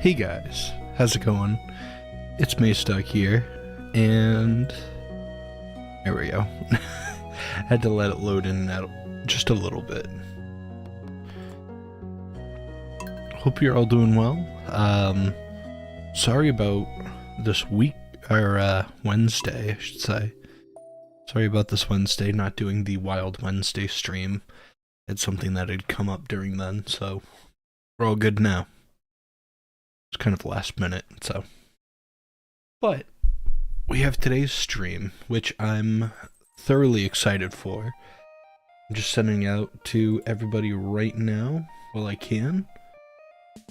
Hey guys, how's it going? It's Maystock here, and there we go. Had to let it load in and out just a little bit. Hope you're all doing well. Sorry about this week, or Wednesday, I should say. Sorry about this Wednesday, not doing the Wild Wednesday stream. It's something that had come up during then, so we're all good now. It's kind of last minute, so. But we have today's stream, which I'm thoroughly excited for. I'm just sending out to everybody right now while I can.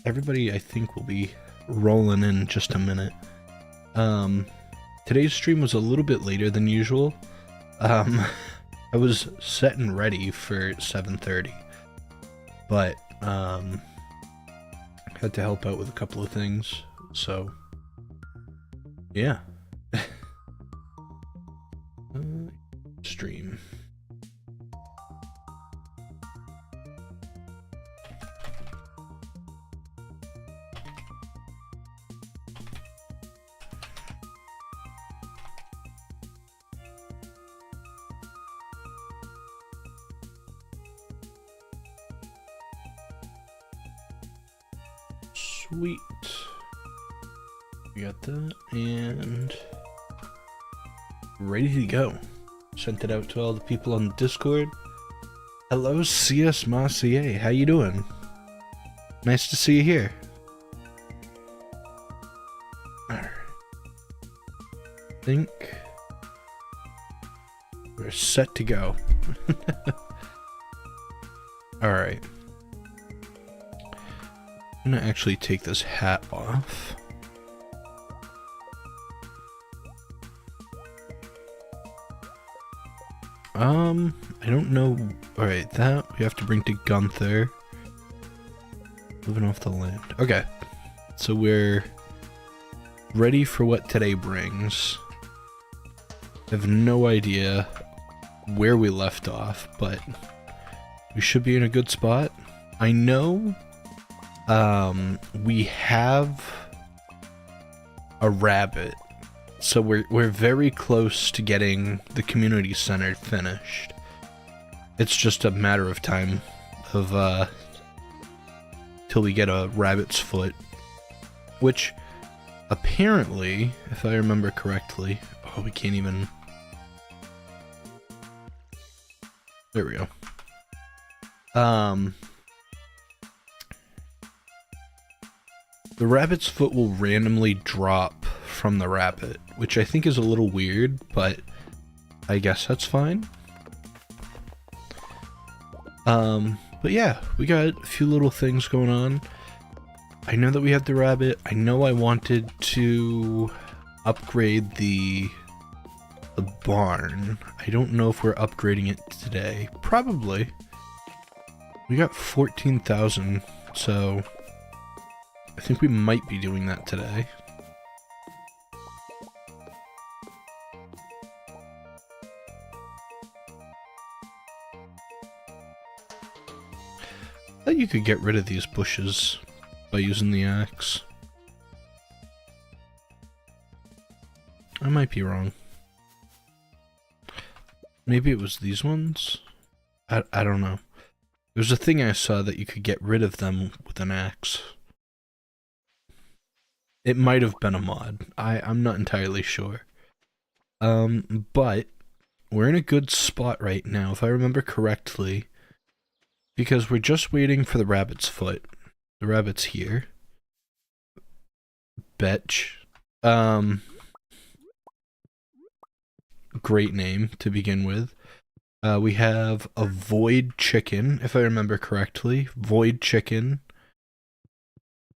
Everybody, I think, will be rolling in just a minute. Today's stream was a little bit later than usual. I was set and ready for 7:30, but had to help out with a couple of things, so yeah. Stream. Sweet. We got that, and ready to go. Sent it out to all the people on the Discord. Hello, CS Marcier. How you doing? Nice to see you here. Alright. Think we're set to go. Alright. I'm gonna actually take this hat off. I don't know. Alright, that we have to bring to Gunther. Living off the land. Okay. So we're ready for what today brings. I have no idea where we left off, but we should be in a good spot. I know we have a rabbit, so we're very close to getting the community center finished. It's just a matter of time of till we get a rabbit's foot, which apparently, if I remember correctly, oh, we can't even. There we go. The rabbit's foot will randomly drop from the rabbit, which I think is a little weird, but I guess that's fine. But yeah, we got a few little things going on. I know that we have the rabbit. I know I wanted to upgrade the barn. I don't know if we're upgrading it today. Probably. We got 14,000, so I think we might be doing that today. I thought you could get rid of these bushes by using the axe. I might be wrong. Maybe it was these ones? I don't know. There's a thing I saw that you could get rid of them with an axe. It might have been a mod. I'm not entirely sure. But we're in a good spot right now, if I remember correctly, because we're just waiting for the rabbit's foot. The rabbit's here. Betch. Great name to begin with. We have a void chicken, if I remember correctly. Void chicken.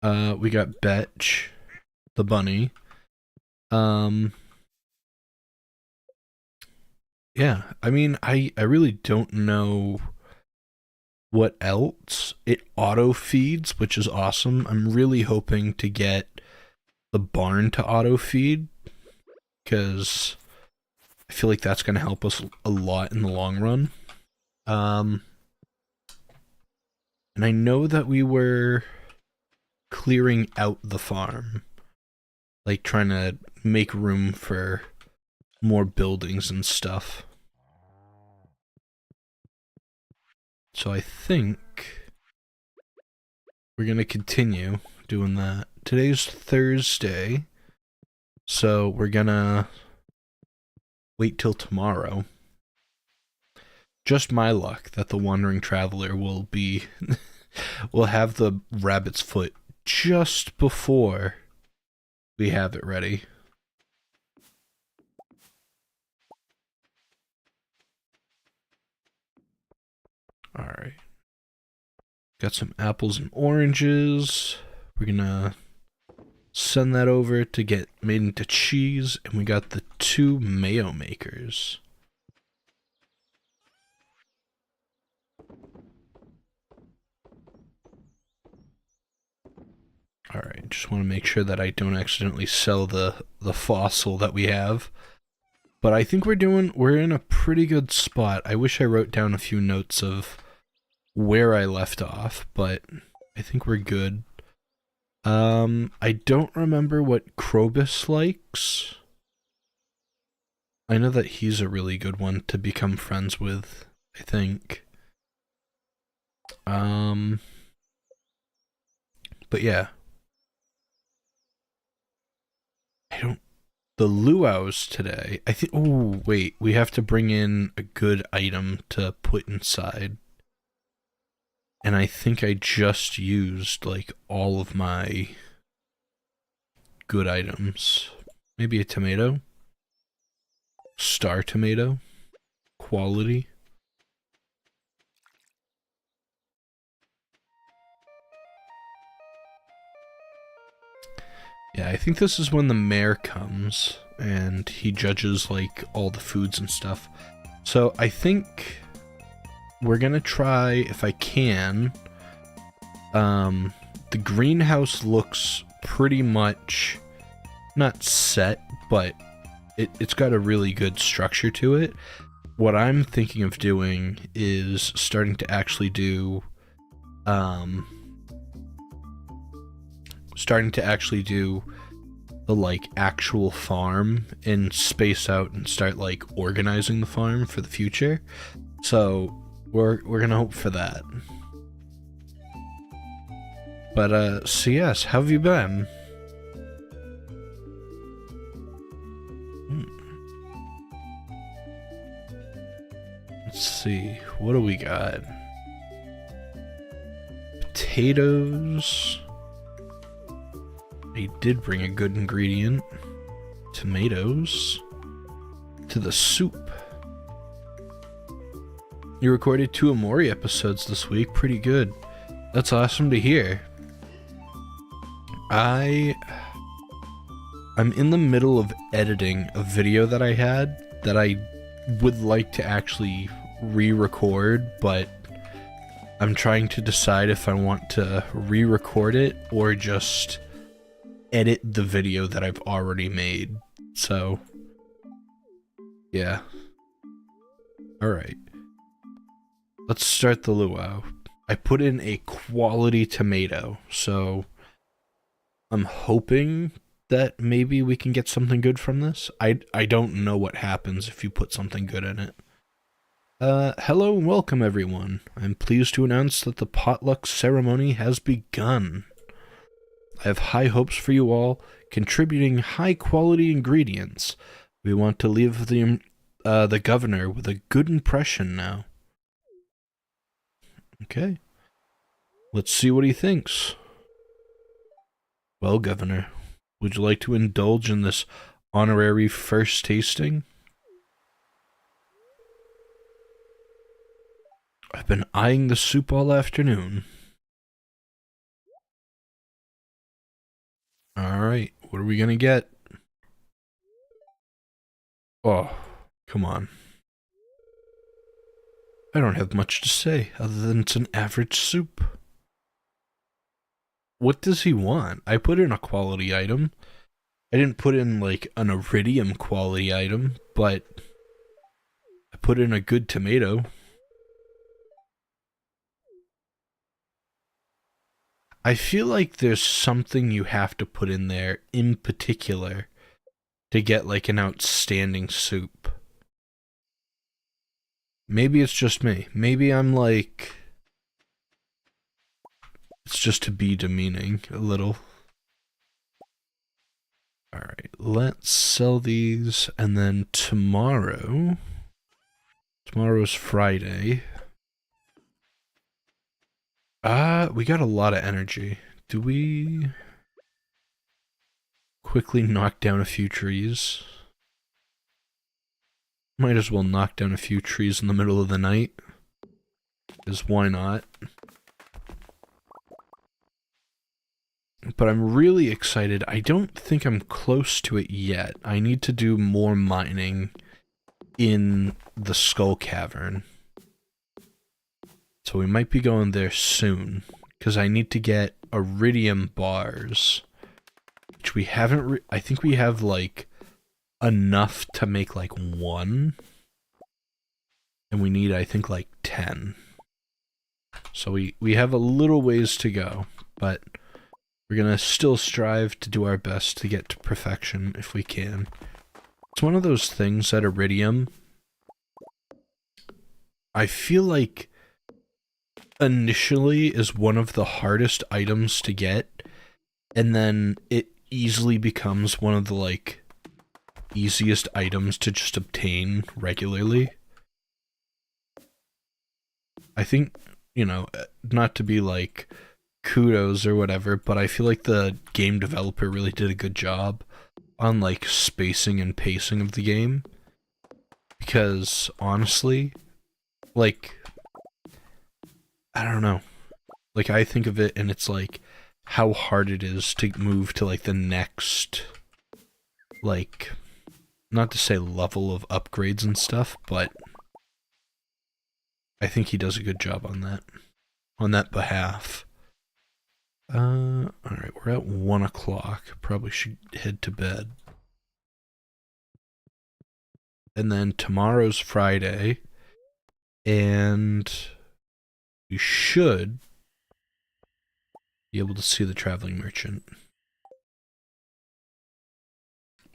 We got Betch, the bunny. Yeah, I mean, I really don't know what else. It auto feeds, which is awesome. I'm really hoping to get the barn to auto feed, because I feel like that's going to help us a lot in the long run. And I know that we were clearing out the farm. Like, trying to make room for more buildings and stuff. So I think we're going to continue doing that. Today's Thursday, so we're going to wait till tomorrow. Just my luck that the Wandering Traveler will have the rabbit's foot just before we have it ready. Alright. Got some apples and oranges. We're gonna send that over to get made into cheese, and we got the 2 mayo makers. Alright, just want to make sure that I don't accidentally sell the fossil that we have. But I think we're in a pretty good spot. I wish I wrote down a few notes of where I left off, but I think we're good. I don't remember what Krobus likes. I know that he's a really good one to become friends with, I think. But yeah. The luau's today, I think, oh, wait, we have to bring in a good item to put inside. And I think I just used, like, all of my good items. Maybe a tomato? Star tomato? Quality? Yeah, I think this is when the mayor comes and he judges, like, all the foods and stuff. So I think we're gonna try, if I can, the greenhouse looks pretty much not set, but it's got a really good structure to it. What I'm thinking of doing is starting to actually do, the, like, actual farm and space out and start, like, organizing the farm for the future. So we're gonna hope for that. But so yes, how have you been? Let's see, what do we got? Potatoes. I did bring a good ingredient. Tomatoes. To the soup. You recorded 2 Amori episodes this week. Pretty good. That's awesome to hear. I'm in the middle of editing a video that I had that I would like to actually re-record, but I'm trying to decide if I want to re-record it or just edit the video that I've already made. So, yeah. Alright. Let's start the luau. I put in a quality tomato, so I'm hoping that maybe we can get something good from this. I don't know what happens if you put something good in it. Hello and welcome everyone. I'm pleased to announce that the potluck ceremony has begun. I have high hopes for you all, contributing high-quality ingredients. We want to leave the governor with a good impression now. Okay. Let's see what he thinks. Well, Governor, would you like to indulge in this honorary first tasting? I've been eyeing the soup all afternoon. Alright, what are we gonna get? Oh, come on. I don't have much to say, other than it's an average soup. What does he want? I put in a quality item. I didn't put in, like, an iridium quality item, but I put in a good tomato. I feel like there's something you have to put in there in particular to get like an outstanding soup. Maybe it's just me. Maybe I'm like... It's just to be demeaning a little. Alright, let's sell these, and then tomorrow's Friday. We got a lot of energy. Do we quickly knock down a few trees? Might as well knock down a few trees in the middle of the night. Because why not? But I'm really excited. I don't think I'm close to it yet. I need to do more mining in the Skull Cavern. So we might be going there soon. Because I need to get iridium bars. Which we haven't... I think we have, like, enough to make, like, 1. And we need, I think, like, 10. So we have a little ways to go. But... we're gonna still strive to do our best to get to perfection if we can. It's one of those things that iridium, I feel like initially is one of the hardest items to get, and then it easily becomes one of the like easiest items to just obtain regularly. I think, you know, not to be like kudos or whatever, but I feel like the game developer really did a good job on like spacing and pacing of the game, because honestly, like, I don't know, like I think of it and it's like how hard it is to move to like the next, like, not to say level of upgrades and stuff, but I think he does a good job on that behalf. Alright, we're at 1 o'clock. Probably should head to bed. And then tomorrow's Friday, and we should be able to see the traveling merchant.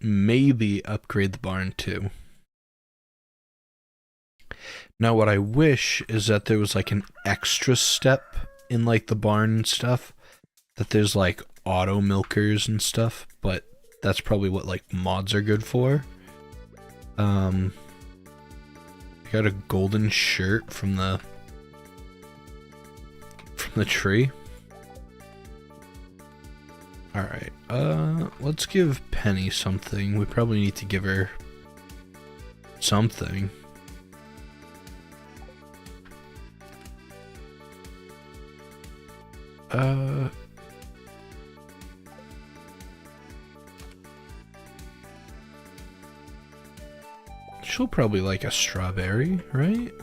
Maybe upgrade the barn too. Now what I wish is that there was like an extra step in like the barn and stuff, that there's like auto milkers and stuff, but that's probably what like mods are good for. I got a golden shirt from the tree. Alright, let's give Penny something. We probably need to give her something. She'll probably like a strawberry, right?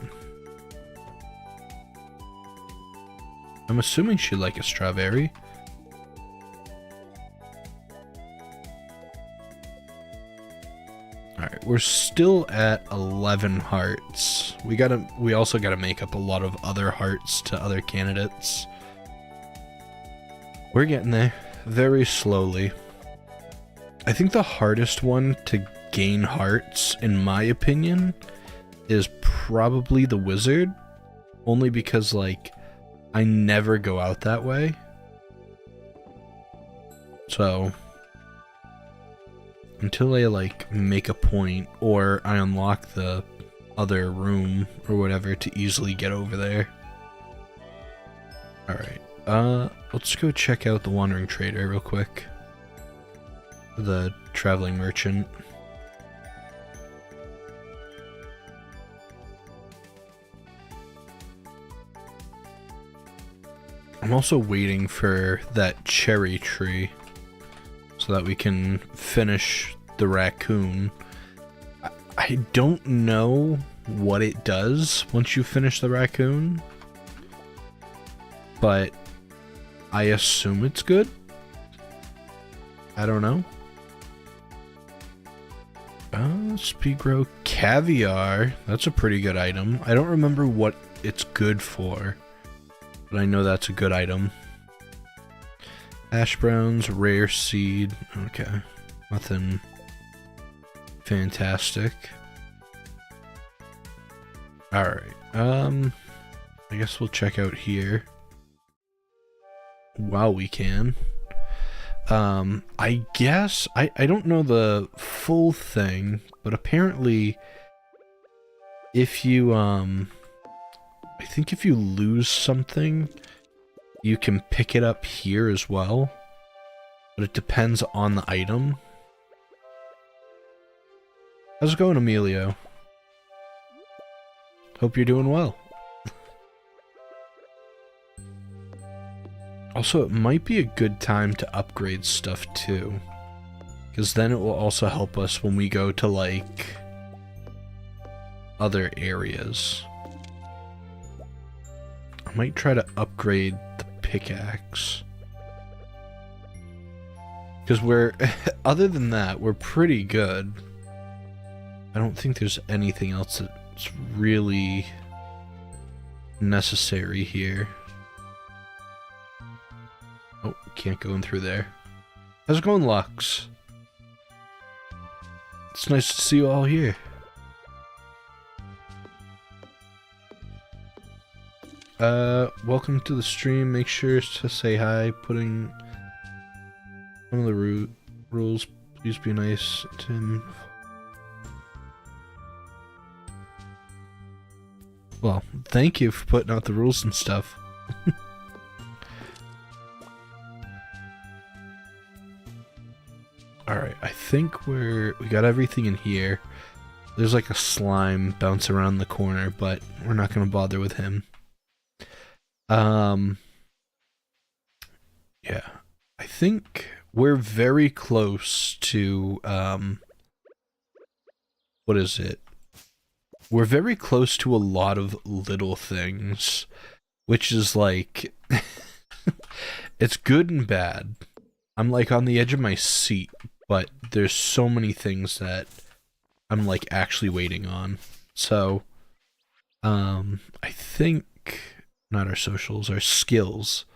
I'm assuming she'd like a strawberry. Alright, we're still at 11 hearts. We also gotta make up a lot of other hearts to other candidates. We're getting there, very slowly. I think the hardest one to gain hearts, in my opinion, is probably the wizard. Only because, like, I never go out that way. So, until I, like, make a point, or I unlock the other room, or whatever, to easily get over there. Alright, let's go check out the Wandering Trader real quick. The Traveling Merchant. I'm also waiting for that cherry tree so that we can finish the raccoon. I don't know what it does once you finish the raccoon, but I assume it's good. I don't know. Speed grow caviar. That's a pretty good item. I don't remember what it's good for, but I know that's a good item. Hash browns, rare seed. Okay. Nothing fantastic. Alright. I guess we'll check out here. While we can. I guess, I don't know the full thing, but apparently if you, I think if you lose something, you can pick it up here as well, but it depends on the item. How's it going, Emilio? Hope you're doing well. Also, it might be a good time to upgrade stuff too, because then it will also help us when we go to, like, other areas. I might try to upgrade the pickaxe. Because we're, other than that, we're pretty good. I don't think there's anything else that's really necessary here. Oh, can't go in through there. How's it going, Lux? It's nice to see you all here. Welcome to the stream. Make sure to say hi. Putting some of the rules. Please be nice to him. Well, thank you for putting out the rules and stuff. Alright, I think we got everything in here. There's like a slime bounce around the corner, but we're not going to bother with him. Yeah, I think we're very close to, what is it? We're very close to a lot of little things, which is like, it's good and bad. I'm like on the edge of my seat, but there's so many things that I'm like actually waiting on. So, I think, not our socials, our skills.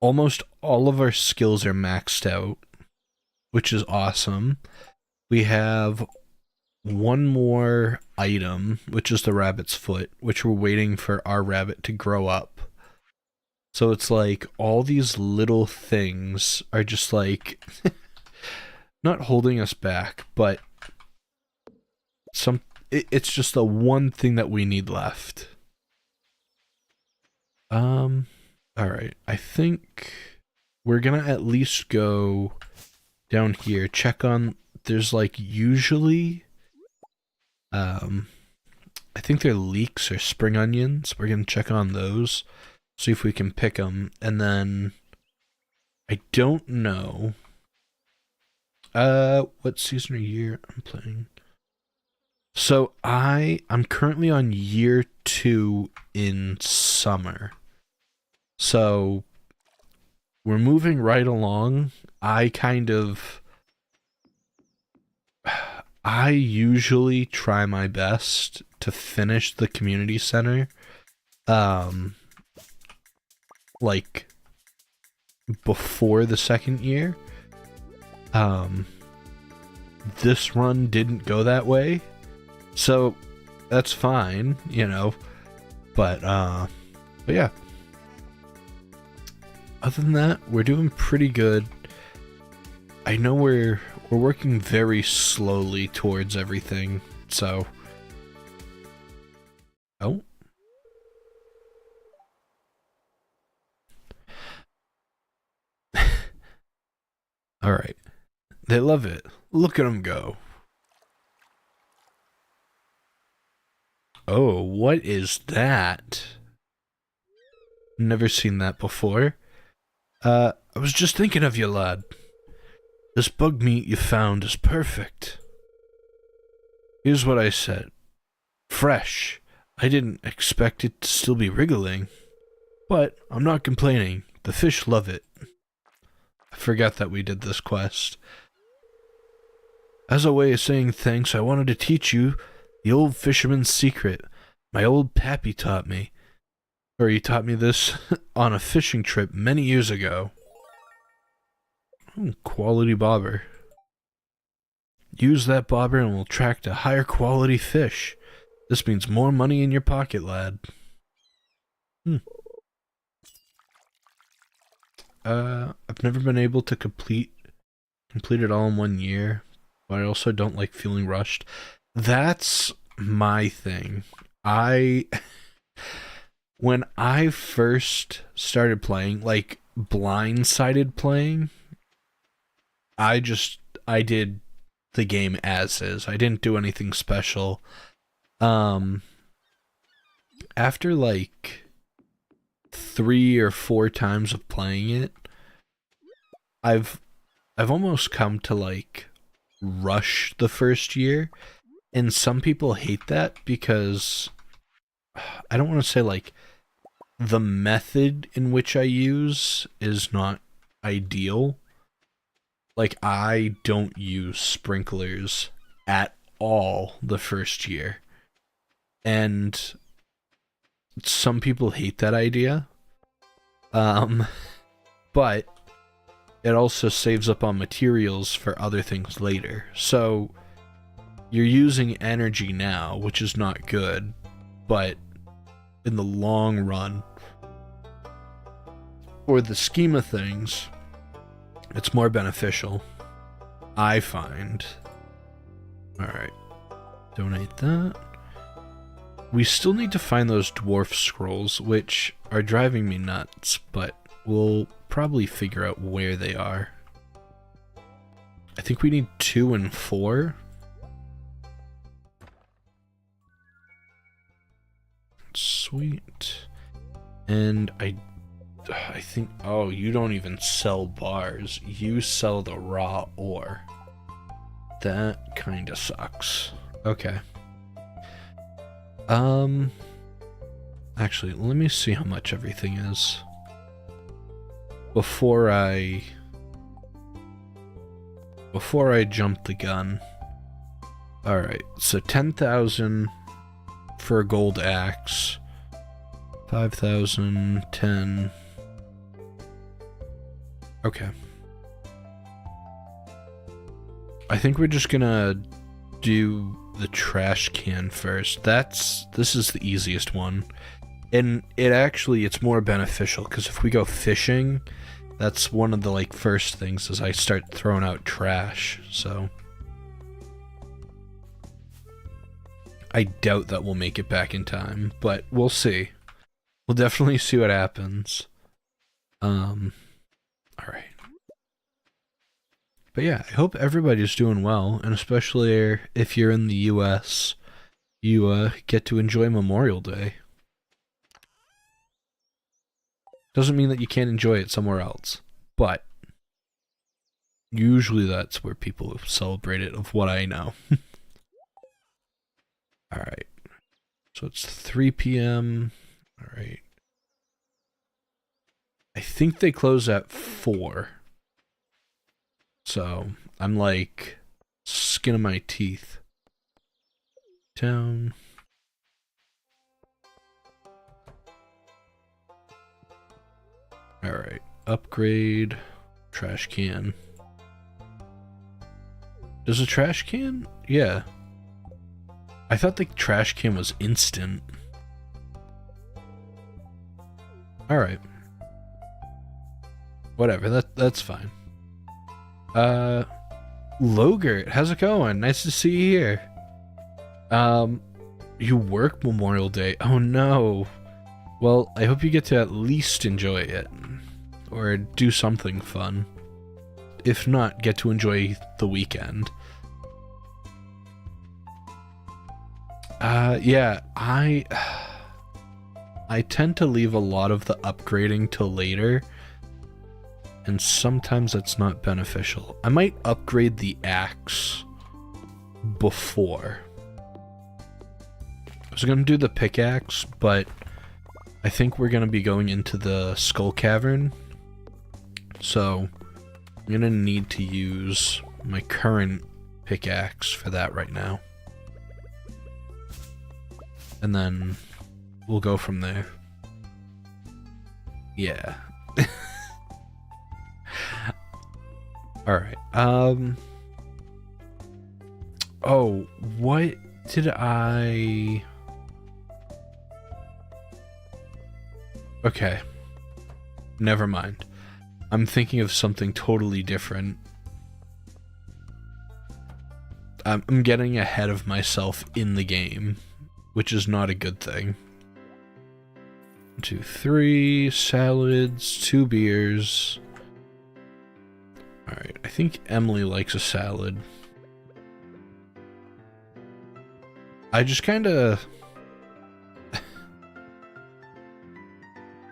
Almost all of our skills are maxed out, which is awesome. We have one more item, which is the rabbit's foot, which we're waiting for our rabbit to grow up. So it's like all these little things are just like not holding us back, but it's just the one thing that we need left. Alright, I think we're gonna at least go down here, check on, there's like usually, I think they're leeks or spring onions. We're gonna check on those, see if we can pick them, and then, I don't know, what season or year I'm playing. So I'm currently on year 2 in summer. So we're moving right along. I usually try my best to finish the community center, like before the second year. This run didn't go that way, so that's fine, you know, but yeah. Other than that, we're doing pretty good. I know we're working very slowly towards everything, so. Oh. Alright. They love it. Look at them go. Oh, what is that? Never seen that before. I was just thinking of you, lad. This bug meat you found is perfect. Here's what I said. Fresh. I didn't expect it to still be wriggling. But I'm not complaining. The fish love it. I forgot that we did this quest. As a way of saying thanks, I wanted to teach you the old fisherman's secret. My old pappy taught me. Or he taught me this on a fishing trip many years ago. Quality bobber. Use that bobber and we'll attract a higher quality fish. This means more money in your pocket, lad. I've never been able to complete it all in 1 year, but I also don't like feeling rushed. That's my thing. When I first started playing, like blindsided playing, I did the game as is. I didn't do anything special. After like 3 or 4 times of playing it, I've almost come to like rush the first year, and some people hate that because I don't want to say like the method in which I use is not ideal. Like, I don't use sprinklers at all the first year. And some people hate that idea. But it also saves up on materials for other things later. So you're using energy now, which is not good, but in the long run, for the scheme of things, it's more beneficial, I find. Alright. Donate that. We still need to find those dwarf scrolls, which are driving me nuts, but we'll probably figure out where they are. I think we need 2 and 4. Sweet. And I think, oh, you don't even sell bars. You sell the raw ore. That kind of sucks. Okay. Actually, let me see how much everything is before I jump the gun. Alright, so 10,000 for a gold axe. 5,000, 10. Okay. I think we're just gonna do the trash can first. This is the easiest one. And it's more beneficial, because if we go fishing, that's one of the like first things is I start throwing out trash, so I doubt that we'll make it back in time, but we'll see. We'll definitely see what happens. Alright. But yeah, I hope everybody's doing well, and especially if you're in the US, you get to enjoy Memorial Day. Doesn't mean that you can't enjoy it somewhere else, but usually that's where people celebrate it, of what I know. Alright. So it's 3 p.m. Alright. I think they close at 4. So, I'm like, skin of my teeth. Town. Alright. Upgrade. Trash can. Does a trash can? Yeah. I thought the trash can was instant. Alright. Whatever, that's fine. Logert, how's it going? Nice to see you here. You work Memorial Day? Oh no. Well, I hope you get to at least enjoy it. Or do something fun. If not, get to enjoy the weekend. Yeah, I tend to leave a lot of the upgrading till later, and sometimes that's not beneficial. I might upgrade the axe before. I was gonna do the pickaxe, but I think we're gonna be going into the skull cavern, so I'm gonna need to use my current pickaxe for that right now. And then we'll go from there. Yeah. Alright, oh, what did I... Okay. Never mind. I'm thinking of something totally different. I'm getting ahead of myself in the game, which is not a good thing. 1, 2, 3 salads, 2 beers. Alright, I think Emily likes a salad. I just kinda...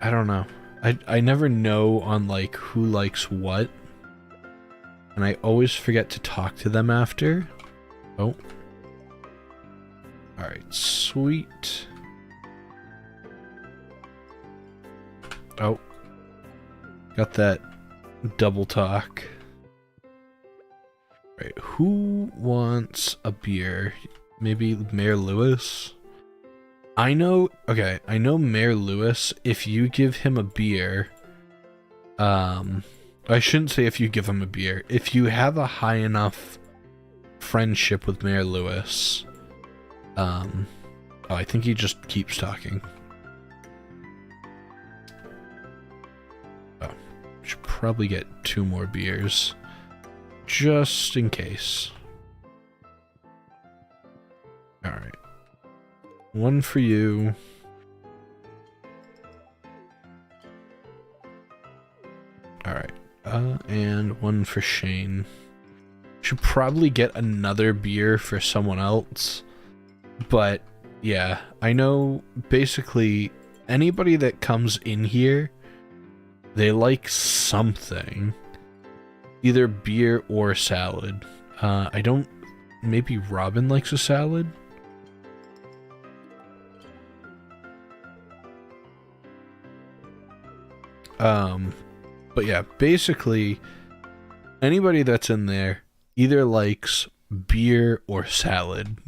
I don't know. I never know on, like, who likes what. And I always forget to talk to them after. Oh. Alright, sweet. Oh. Got that double talk. Right, who wants a beer? Maybe Mayor Lewis? I know Mayor Lewis, if you give him a beer, I shouldn't say if you give him a beer. If you have a high enough friendship with Mayor Lewis, oh, I think he just keeps talking. Oh, should probably get 2 more beers, just in case. Alright. 1 for you. Alright. And 1 for Shane. Should probably get another beer for someone else. But, yeah. I know, basically, anybody that comes in here, they like something. Either beer or salad. I don't... Maybe Robin likes a salad? But yeah, basically, anybody that's in there either likes beer or salad.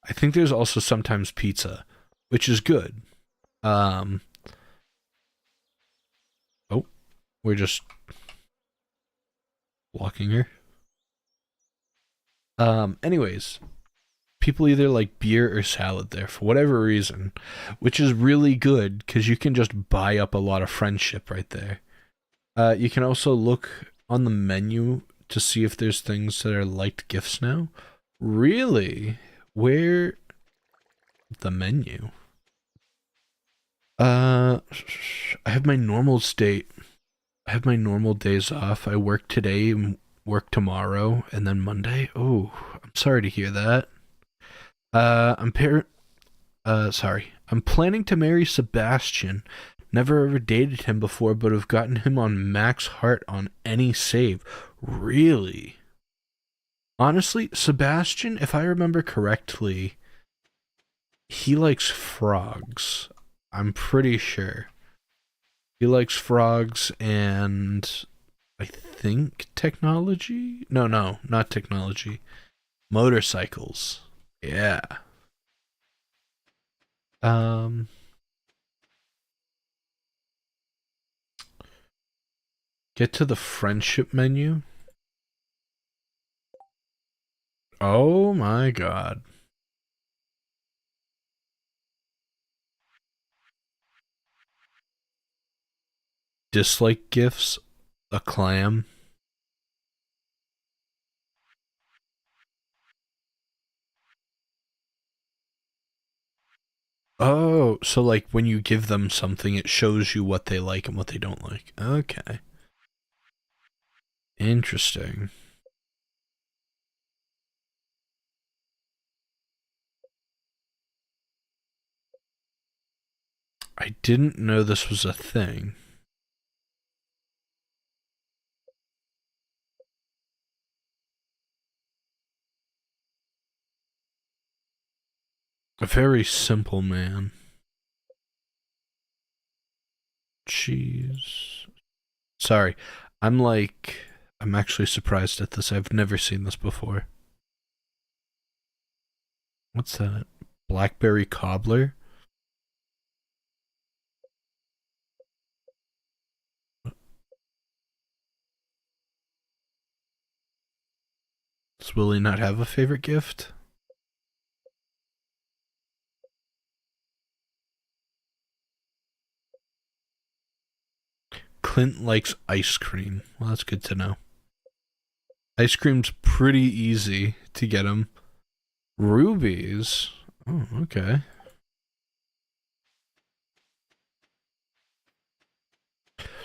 I think there's also sometimes pizza, which is good. Oh, we're just blocking her. Anyways, people either like beer or salad there for whatever reason, which is really good because you can just buy up a lot of friendship right there. You can also look on the menu to see if there's things that are liked gifts now. Really? Where? The menu? I have my normal state. I have my normal days off. I work today and work tomorrow and then Monday. Oh, I'm sorry to hear that. Sorry. I'm planning to marry Sebastian. Never ever dated him before, but have gotten him on max heart on any save. Really? Honestly, Sebastian, if I remember correctly, he likes frogs. I'm pretty sure. He likes frogs and I think technology? No, not technology. Motorcycles. Yeah. Get to the friendship menu. Oh my god. Dislike gifts, a clam. Oh, so like when you give them something, it shows you what they like and what they don't like. Okay. Interesting. I didn't know this was a thing. A very simple man. Cheese. Sorry. I'm actually surprised at this. I've never seen this before. What's that? Blackberry cobbler? Does Willie not have a favorite gift? Clint likes ice cream. Well, that's good to know. Ice cream's pretty easy to get him. Rubies? Oh, okay.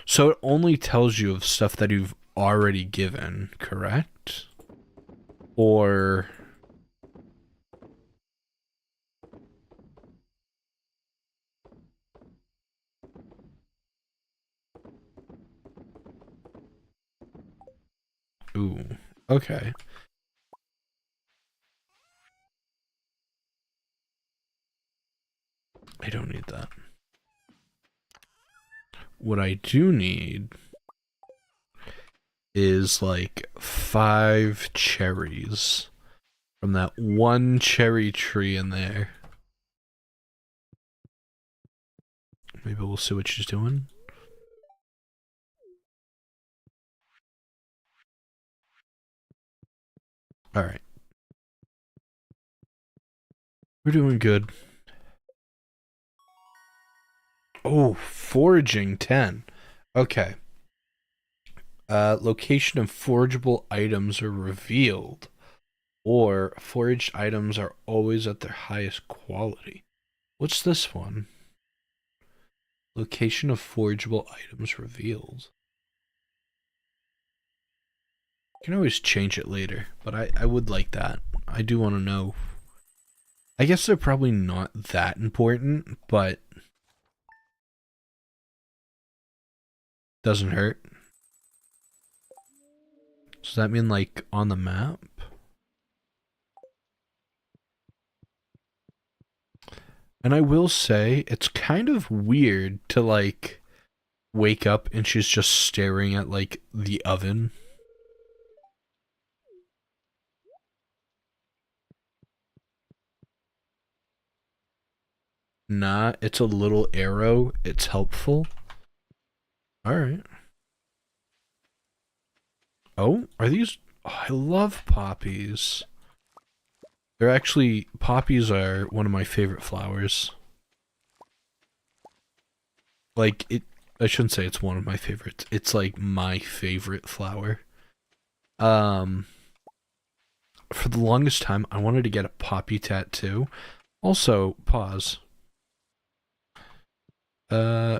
So it only tells you of stuff that you've already given, correct? Or... Ooh, okay. I don't need that. What I do need is like 5 cherries from that one cherry tree in there. Maybe we'll see what she's doing. Alright. We're doing good. Oh, foraging 10. Okay. Location of forageable items are revealed, or foraged items are always at their highest quality. What's this one? Location of forageable items revealed. You can always change it later, but I would like that. I do want to know. I guess they're probably not that important, but doesn't hurt. Does that mean like on the map? And I will say, it's kind of weird to like wake up and she's just staring at like the oven. Nah, it's a little arrow. It's helpful. Alright. Oh, are these... Oh, I love poppies. They're actually... Poppies are one of my favorite flowers. Like, I shouldn't say it's one of my favorites. It's like my favorite flower. For the longest time, I wanted to get a poppy tattoo. Also, pause.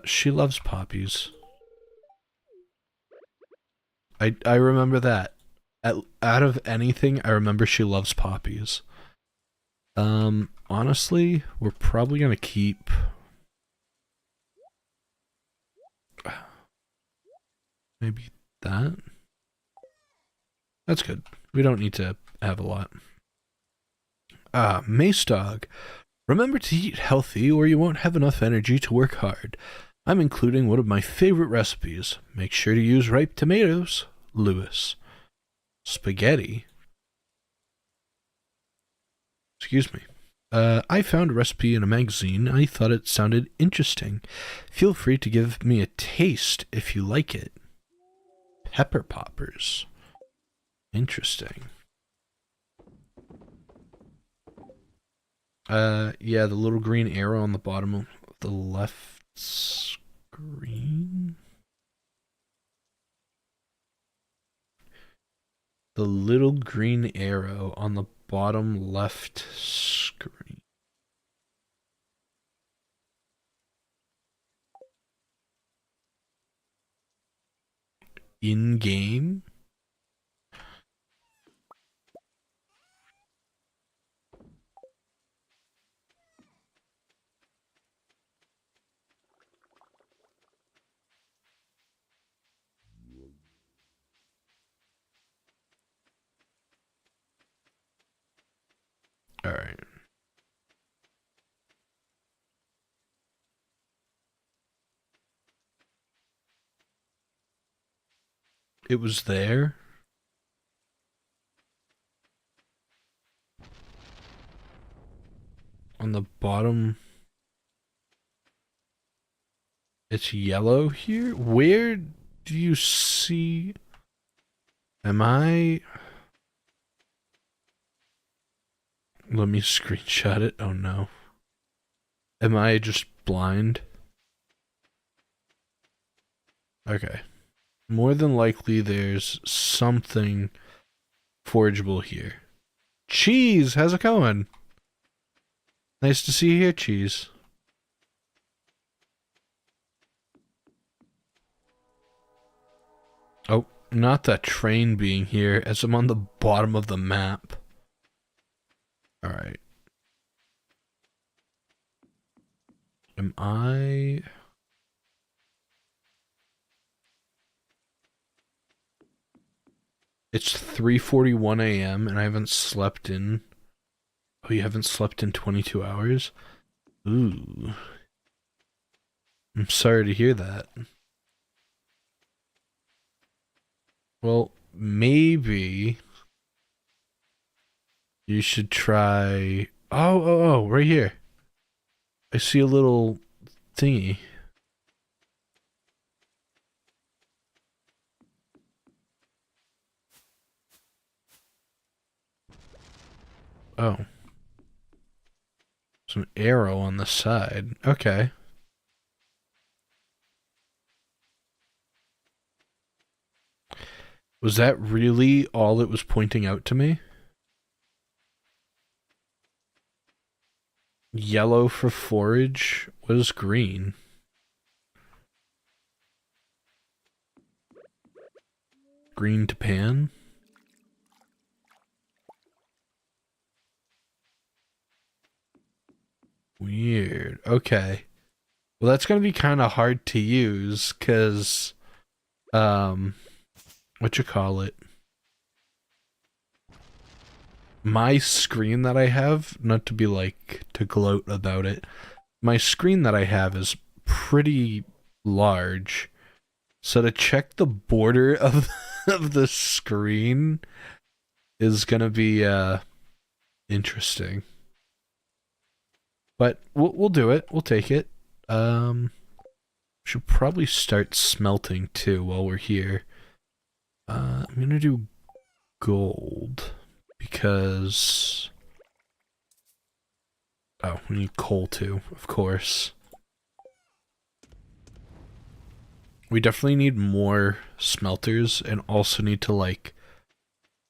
She loves poppies. I remember that. Out of anything, I remember she loves poppies. Honestly, we're probably gonna keep... Maybe that? That's good. We don't need to have a lot. Mace Dog. Remember to eat healthy or you won't have enough energy to work hard. I'm including one of my favorite recipes. Make sure to use ripe tomatoes. Lewis. Spaghetti? Excuse me. I found a recipe in a magazine. I thought it sounded interesting. Feel free to give me a taste if you like it. Pepper poppers. Interesting. Yeah, the little green arrow on the bottom of the left screen. The little green arrow on the bottom left screen. In game? Alright. It was there. On the bottom. It's yellow here? Where do you see... Am I... Let me screenshot it. Oh no. Am I just blind? Okay. More than likely there's something forgeable here. Cheese! How's it going? Nice to see you here, Cheese. Oh, not that train being here, as I'm on the bottom of the map. Alright. Am I... It's 3:41 a.m. and I haven't slept in... Oh, you haven't slept in 22 hours? Ooh. I'm sorry to hear that. Well, maybe... You should try... Oh, right here. I see a little thingy. Oh. Some arrow on the side. Okay. Was that really all it was pointing out to me? Yellow for forage? What is green? Green to pan? Weird. Okay. Well, that's gonna be kind of hard to use, cause, what you call it? My screen that I have, not to be like, to gloat about it, my screen that I have is pretty large. So to check the border of, of the screen is gonna be, interesting. But we'll do it. We'll take it. Should probably start smelting too while we're here. I'm gonna do gold because we need coal too, of course. We definitely need more smelters and also need to like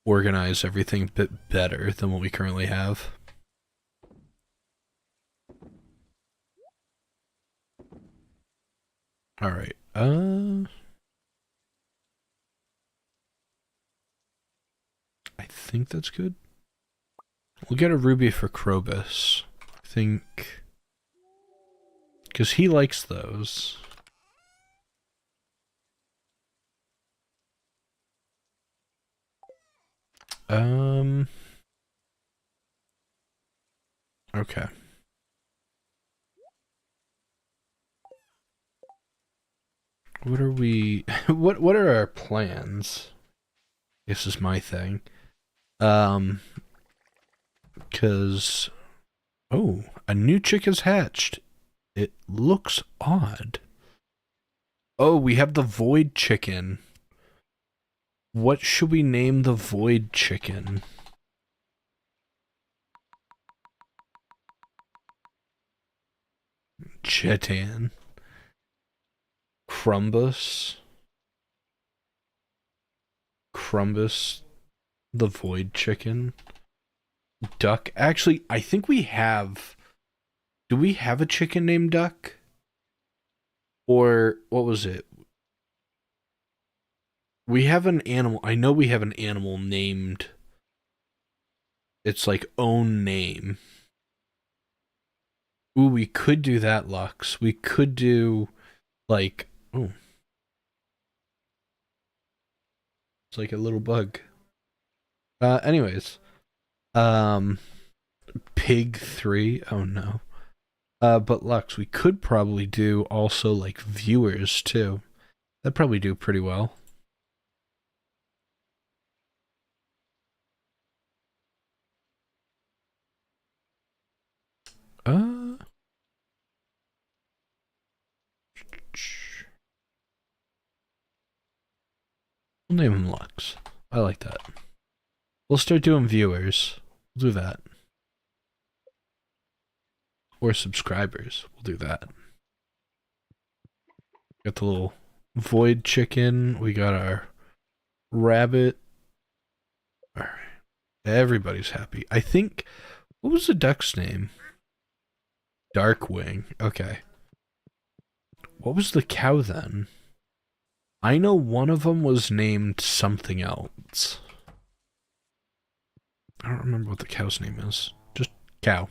organize everything a bit better than what we currently have. All right. I think that's good. We'll get a ruby for Krobus. I think because he likes those. Okay. What are we what are our plans? This is my thing. Cause oh, a new chick has hatched. It looks odd. Oh, we have the void chicken. What should we name the void chicken? Chetan. Crumbus. Crumbus. The void chicken. Duck. Actually, I think we have... Do we have a chicken named Duck? Or, what was it? We have an animal... I know we have an animal named... It's like own name. Ooh, we could do that, Lux. We could do, like... Oh. It's like a little bug. Anyways. Pig 3. Oh, no. But Lux, we could probably do also, like, viewers, too. That'd probably do pretty well. We'll name him Lux. I like that. We'll start doing viewers. We'll do that. Or subscribers. We'll do that. Got the little void chicken. We got our rabbit. Alright. Everybody's happy. I think... What was the duck's name? Darkwing. Okay. What was the cow then? I know one of them was named something else. I don't remember what the cow's name is. Just cow.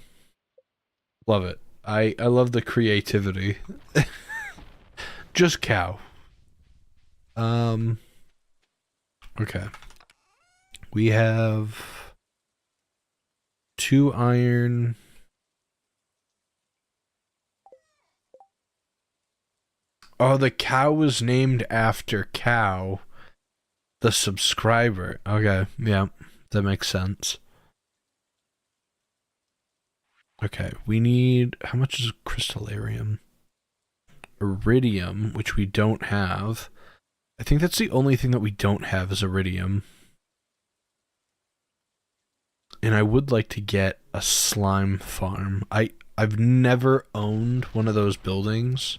Love it. I love the creativity. Just cow. Okay. We have 2 iron. Oh, the cow was named after Cow, the subscriber. Okay, yeah, that makes sense. Okay, we need... How much is crystallarium? Iridium, which we don't have. I think that's the only thing that we don't have is iridium. And I would like to get a slime farm. I've never owned one of those buildings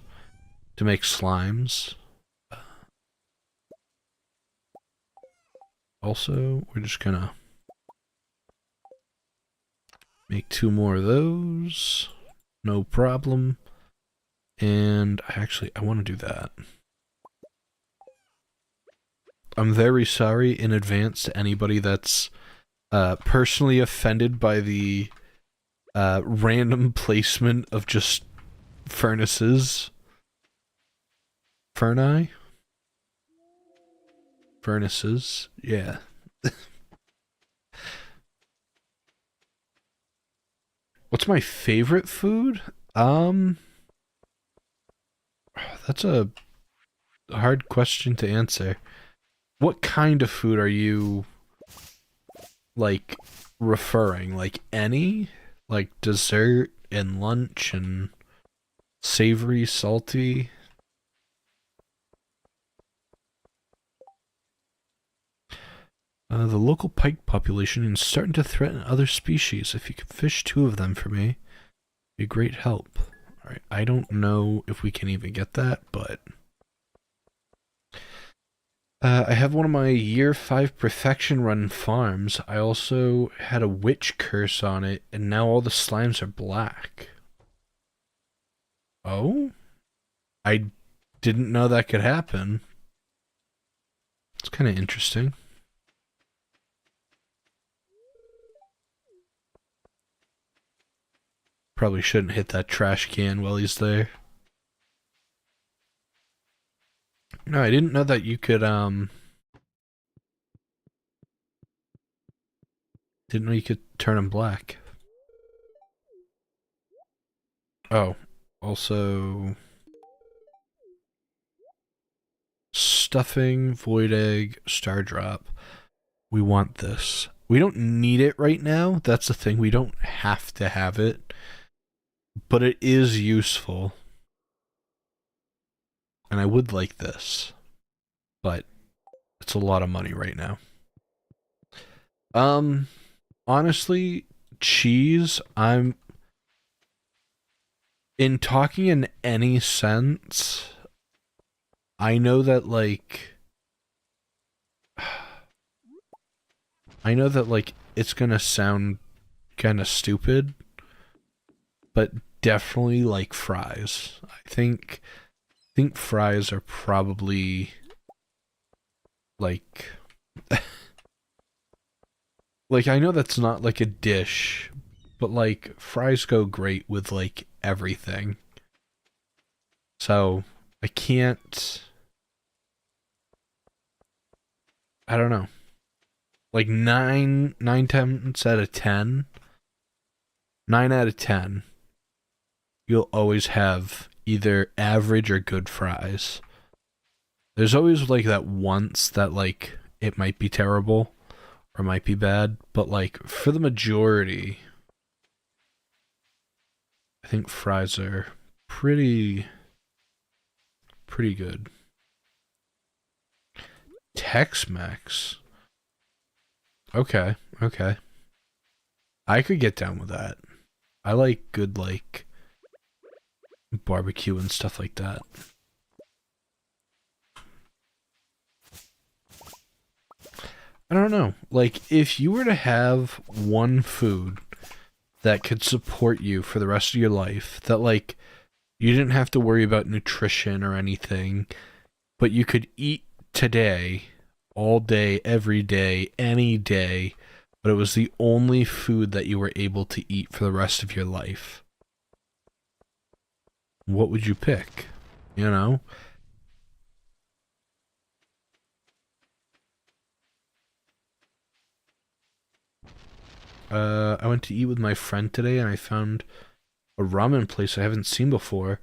to make slimes. Also, we're just gonna make 2 more of those. No problem. And I want to do that. I'm very sorry in advance to anybody that's personally offended by the random placement of just furnaces. Furnaces, yeah. What's my favorite food? That's a hard question to answer. What kind of food are you, like, referring? Like, any? Like, dessert and lunch and savory, salty? The local pike population is starting to threaten other species. If you could fish 2 of them for me, it'd be a great help. Alright, I don't know if we can even get that, but... I have one of my year 5 perfection run farms. I also had a witch curse on it, and now all the slimes are black. Oh? I didn't know that could happen. It's kind of interesting. Probably shouldn't hit that trash can while he's there. No, I didn't know that you could, didn't know you could turn them black. Oh, also... Stuffing, void egg, star drop. We want this. We don't need it right now. That's the thing. We don't have to have it. But it is useful. And I would like this. But it's a lot of money right now. Honestly, cheese, I'm... In talking in any sense, I know that, like... it's gonna sound kind of stupid, but definitely like fries. I think fries are probably like like I know that's not like a dish, but like fries go great with like everything. So I don't know. Like 9 tenths out of 10. 9 out of 10. You'll always have either average or good fries. There's always like that once that like it might be terrible or might be bad, but like for the majority, I think fries are pretty good. Tex-Mex. Okay. I could get down with that. I like good like barbecue and stuff like that. I don't know. Like, if you were to have one food that could support you for the rest of your life, that, like, you didn't have to worry about nutrition or anything, but you could eat today, all day, every day, any day, but it was the only food that you were able to eat for the rest of your life, what would you pick? You know? I went to eat with my friend today and I found a ramen place I haven't seen before.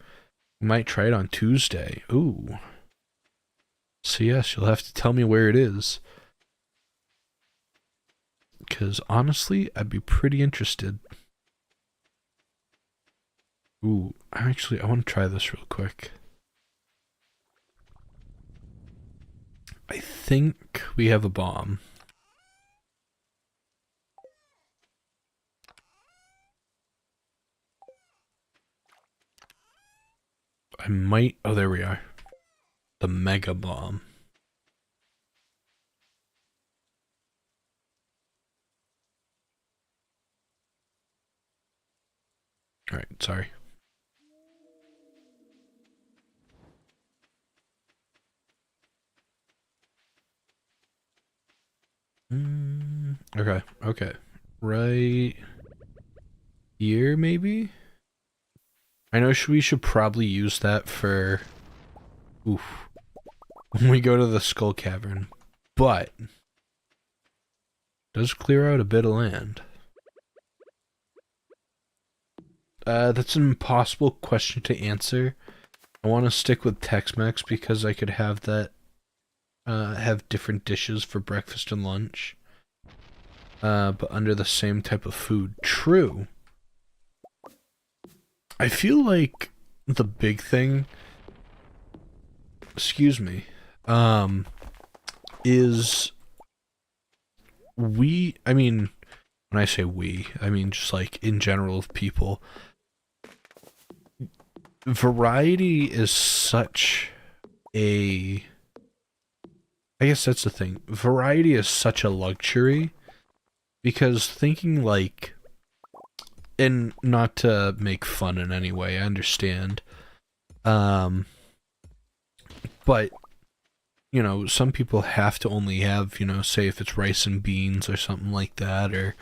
We might try it on Tuesday. Ooh. So yes, you'll have to tell me where it is. Because honestly, I'd be pretty interested. Ooh, I want to try this real quick. I think we have a bomb. I might... Oh, there we are. The mega bomb. Alright, sorry. Okay, okay. Right here, maybe? I know we should probably use that for... Oof. When we go to the Skull Cavern. But... does clear out a bit of land. That's an impossible question to answer. I want to stick with Tex-Mex because I could have that... have different dishes for breakfast and lunch. But under the same type of food. True. I feel like the big thing, excuse me, is I mean, when I say we, I mean just like in general of people, variety is such a, I guess that's the thing, variety is such a luxury, because thinking like, and not to make fun in any way, I understand. But, you know, some people have to only have, you know, say if it's rice and beans or something like that, or,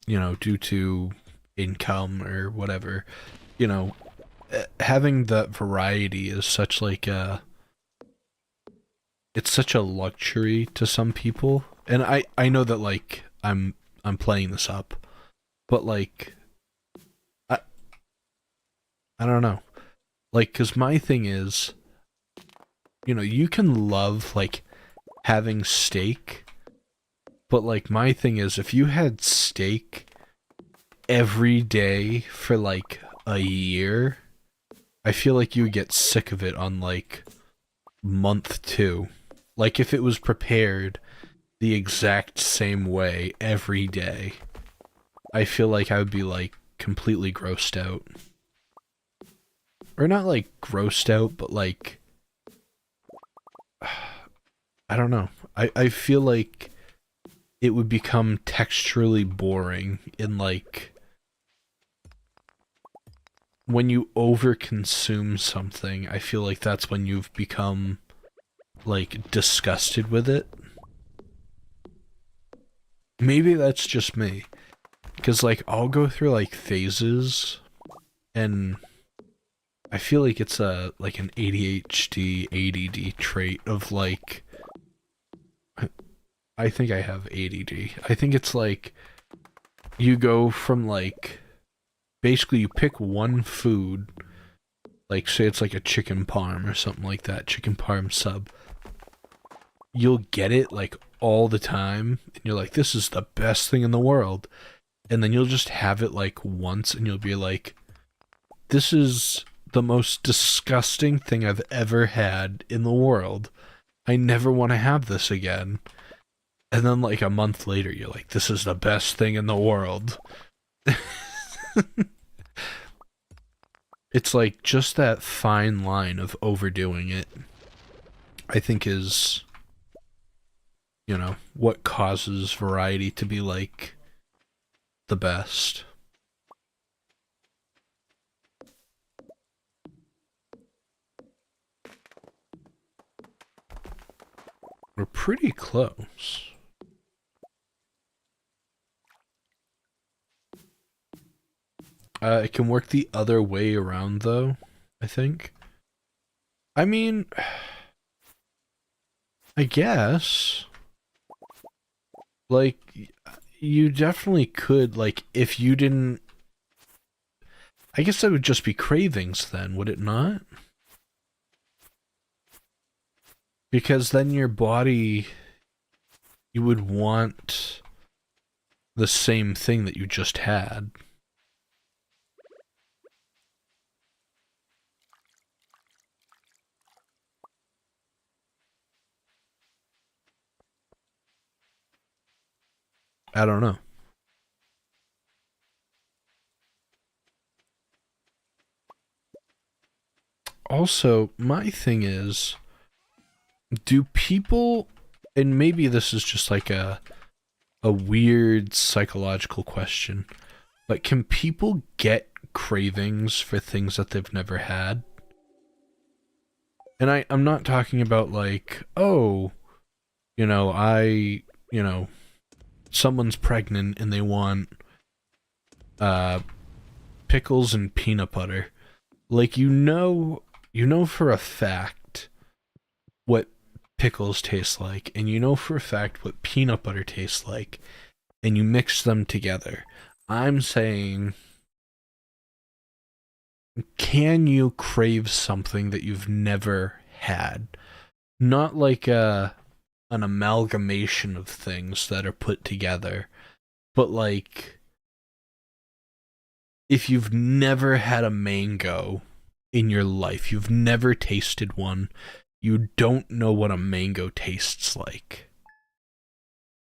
you know, due to income or whatever, you know, having that variety is such like a, it's such a luxury to some people. And I know that like, I'm playing this up. But, like, I don't know. Like, because my thing is, you know, you can love, like, having steak. But, like, my thing is, if you had steak every day for, like, a year, I feel like you would get sick of it on, like, month 2. Like, if it was prepared the exact same way every day. I feel like I would be, like, completely grossed out. Or not, like, grossed out, but, like... I don't know. I feel like it would become texturally boring in, like... when you overconsume something, I feel like that's when you've become, like, disgusted with it. Maybe that's just me. Because, like, I'll go through, like, phases, and I feel like it's like an ADHD, ADD trait of, like, I think I have ADD. I think it's, like, you go from, like, basically you pick one food, like, say it's, like, a chicken parm or something like that, chicken parm sub. You'll get it, like, all the time, and you're like, this is the best thing in the world. And then you'll just have it, like, once, and you'll be like, this is the most disgusting thing I've ever had in the world. I never want to have this again. And then, like, a month later, you're like, this is the best thing in the world. It's like just that fine line of overdoing it, I think is, you know, what causes variety to be like the best. We're pretty close. It can work the other way around, though, I think. I mean, I guess. Like, you definitely could, like, if you didn't. I guess that would just be cravings then, would it not? Because then your body. You would want the same thing that you just had. I don't know. Also, my thing is, do people, and maybe this is just like a weird psychological question, but can people get cravings for things that they've never had? And I'm not talking about like, oh, you know, you know, someone's pregnant and they want uh pickles and peanut butter. Like you know for a fact what pickles taste like, and you know for a fact what peanut butter tastes like, and you mix them together. I'm saying, can you crave something that you've never had? Not like an amalgamation of things that are put together, but like if you've never had a mango in your life, you've never tasted one, you don't know what a mango tastes like.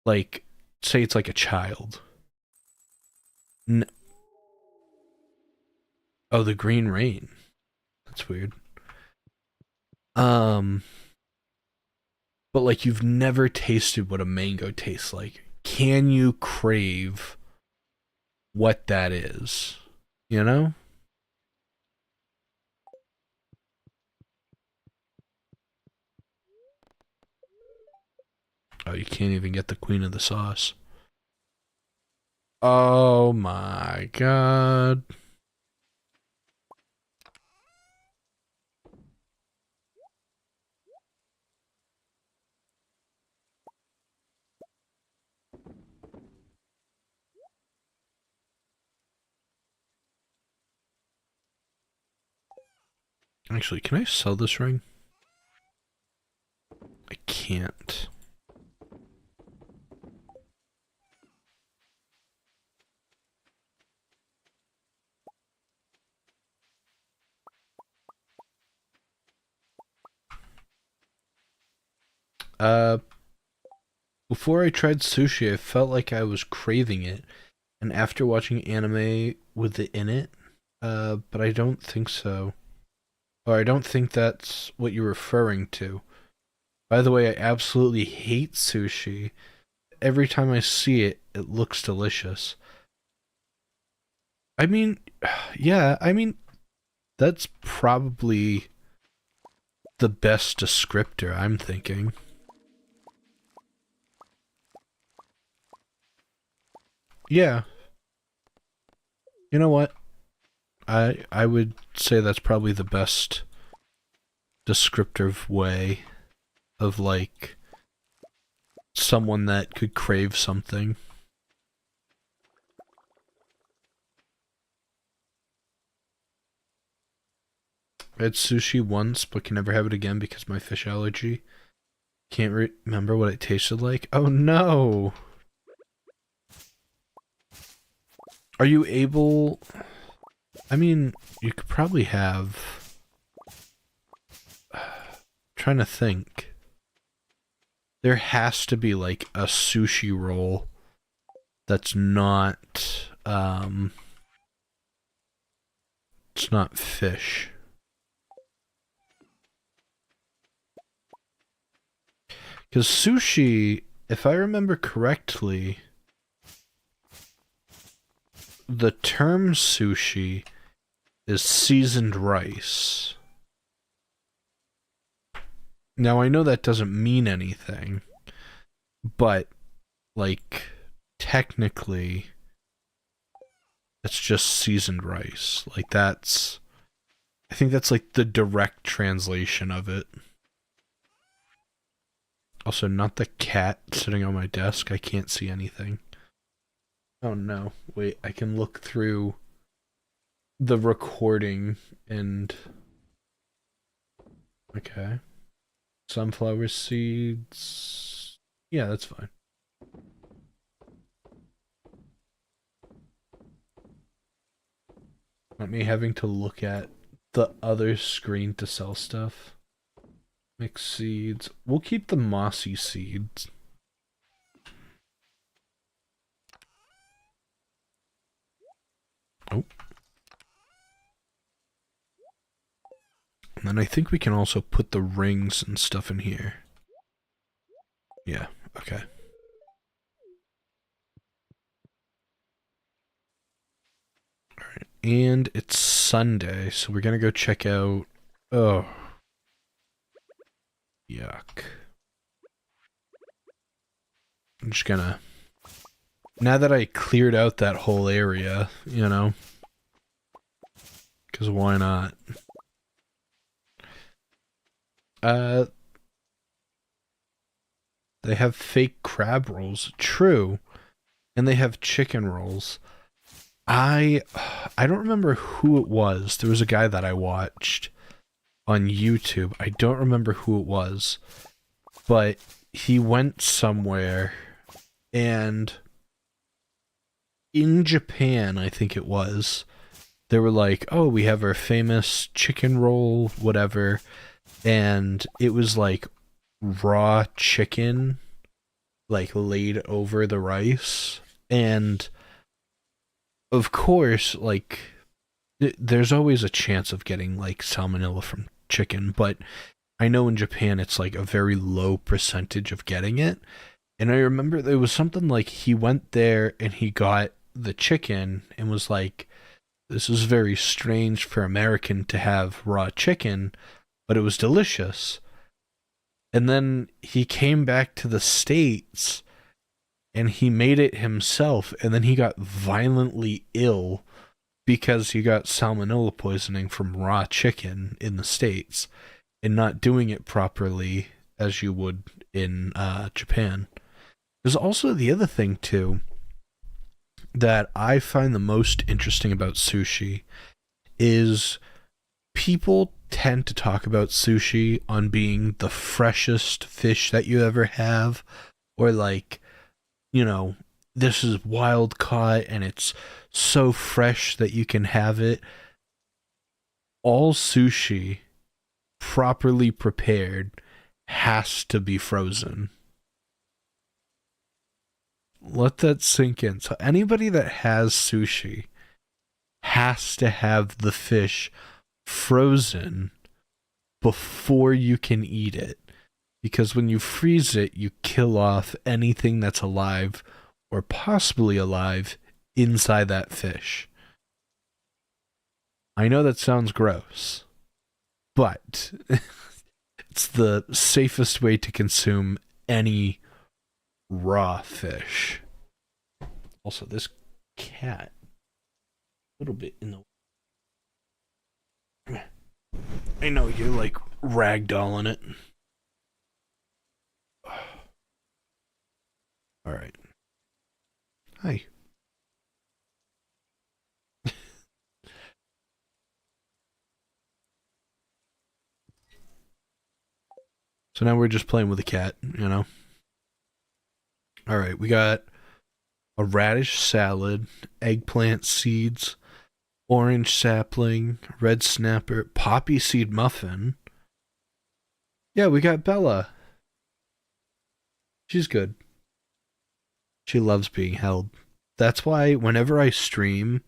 Like, say it's like a child. N- oh, the green rain. That's weird. Um, but like you've never tasted what a mango tastes like. Can you crave what that is? You know? Oh, you can't even get the queen of the sauce. Oh my god. Actually, can I sell this ring? I can't. Uh, before I tried sushi, I felt like I was craving it, and after watching anime with it in it, but I don't think so. Or I don't think that's what you're referring to. By the way, I absolutely hate sushi. Every time I see it, it looks delicious. I mean, yeah, I mean, that's probably the best descriptor, I'm thinking. Yeah, you know what? I would say that's probably the best descriptive way of like someone that could crave something. I had sushi once, but can never have it again because of my fish allergy. Can't remember what it tasted like. Oh no! Are you able? I mean, you could probably have. Trying to think. There has to be like a sushi roll that's not It's not fish. Because sushi, if I remember correctly, the term sushi is seasoned rice. Now, I know that doesn't mean anything, but, like, technically, it's just seasoned rice. Like, that's... I think that's, like, the direct translation of it. Also, not the cat sitting on my desk. I can't see anything. Oh, no. Wait, I can look through the recording and... Okay. Sunflower seeds... Yeah, that's fine. Not me having to look at the other screen to sell stuff. Mixed seeds. We'll keep the mossy seeds. Oh. And then I think we can also put the rings and stuff in here. Yeah, okay. Alright, and it's Sunday, so we're gonna go check out... Oh. Yuck. I'm just gonna... Now that I cleared out that whole area, you know? Because why not? They have fake crab rolls. True. And they have chicken rolls. I don't remember who it was. There was a guy that I watched on YouTube. I don't remember who it was. But he went somewhere and in Japan, I think it was, they were like, oh, we have our famous chicken roll, whatever. And it was like raw chicken, like laid over the rice. And of course, like, there's always a chance of getting like salmonella from chicken, but I know in Japan it's like a very low percentage of getting it. And I remember there was something like he went there and he got the chicken and was like, this is very strange for American to have raw chicken, but it was delicious. And then he came back to the States and he made it himself, and then he got violently ill because he got salmonella poisoning from raw chicken in the States and not doing it properly as you would in Japan. There's also the other thing, too, that I find the most interesting about sushi is people tend to talk about sushi on being the freshest fish that you ever have, or like, you know, this is wild caught and it's so fresh that you can have it. All sushi, properly prepared, has to be frozen. Let that sink in. So anybody that has sushi has to have the fish frozen before you can eat it. Because when you freeze it, you kill off anything that's alive or possibly alive inside that fish. I know that sounds gross, but it's the safest way to consume any raw fish. Also, this cat, a little bit in the... I know, you're like ragdolling it. Alright. Hi. So now we're just playing with the cat, you know? Alright, we got a radish salad, eggplant seeds, orange sapling, red snapper, poppy seed muffin. Yeah, we got Bella. She's good. She loves being held. That's why whenever I stream,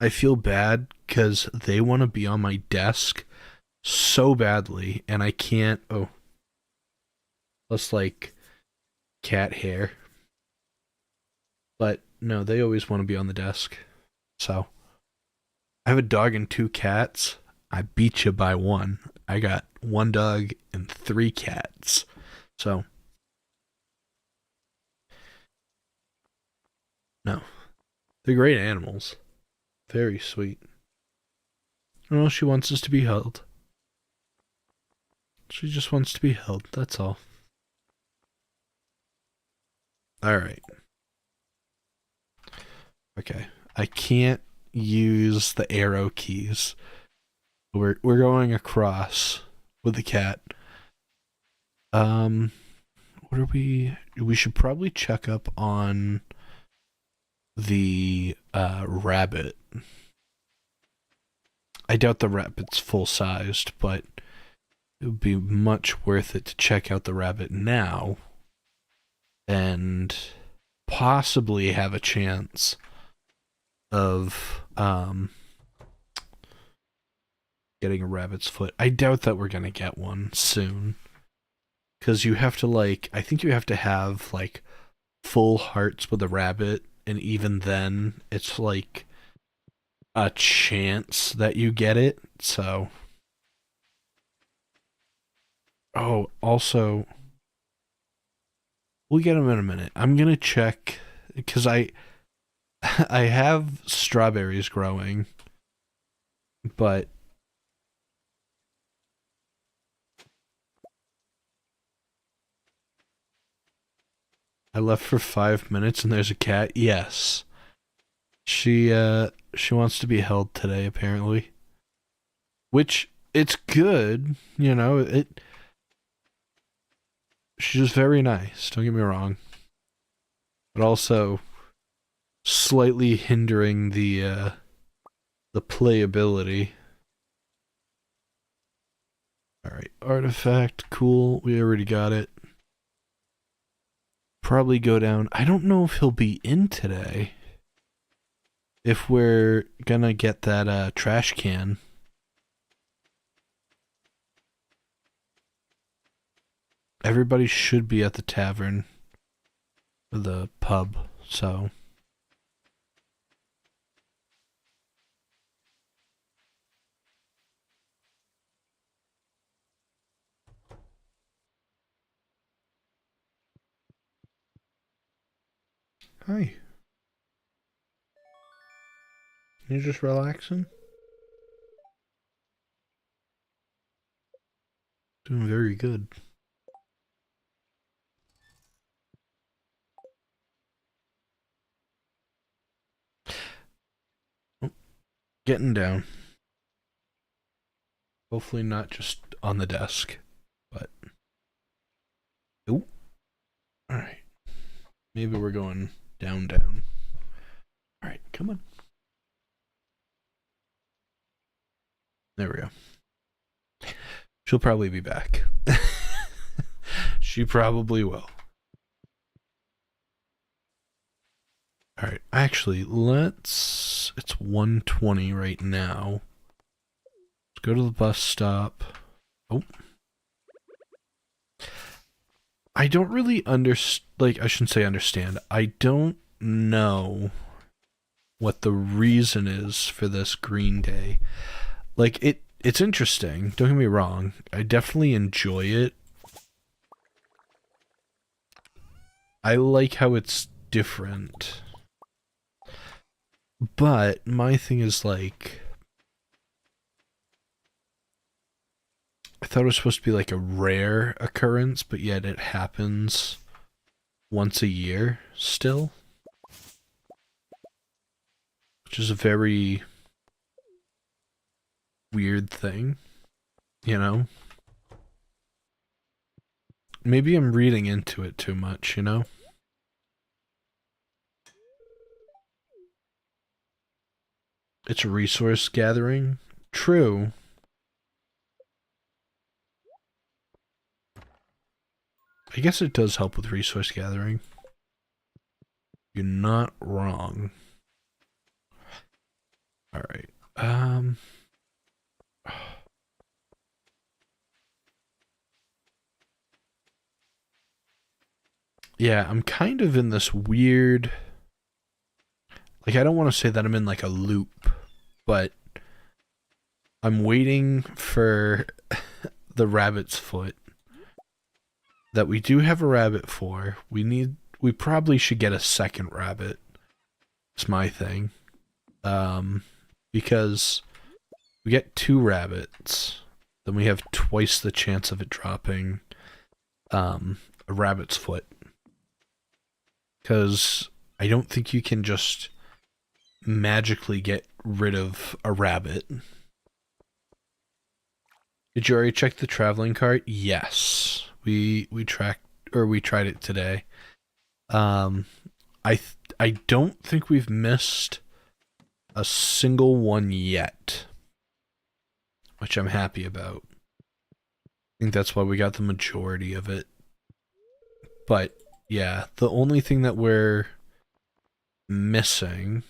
I feel bad because they want to be on my desk so badly, and I can't. Oh, plus like cat hair. But no, they always want to be on the desk. So I have a dog and two cats. I beat you by one. I got one dog and three cats. So no, they're great animals. Very sweet. Well, she wants us to be held. She just wants to be held. That's all. All right. Okay. I can't use the arrow keys. We're going across with the cat. What are we? We should probably check up on the rabbit. I doubt the rabbit's full sized, but it would be much worth it to check out the rabbit now and possibly have a chance of getting a rabbit's foot. I doubt that we're gonna get one soon. Because you have to I think you have to have full hearts with a rabbit, and even then, it's like a chance that you get it. So, oh, also, we'll get them in a minute. I'm gonna check because I have strawberries growing, but I left for 5 minutes and there's a cat. Yes. She wants to be held today apparently. Which it's good, she's very nice, don't get me wrong. But also slightly hindering the playability. Alright, artifact, cool. We already got it. Probably go down. I don't know if he'll be in today. If we're gonna get that trash can. Everybody should be at the tavern. Or the pub, so. Hi. You just relaxing? Doing very good. Oh, getting down. Hopefully not just on the desk, but. Ooh. Alright. Maybe we're going down, down. Alright, come on. There we go. She'll probably be back. She probably will. Alright, actually, it's 1:20 right now. Let's go to the bus stop. Oh. I don't really I shouldn't say understand. I don't know what the reason is for this green day. It's interesting, don't get me wrong. I definitely enjoy it. I like how it's different. But my thing is I thought it was supposed to be a rare occurrence, but yet it happens once a year still. Which is a very weird thing, Maybe I'm reading into it too much, It's resource gathering. True. I guess it does help with resource gathering. You're not wrong. All right. Yeah, I'm kind of in this weird. Like, I don't want to say that I'm in like a loop, but I'm waiting for the rabbit's foot that we do have a rabbit for. We probably should get a second rabbit. It's my thing. Because we get 2 rabbits, then we have twice the chance of it dropping a rabbit's foot. Because I don't think you can just magically get rid of a rabbit. Did you already check the traveling cart? Yes. We tried it today. I don't think we've missed a single one yet, which I'm happy about. I think that's why we got the majority of it. But yeah, the only thing that we're missing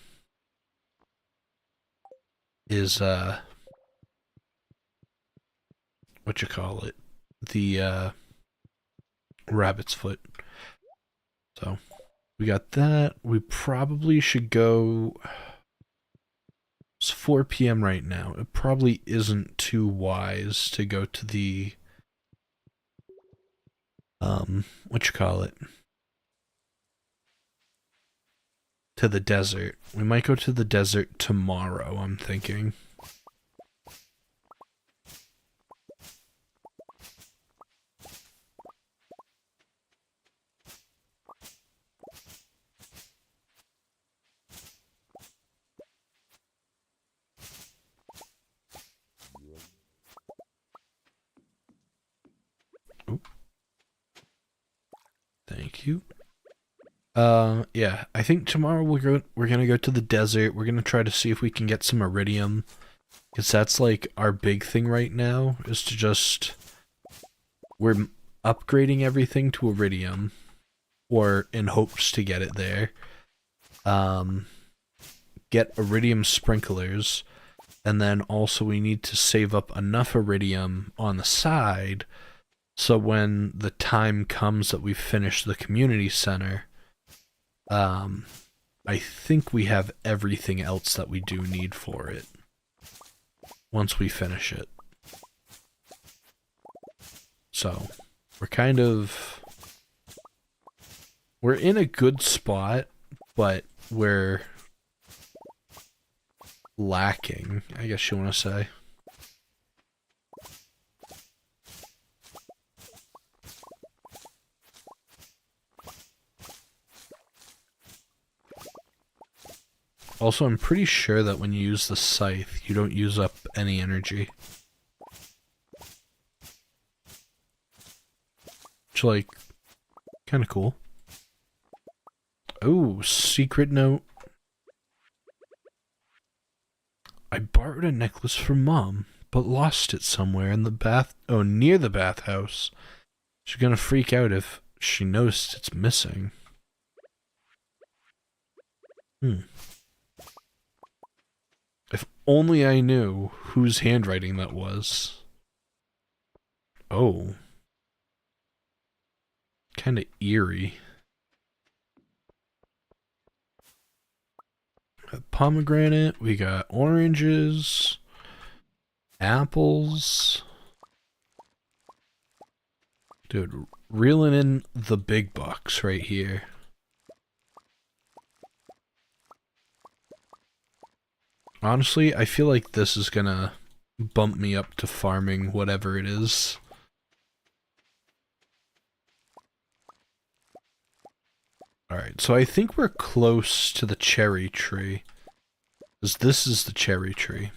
is what you call it? The rabbit's foot. So we got that. We probably should go. It's 4 p.m. right now. It probably isn't too wise to go to the what you call it? To the desert. We might go to the desert tomorrow, I'm thinking. Oop. Thank you. Yeah, I think tomorrow we're gonna go to the desert. We're gonna try to see if we can get some iridium, because that's like our big thing right now, is to just, we're upgrading everything to iridium, or in hopes to get it there. Get iridium sprinklers, and then also we need to save up enough iridium on the side, so when the time comes that we finish the community center, I think we have everything else that we do need for it once we finish it. So, we're in a good spot, but we're lacking, I guess you want to say. Also, I'm pretty sure that when you use the scythe, you don't use up any energy. Which, like, kind of cool. Oh, secret note. I borrowed a necklace from Mom, but lost it somewhere in the near the bathhouse. She's gonna freak out if she noticed it's missing. If only I knew whose handwriting that was. Oh. Kinda eerie. Pomegranate, we got oranges, apples. Dude, reeling in the big bucks right here. Honestly, I feel like this is gonna bump me up to farming whatever it is. Alright, so I think we're close to the cherry tree. Because this is the cherry tree.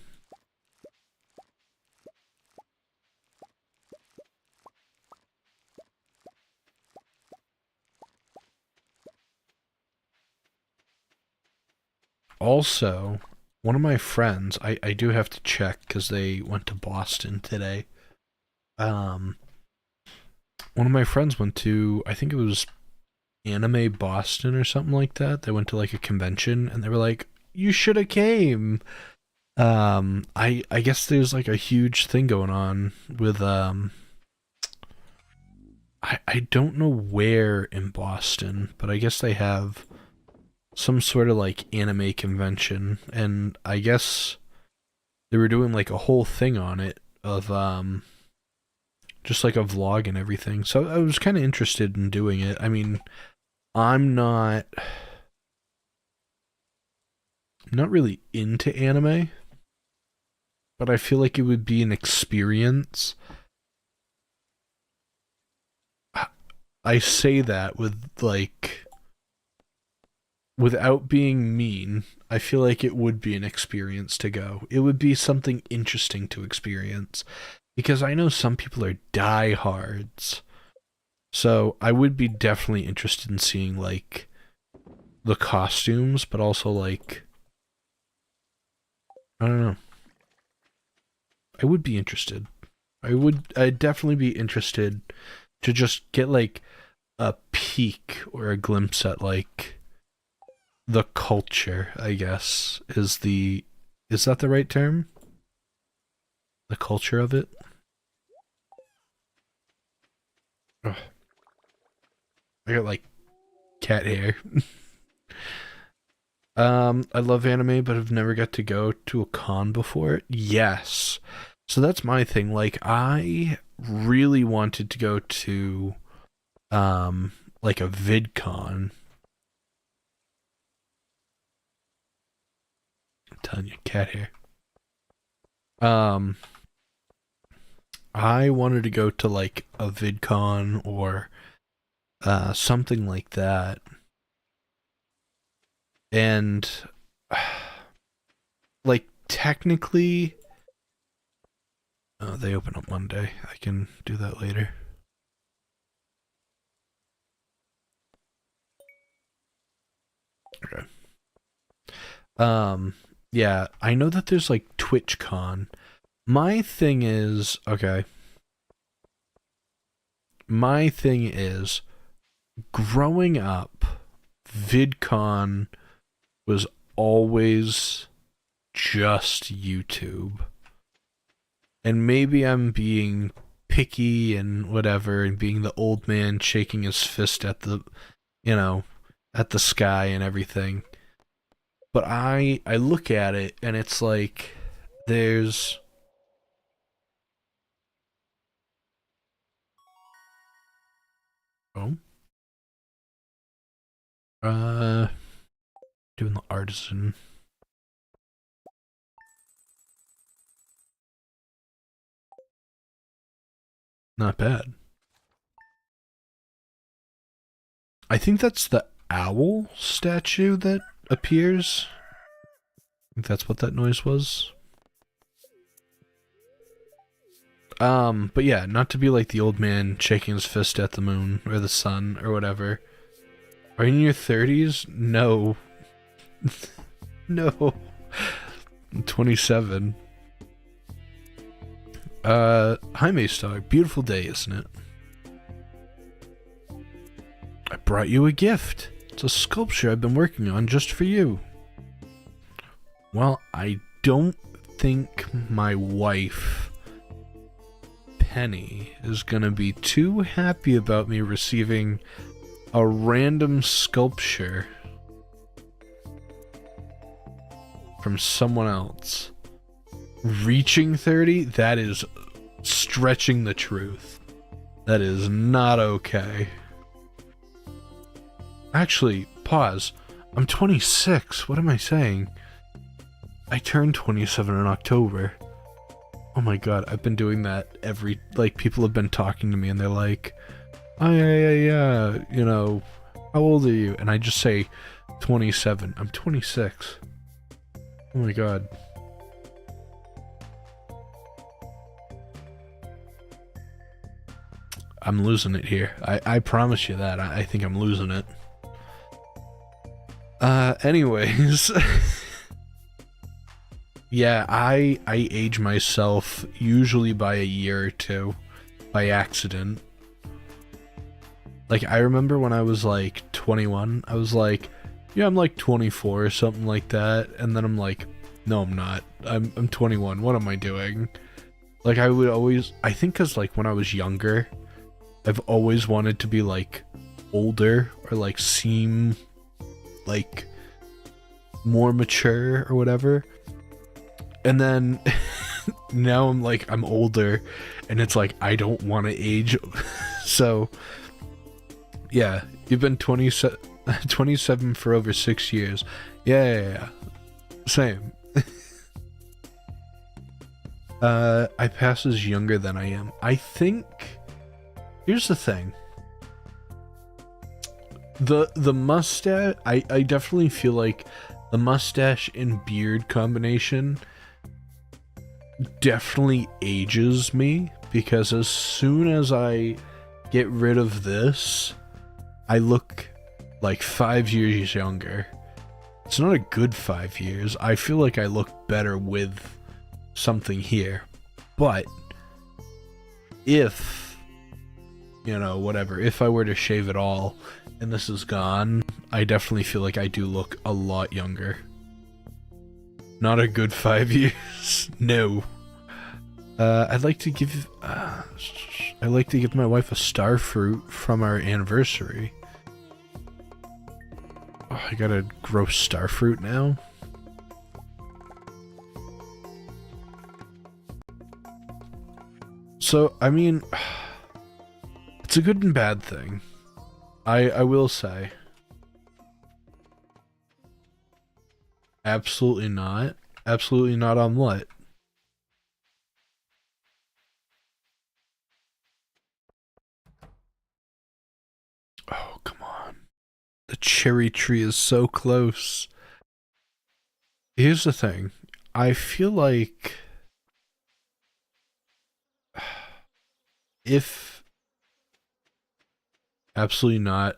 Also, one of my friends, I do have to check because they went to Boston today. One of my friends went to, I think it was Anime Boston or something like that. They went to like a convention and they were like, you should have came. I guess there's like a huge thing going on with I don't know where in Boston, but I guess they have some sort of like anime convention, and I guess they were doing like a whole thing on it of just like a vlog and everything. So I was kind of interested in doing it. I mean, I'm not really into anime, but I feel like it would be an experience. I say that with like without being mean, I feel like it would be an experience to go. It would be something interesting to experience because I know some people are diehards. So I would be definitely interested in seeing like the costumes, but also like I don't know. I would be interested. I'd definitely be interested to just get like a peek or a glimpse at like the culture, I guess, is that the right term? The culture of it? Ugh, I got like cat hair. I love anime, but have never got to go to a con before. Yes. So that's my thing. Like I really wanted to go to like a VidCon. I'm telling you, cat hair. Um I wanted to go to like a VidCon or something like that. And like technically they open up Monday. I can do that later. Okay. Yeah, I know that there's like TwitchCon. My thing is, okay. My thing is growing up, VidCon was always just YouTube. And maybe I'm being picky and whatever and being the old man shaking his fist at the, you know, at the sky and everything. But I look at it and it's like there's oh uh doing the artisan. Not bad. I think that's the owl statue that appears. I think that's what that noise was. But yeah, not to be like the old man shaking his fist at the moon or the sun or whatever. Are you in your 30s? No. No. I'm 27. Hi Maystar. Beautiful day, isn't it? I brought you a gift. It's a sculpture I've been working on just for you. Well, I don't think my wife, Penny, is gonna be too happy about me receiving a random sculpture from someone else. Reaching 30? That is stretching the truth. That is not okay. Actually, pause. I'm 26. What am I saying? I turned 27 in October. Oh my god, I've been doing that every... Like, people have been talking to me and they're like, oh yeah, you know, how old are you? And I just say 27. I'm 26. Oh my god. I'm losing it here. I promise you that. I think I'm losing it. Anyways. Yeah, I age myself usually by a year or two. By accident. Like, I remember when I was like 21, I was like, yeah, I'm like 24 or something like that. And then I'm like, No, I'm not. I'm 21. What am I doing? Like, I would always, I think because, like, when I was younger, I've always wanted to be, like, older or, like, seem, like, more mature or whatever. And then now I'm, like, I'm older and it's like, I don't want to age. So, yeah, you've been 27 for over 6 years. Yeah. Same. I pass as younger than I am. I think, here's the thing. The mustache, I definitely feel like the mustache and beard combination definitely ages me, because as soon as I get rid of this, I look like 5 years younger. It's not a good 5 years. I feel like I look better with something here. But if, you know, whatever, if I were to shave it all and this is gone, I definitely feel like I do look a lot younger. Not a good 5 years. No. I'd like to give my wife a star fruit from our anniversary. Oh, I gotta grow star fruit now. So, I mean, it's a good and bad thing. I will say. Absolutely not. Absolutely not on what? Oh, come on. The cherry tree is so close. Here's the thing. I feel like if absolutely not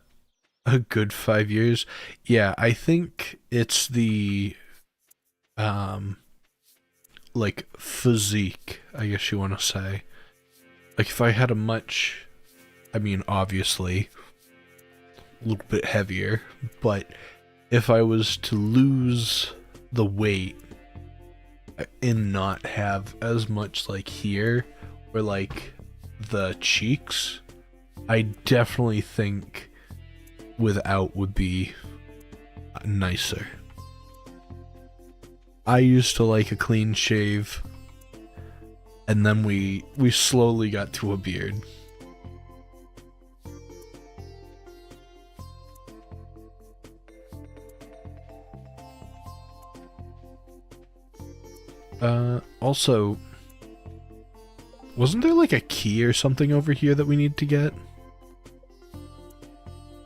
a good 5 years, yeah, I think it's the like physique, I guess you want to say. Like if I had a much, I mean, obviously a little bit heavier, but if I was to lose the weight and not have as much like here or like the cheeks, I definitely think without would be nicer. I used to like a clean shave, and then we slowly got to a beard. Also, wasn't there like a key or something over here that we need to get?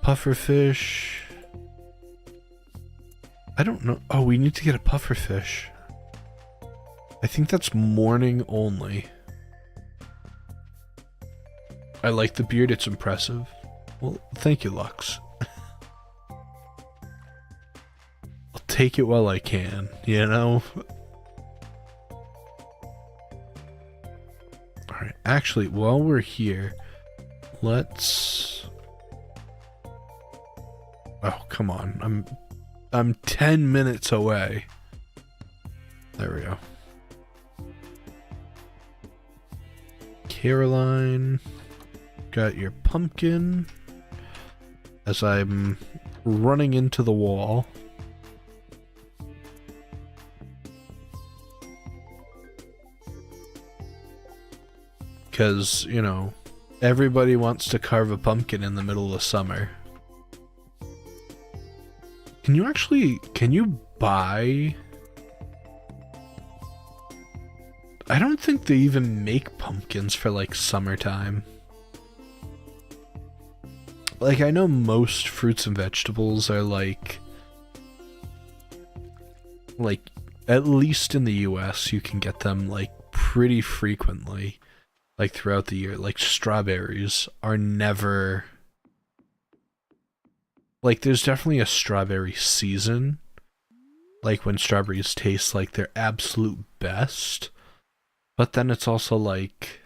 Pufferfish. I don't know. Oh, we need to get a pufferfish. I think that's morning only. I like the beard, it's impressive. Well, thank you, Lux. I'll take it while I can, you know? Alright, actually, while we're here, let's... Oh, come on. I'm 10 minutes away. There we go. Caroline, got your pumpkin as I'm running into the wall. Because, you know, everybody wants to carve a pumpkin in the middle of summer. Can you buy... I don't think they even make pumpkins for, like, summertime. Like, I know most fruits and vegetables are, like, at least in the US, you can get them, like, pretty frequently, like, throughout the year. Like, strawberries are never... Like, there's definitely a strawberry season, like, when strawberries taste like their absolute best. But then it's also like,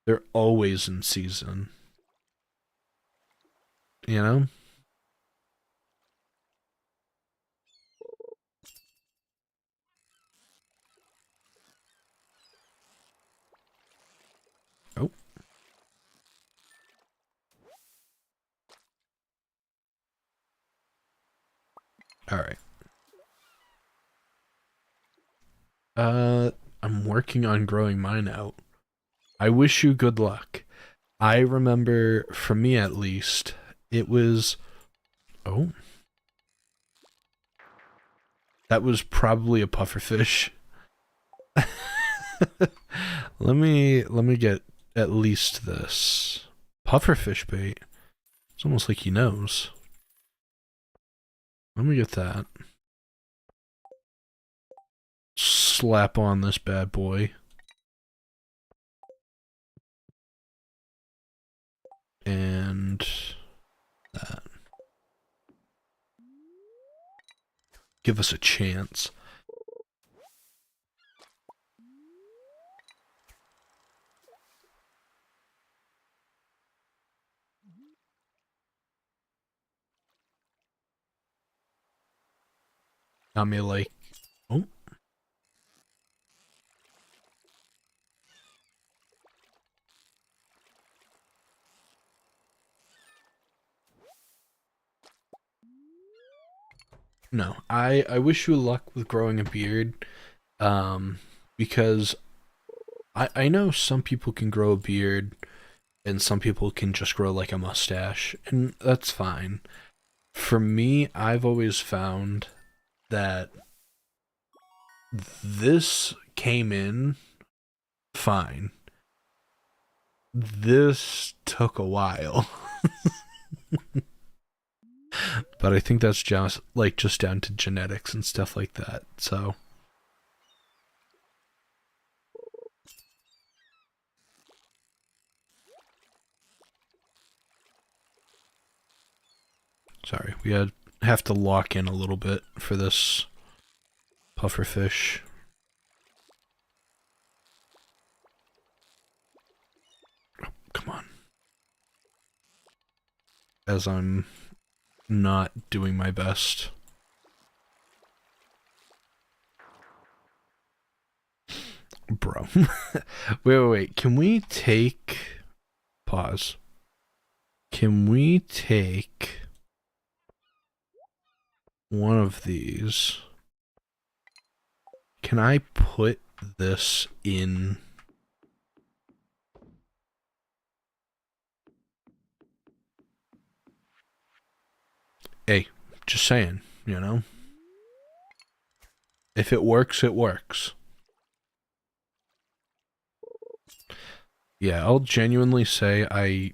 they're always in season. You know? Alright. I'm working on growing mine out. I wish you good luck. I remember, for me at least, it was... Oh. That was probably a pufferfish. Let me get at least this. Pufferfish bait. It's almost like he knows. Let me get that. Slap on this bad boy. And that. Give us a chance. Got me like, oh. No, I wish you luck with growing a beard, because I know some people can grow a beard and some people can just grow like a mustache, and that's fine. For me, I've always found that this came in fine. This took a while. But I think that's just down to genetics and stuff like that. So sorry, we have to lock in a little bit for this pufferfish. Oh, come on. As I'm not doing my best. Bro. Wait. Can we take... Pause. Can we take one of these? Can I put this in... Hey, just saying, you know? If it works, it works. Yeah, I'll genuinely say I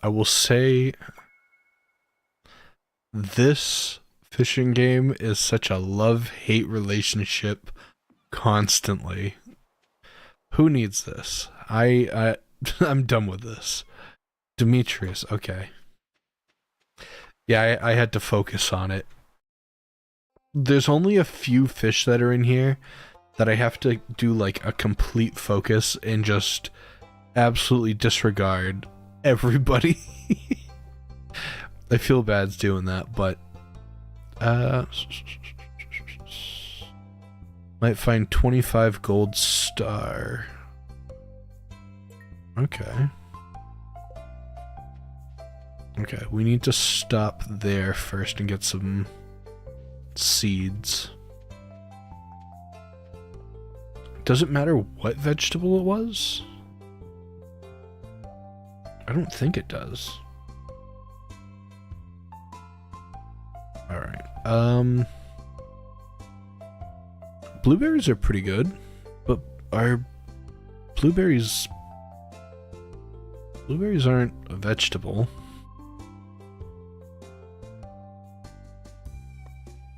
will say this fishing game is such a love-hate relationship constantly. Who needs this? I'm done with this. Demetrius, okay. Yeah, I had to focus on it. There's only a few fish that are in here that I have to do like a complete focus and just absolutely disregard everybody. I feel bad doing that, but might find 25 gold star. Okay. Okay, we need to stop there first and get some seeds. Does it matter what vegetable it was? I don't think it does. Alright, blueberries are pretty good, but are blueberries aren't a vegetable.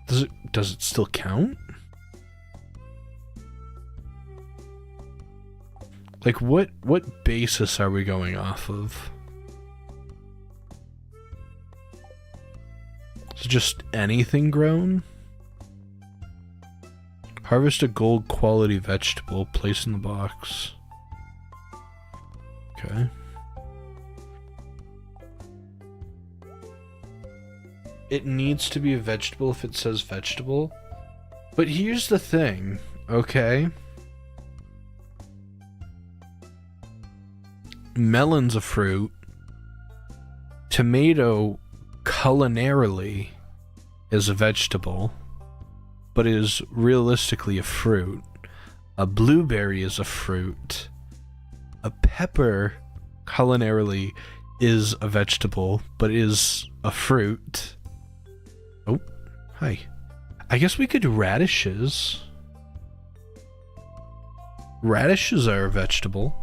Does it still count? Like what basis are we going off of? Is it just anything grown? Harvest a gold quality vegetable, place in the box. Okay. It needs to be a vegetable if it says vegetable. But here's the thing, okay? Melon's a fruit. Tomato, culinarily, is a vegetable, but is realistically a fruit. A blueberry is a fruit. A pepper, culinarily, is a vegetable, but is a fruit. Oh, hi. I guess we could do radishes. Radishes are a vegetable.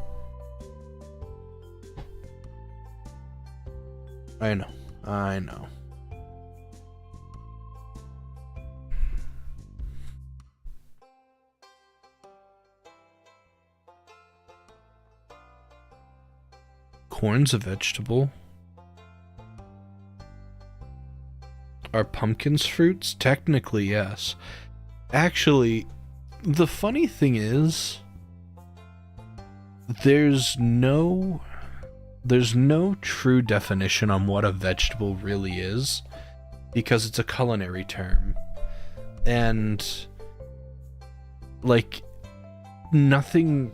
I know. I know. Corn's a vegetable. Are pumpkins fruits? Technically, yes. Actually, the funny thing is, there's no true definition on what a vegetable really is, because it's a culinary term. And, like, nothing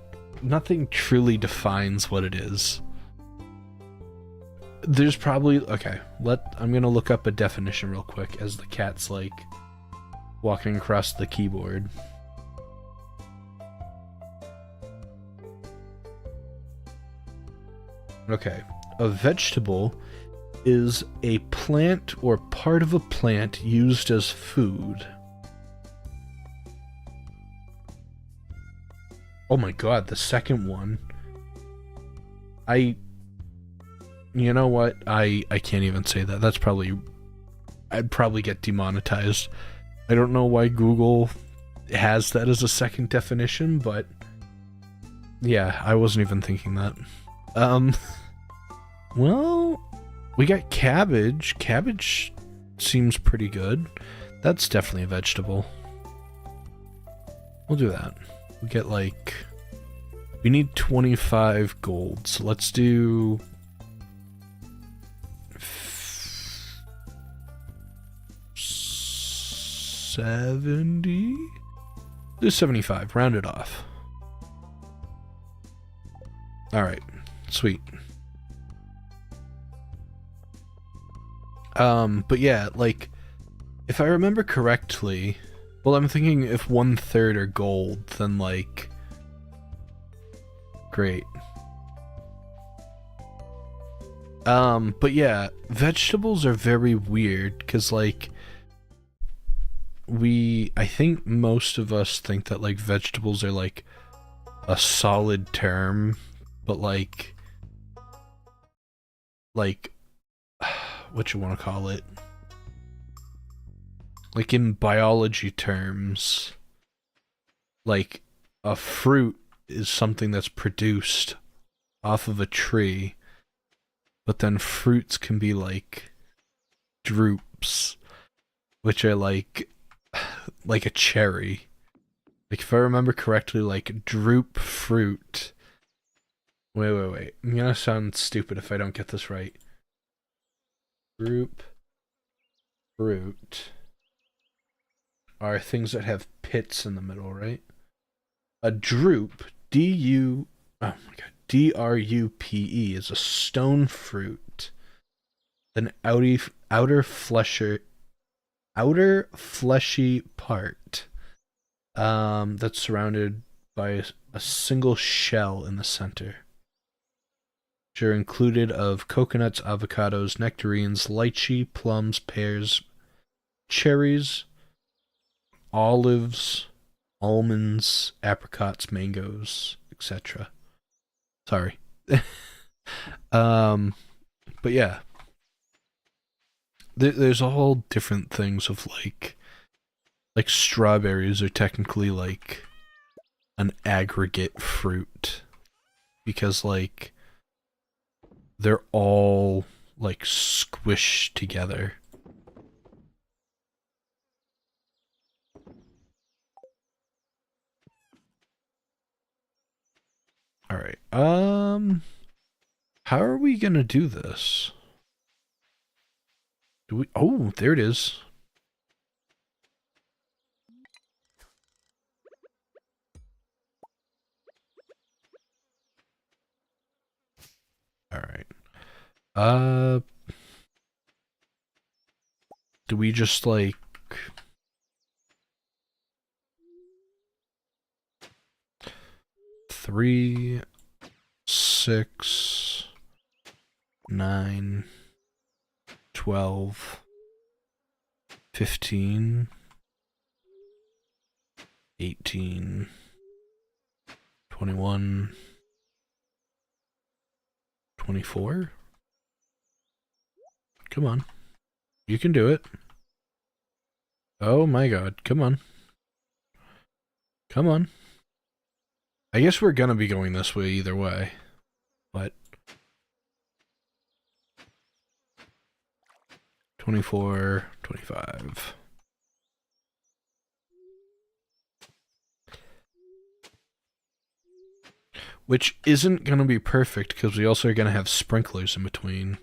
truly defines what it is. There's probably... Okay, I'm gonna look up a definition real quick as the cat's, like, walking across the keyboard. Okay, a vegetable is a plant or part of a plant used as food. Oh my god, the second one. You know what? I can't even say that. That's probably... I'd probably get demonetized. I don't know why Google has that as a second definition, but... Yeah, I wasn't even thinking that. Well... We got cabbage. Cabbage seems pretty good. That's definitely a vegetable. We'll do that. We get, like... We need 25 gold, so let's do... 70? Do 75, round it off. Alright, sweet. But yeah, like, if I remember correctly, well, I'm thinking if 1/3 are gold, then, like, great. But yeah, vegetables are very weird, because, like, I think most of us think that, like, vegetables are, like, a solid term, but, like, what you want to call it? Like, in biology terms, like, a fruit is something that's produced off of a tree, but then fruits can be, like, drupes, which are, like a cherry. Like, if I remember correctly, like, drupe fruit. Wait. I'm gonna sound stupid if I don't get this right. Drupe fruit are things that have pits in the middle, right? A drupe, D-R-U-P-E, is a stone fruit. An outer fleshy part that's surrounded by a single shell in the center, which are included of coconuts, avocados, nectarines, lychee, plums, pears, cherries, olives, almonds, apricots, mangoes, etc. Sorry. But yeah, there's all different things of, like strawberries are technically, like, an aggregate fruit, because, like, they're all, like, squished together. Alright, how are we gonna do this? Do we, oh, there it is. Alright. Do we just, like... 3, 6, 9, 12, 15, 18, 21, 24? Come on. You can do it. Oh my god, come on. Come on. I guess we're gonna be going this way either way, but... 24, 25. Which isn't gonna be perfect, because we also are gonna have sprinklers in between.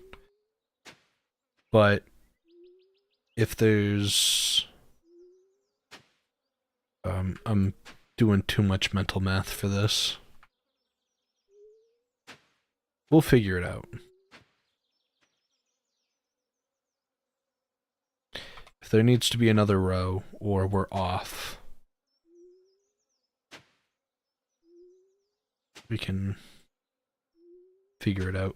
But... if there's... I'm doing too much mental math for this. We'll figure it out. If there needs to be another row, or we're off, we can figure it out.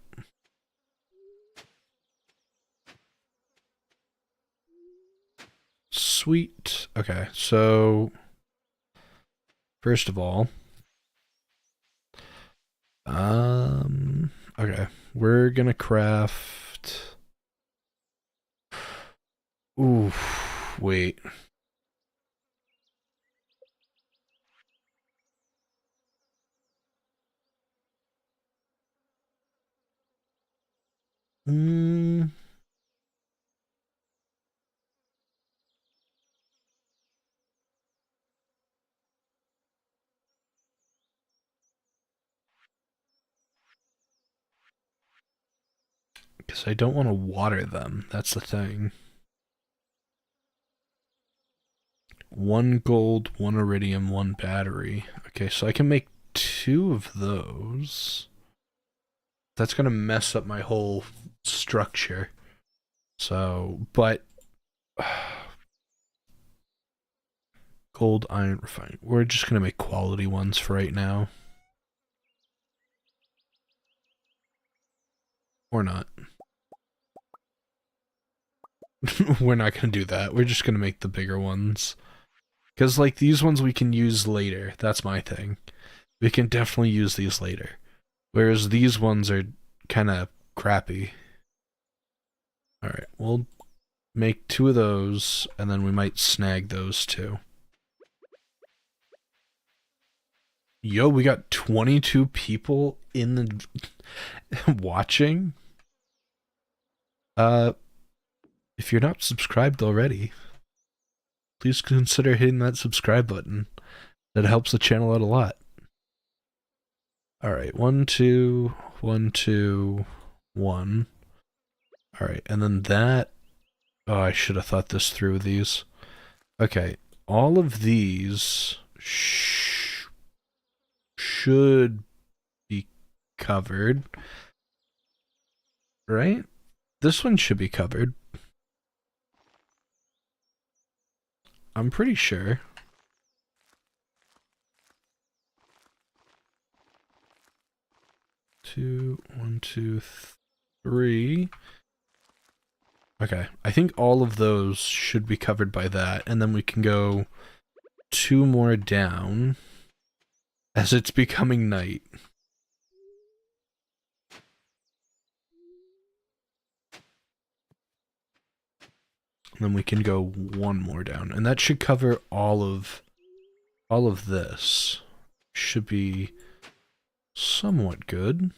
Sweet. Okay, so first of all, okay, we're gonna craft... Ooh, wait. Because I don't want to water them. That's the thing. 1 gold, 1 iridium, 1 battery. Okay, so I can make 2 of those. That's gonna mess up my whole structure. So, but... gold, iron, refined. We're just gonna make quality ones for right now. Or not. We're not gonna do that. We're just gonna make the bigger ones. Because, like, these ones we can use later. That's my thing. We can definitely use these later. Whereas these ones are kind of crappy. Alright, we'll make 2 of those, and then we might snag those 2. Yo, we got 22 people in the... watching? If you're not subscribed already, please consider hitting that subscribe button. That helps the channel out a lot. Alright, 1, 2, 1, 2, 1. Alright, and then that... oh, I should have thought this through with these. Okay, all of these should be covered. Right? This one should be covered. I'm pretty sure. 2, 1, 2, 3. Okay, I think all of those should be covered by that, and then we can go 2 more down as it's becoming night. And then we can go 1 more down, and that should cover all of this. Should be somewhat good.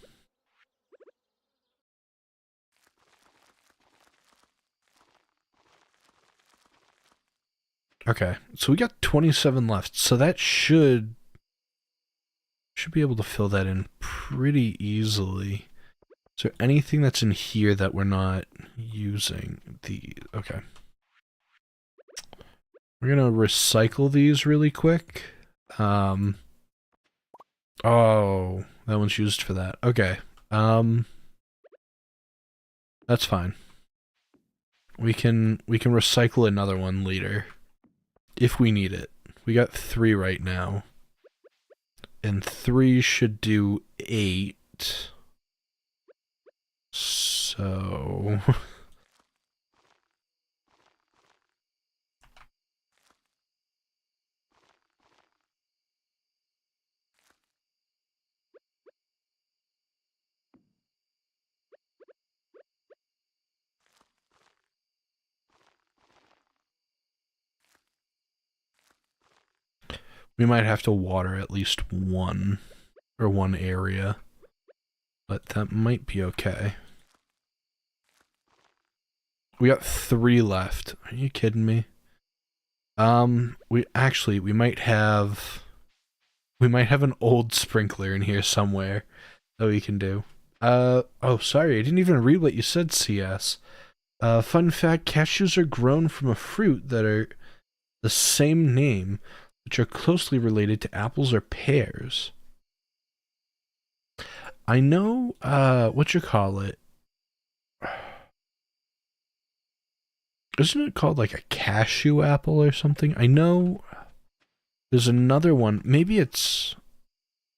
Okay, so we got 27 left, so that should be able to fill that in pretty easily. Is there anything that's in here that we're not using? Okay. We're gonna recycle these really quick. Oh, that one's used for that. Okay. That's fine. We can recycle another one later. If we need it. We got 3 right now. And 3 should do 8. So... we might have to water at least one area, but that might be okay. We got 3 left. Are you kidding me? We might have an old sprinkler in here somewhere that we can do. Oh, sorry, I didn't even read what you said, CS. Fun fact, cashews are grown from a fruit that are the same name, which are closely related to apples or pears. I know, whatchamacallit. Isn't it called like a cashew apple or something? I know there's another one. Maybe it's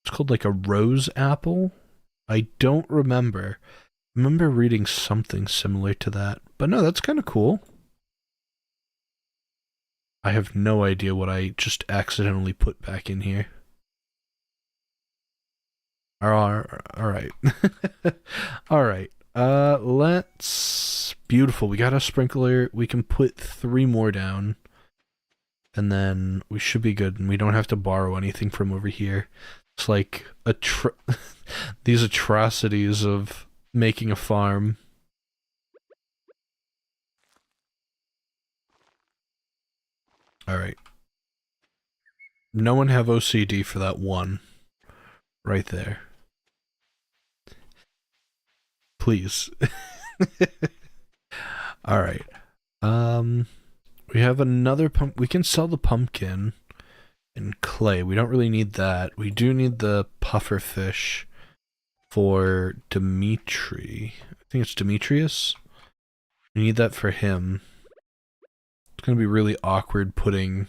called like a rose apple? I don't remember. I remember reading something similar to that. But no, that's kind of cool. I have no idea what I just accidentally put back in here. Alright. Alright. Let's... Beautiful. We got a sprinkler. We can put 3 more down. And then we should be good. And we don't have to borrow anything from over here. It's like these atrocities of making a farm. Alright. No one have OCD for that one. Right there. Please. Alright. We have another pump. We can sell the pumpkin and clay. We don't really need that. We do need the puffer fish for Dimitri. I think it's Demetrius. We need that for him. It's gonna be really awkward putting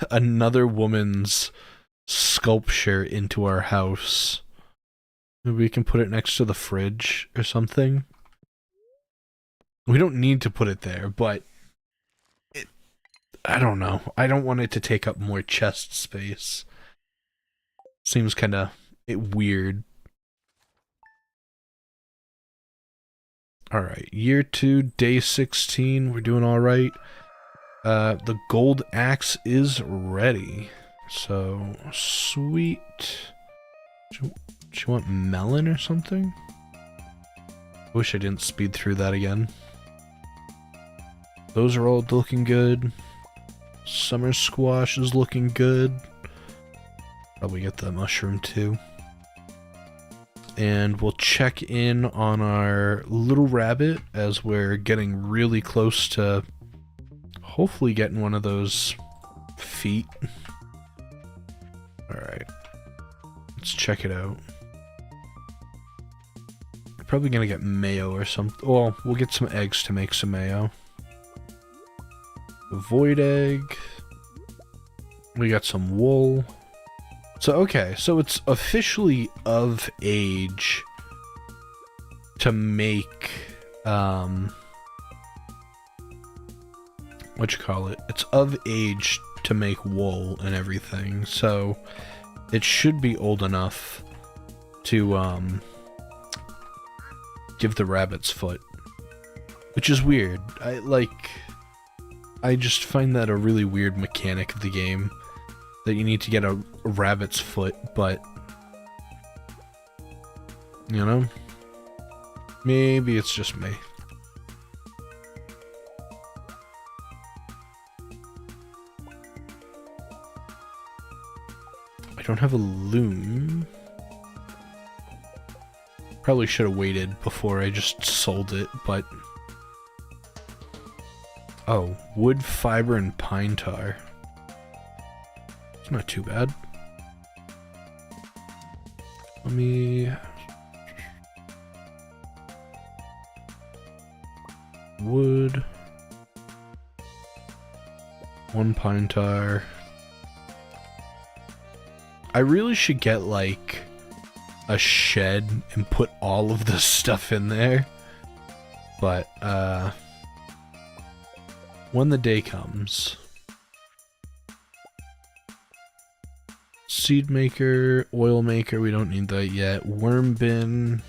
another woman's sculpture into our house. Maybe we can put it next to the fridge or something. We don't need to put it there, but I don't know. I don't want it to take up more chest space. Seems kind of weird. Alright, year 2, day 16. We're doing alright. The gold axe is ready. So, sweet. Do you want melon or something? Wish I didn't speed through that again. Those are all looking good. Summer squash is looking good. Probably get the mushroom too. And we'll check in on our little rabbit as we're getting really close to hopefully getting one of those feet. Alright. Let's check it out. We're probably gonna get mayo or something. Well, we'll get some eggs to make some mayo. The void egg. We got some wool. So, okay, so it's officially of age to make, It's of age to make wool and everything, so it should be old enough to, give the rabbit's foot. Which is weird. I just find that a really weird mechanic of the game. That you need to get a rabbit's foot, but... You know? Maybe it's just me. I don't have a loom. Probably should have waited before I just sold it, but... Oh, wood, fiber, and pine tar. It's not too bad. Let me... Wood. 1 pine tar. I really should get, like, a shed and put all of this stuff in there. But, when the day comes... Seed maker, oil maker, we don't need that yet. Worm bin.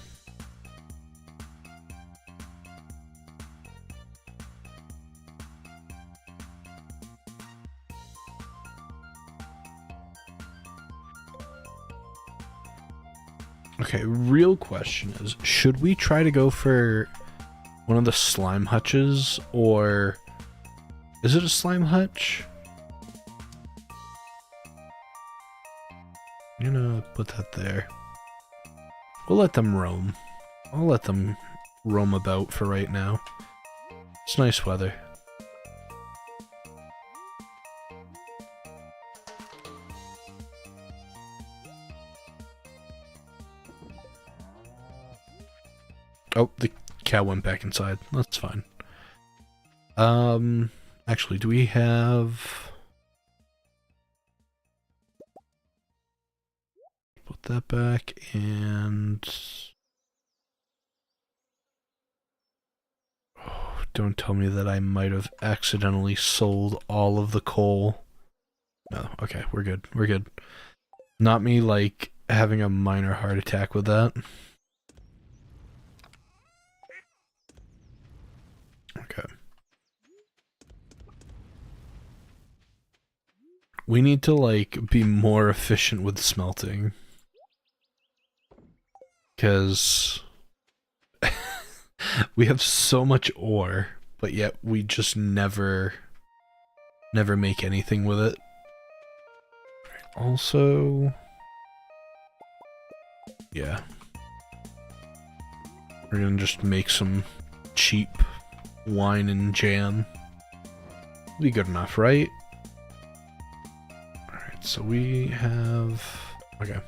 Okay, real question is, should we try to go for one of the slime hutches, or is it a slime hutch? I'm gonna put that there. We'll let them roam. I'll let them roam about for right now. It's nice weather. Oh, the cow went back inside. That's fine. Actually, do we have... Put that back, and... Oh, don't tell me that I might have accidentally sold all of the coal. No, okay, we're good. We're good. Not me, like, having a minor heart attack with that. Okay. We need to, like, be more efficient with smelting. Because we have so much ore, but yet we just never make anything with it. Also, yeah. We're gonna just make some cheap wine and jam. Be good enough, right? Alright, so we have... Okay.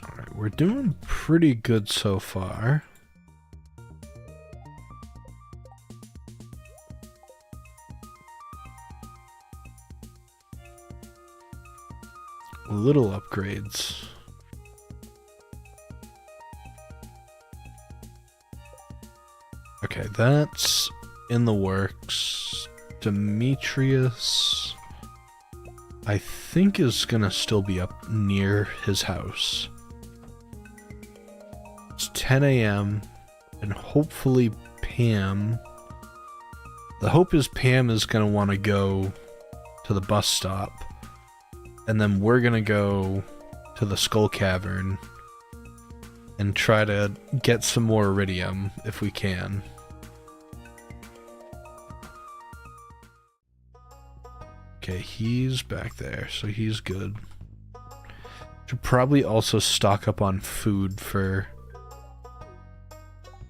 Alright, we're doing pretty good so far. Little upgrades. Okay, that's in the works. Demetrius, I think, is gonna still be up near his house. It's 10 a.m. and hopefully Pam... The hope is Pam is gonna want to go to the bus stop. And then we're gonna go to the Skull Cavern and try to get some more iridium if we can. Okay, he's back there, so he's good. Should probably also stock up on food for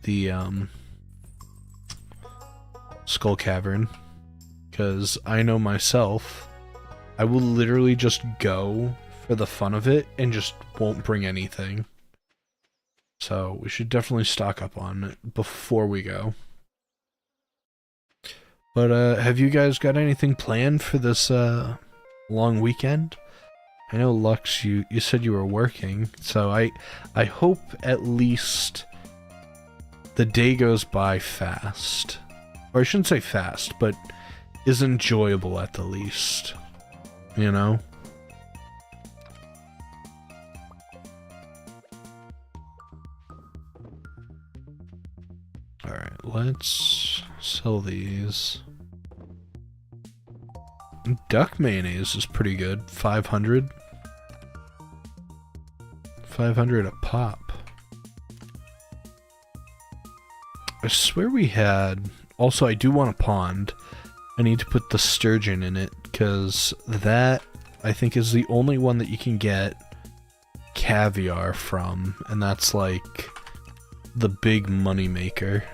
the Skull Cavern, because I know myself, I will literally just go for the fun of it and just won't bring anything. So we should definitely stock up on it before we go. But have you guys got anything planned for this long weekend? I know, Lux, you said you were working, so I hope at least the day goes by fast. Or I shouldn't say fast, but is enjoyable at the least. You know? Alright, let's sell these. Duck mayonnaise is pretty good. 500. 500 a pop. I swear we had... Also, I do want a pond. I need to put the sturgeon in it, because that, I think, is the only one that you can get caviar from, and that's, like, the big money maker.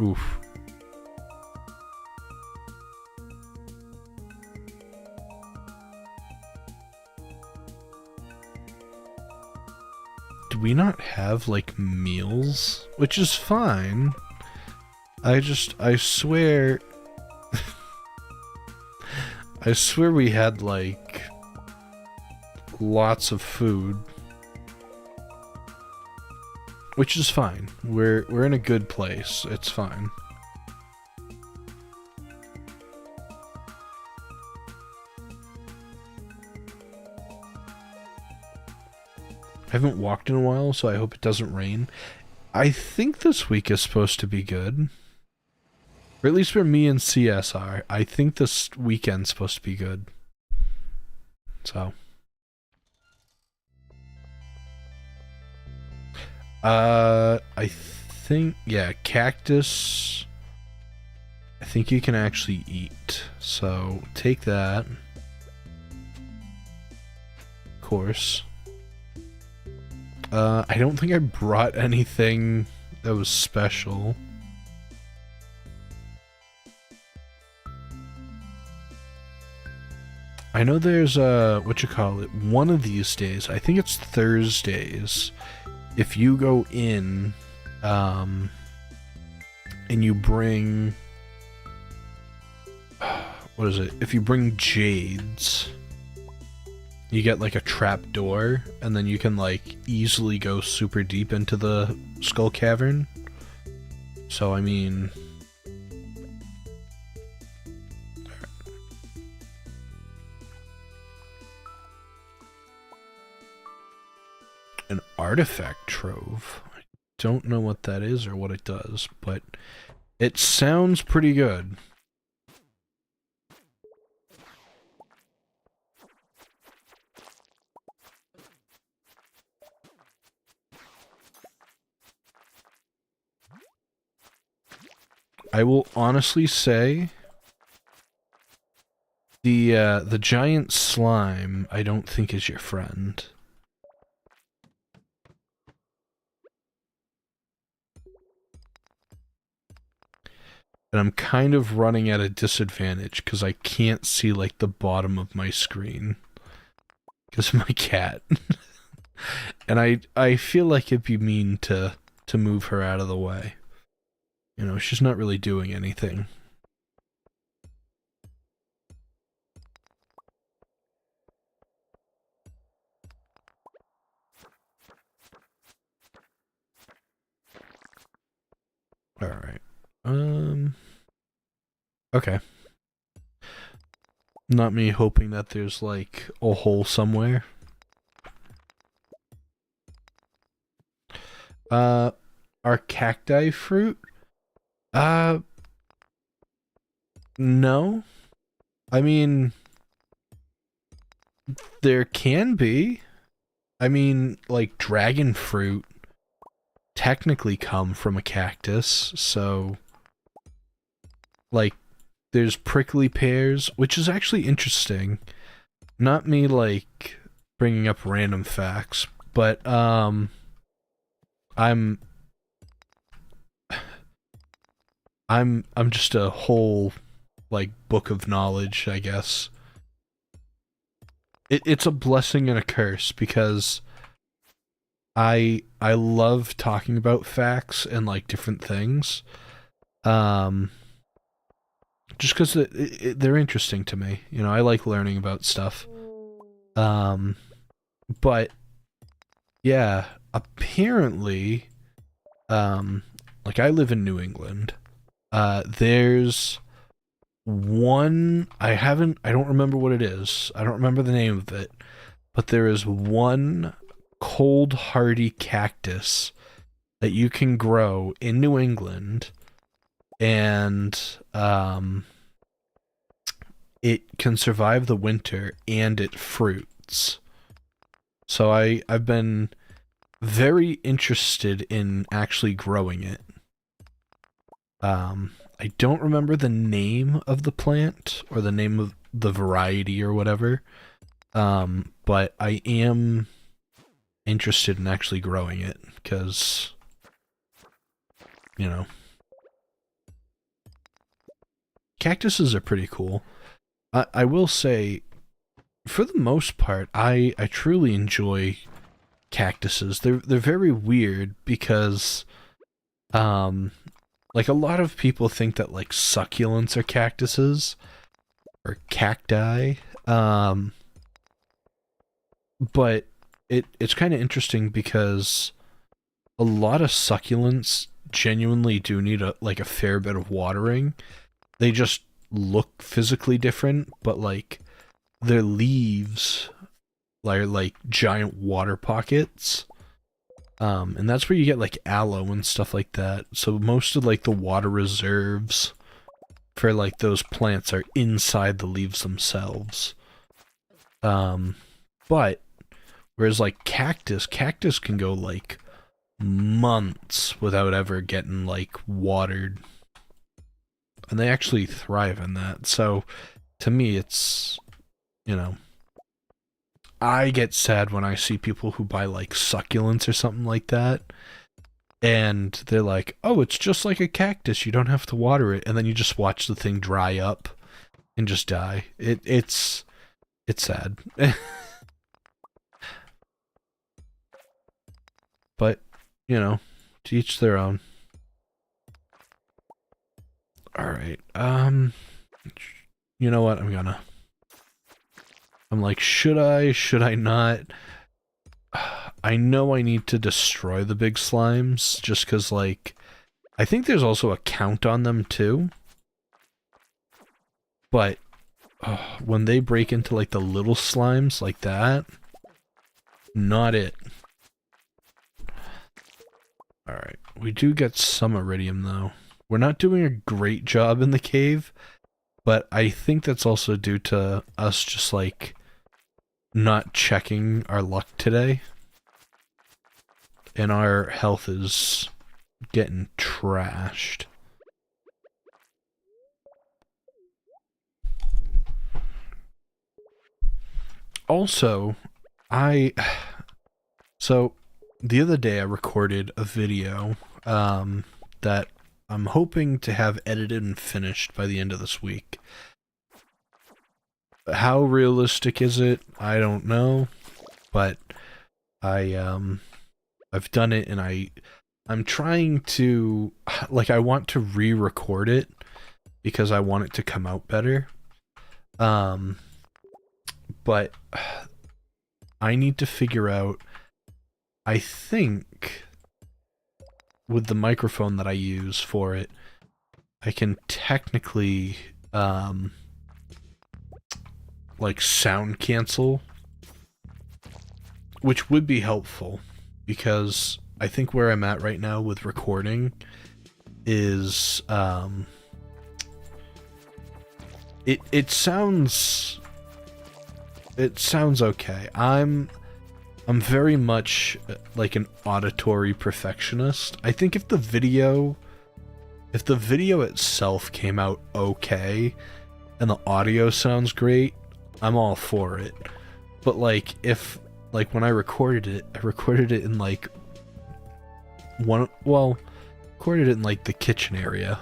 Oof. Do we not have, like, meals? Which is fine. I swear... I swear we had, like, lots of food. Which is fine. We're in a good place. It's fine. I haven't walked in a while, so I hope it doesn't rain. I think this week is supposed to be good. Or at least for me and CSR. I think this weekend's supposed to be good. So. I think, yeah, cactus. I think you can actually eat. So, take that. Of course. I don't think I brought anything that was special. I know there's one of these days, I think it's Thursdays, if you go in, and you bring, what is it? If you bring jades, you get like a trap door, and then you can like easily go super deep into the skull cavern. So I mean, an artifact trove. I don't know what that is or what it does, but it sounds pretty good. I will honestly say the giant slime I don't think is your friend. And I'm kind of running at a disadvantage because I can't see like the bottom of my screen because of my cat. And I feel like it'd be mean to move her out of the way. You know, she's not really doing anything. Alright. Okay. Not me hoping that there's, like, a hole somewhere. Are cacti fruit? No. I mean, there can be. I mean, like, dragon fruit technically come from a cactus, so... Like, there's prickly pears, which is actually interesting. Not me, like, bringing up random facts, but, I'm just a whole, like, book of knowledge, I guess. It's a blessing and a curse, because I love talking about facts and, like, different things. Just because they're interesting to me. You know, I like learning about stuff. But, yeah, apparently, like, I live in New England. There's one, I don't remember what it is. I don't remember the name of it. But there is one cold hardy cactus that you can grow in New England, and it can survive the winter and it fruits. So I've been very interested in actually growing it. I don't remember the name of the plant or the name of the variety or whatever, but I am interested in actually growing it because, you know, cactuses are pretty cool. I will say, for the most part, I truly enjoy cactuses. They're very weird because, like a lot of people think that like succulents are cactuses or cacti, but it's kind of interesting because a lot of succulents genuinely do need a fair bit of watering. They just look physically different, but like their leaves are like giant water pockets. And that's where you get like aloe and stuff like that. So most of like the water reserves for like those plants are inside the leaves themselves. But whereas like cactus can go like months without ever getting like watered. And they actually thrive in that. So to me it's, you know, I get sad when I see people who buy like succulents or something like that, and they're like, "Oh, it's just like a cactus. You don't have to water it," and then you just watch the thing dry up and just die. It's sad, but you know, to each their own. All right, you know what? I'm like, should I? Should I not? I know I need to destroy the big slimes just because, like, I think there's also a count on them too. But when they break into like the little slimes like that, not it. Alright, we do get some iridium though. We're not doing a great job in the cave, but I think that's also due to us just like not checking our luck today. And our health is getting trashed. Also, so the other day I recorded a video that I'm hoping to have edited and finished by the end of this week. How realistic is it? I don't know, but I've done it, and I'm trying to, like, I want to re-record it because I want it to come out better. But I need to figure out, I think with the microphone that I use for it, I can technically like sound cancel, which would be helpful because I think where I'm at right now with recording is it sounds okay. I'm very much like an auditory perfectionist. I think if the video itself came out okay and the audio sounds great, I'm all for it. But like if like when I recorded it in like recorded it in like the kitchen area,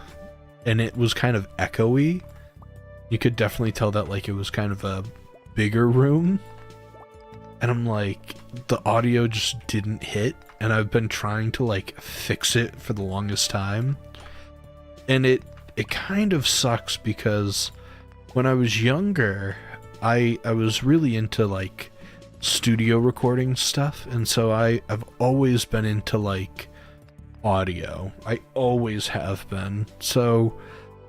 and it was kind of echoey. You could definitely tell that like it was kind of a bigger room, and I'm like, the audio just didn't hit, and I've been trying to like fix it for the longest time, and it kind of sucks because when I was younger, I was really into like studio recording stuff, and so I've always been into like audio. I always have been. So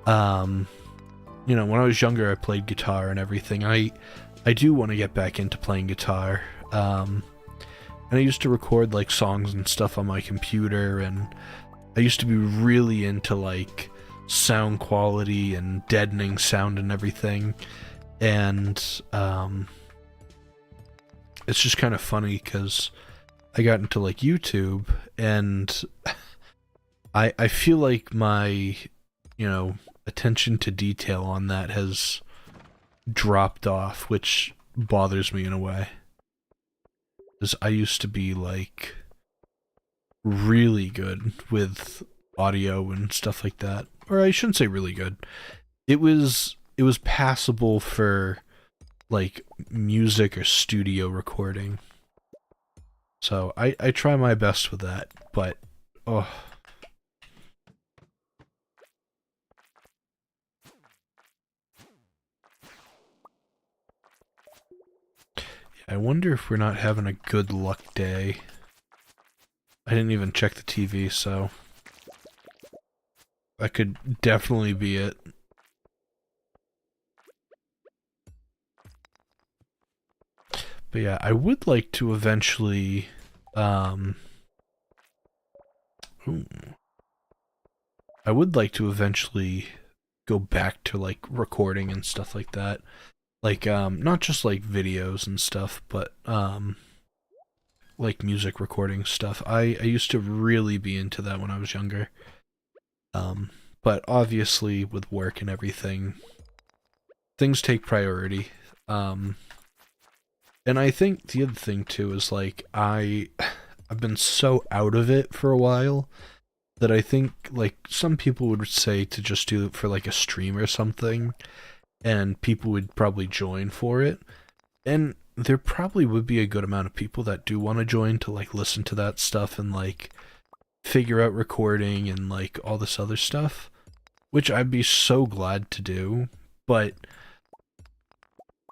you know, when I was younger I played guitar and everything. I do want to get back into playing guitar. And I used to record like songs and stuff on my computer, and I used to be really into like sound quality and deadening sound and everything. And it's just kind of funny because I got into like YouTube, and I feel like my, you know, attention to detail on that has dropped off, which bothers me in a way. Because I used to be like really good with audio and stuff like that. Or I shouldn't say really good. It was passable for like music or studio recording. So I try my best with that, but oh, I wonder if we're not having a good luck day. I didn't even check the TV, so that could definitely be it. But yeah, I would like to eventually, ooh, I would like to eventually go back to like recording and stuff like that. Like, not just like videos and stuff, but, like music recording stuff. I used to really be into that when I was younger. But obviously with work and everything, things take priority. Um, and I think the other thing too is like I've been so out of it for a while that I think like some people would say to just do it for like a stream or something, and people would probably join for it. And there probably would be a good amount of people that do want to join to like listen to that stuff and like figure out recording and like all this other stuff, which I'd be so glad to do. But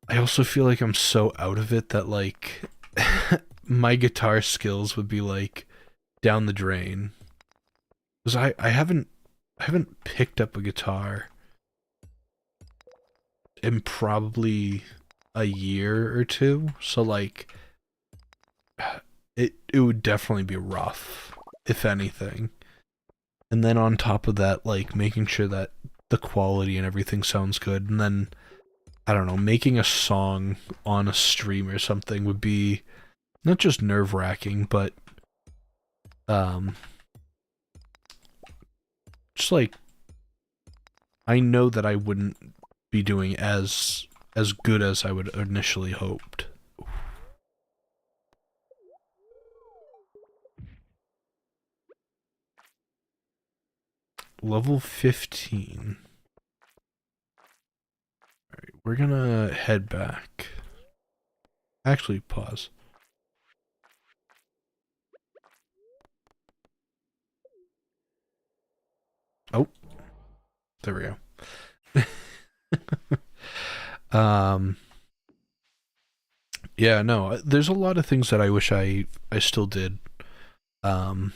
I also feel like I'm so out of it that like my guitar skills would be like down the drain. Because I haven't picked up a guitar in probably a year or two. So like it would definitely be rough, if anything. And then on top of that, like making sure that the quality and everything sounds good, and then I don't know, making a song on a stream or something would be not just nerve-wracking, but um just like I know that I wouldn't be doing as good as I would initially hoped. Level 15. Alright, we're gonna head back. Actually, pause. Oh, there we go. Yeah, no, there's a lot of things that I wish I still did. Um,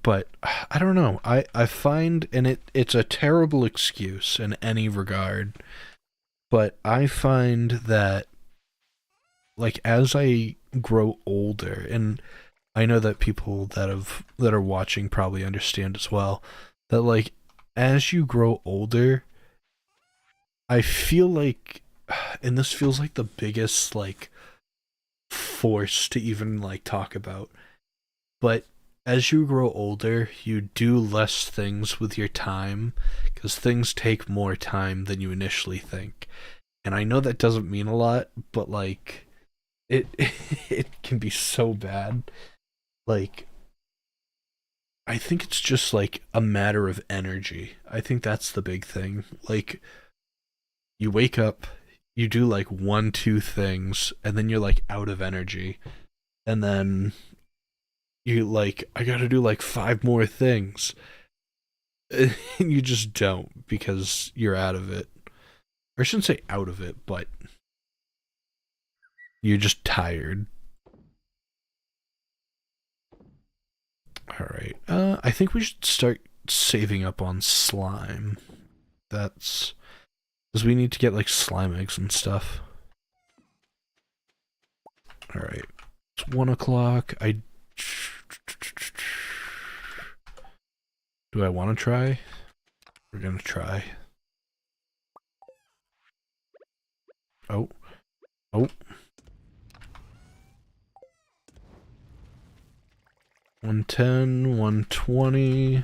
but I don't know. I find, and it's a terrible excuse in any regard, but I find that like as I grow older, and I know that people that are watching probably understand as well, that like as you grow older, I feel like, and this feels like the biggest like force to even like talk about, but as you grow older, you do less things with your time because things take more time than you initially think. And I know that doesn't mean a lot, but like it it can be so bad. Like I think it's just like a matter of energy. I think that's the big thing. Like you wake up, you do like one, two things, and then you're like out of energy. And then you like, I gotta do like five more things. And you just don't because you're out of it. Or I shouldn't say out of it, but you're just tired. Alright. I think we should start saving up on slime. That's because we need to get like slime eggs and stuff. Alright. It's 1 o'clock. Do I want to try? We're gonna try. Oh. Oh. 110, 120.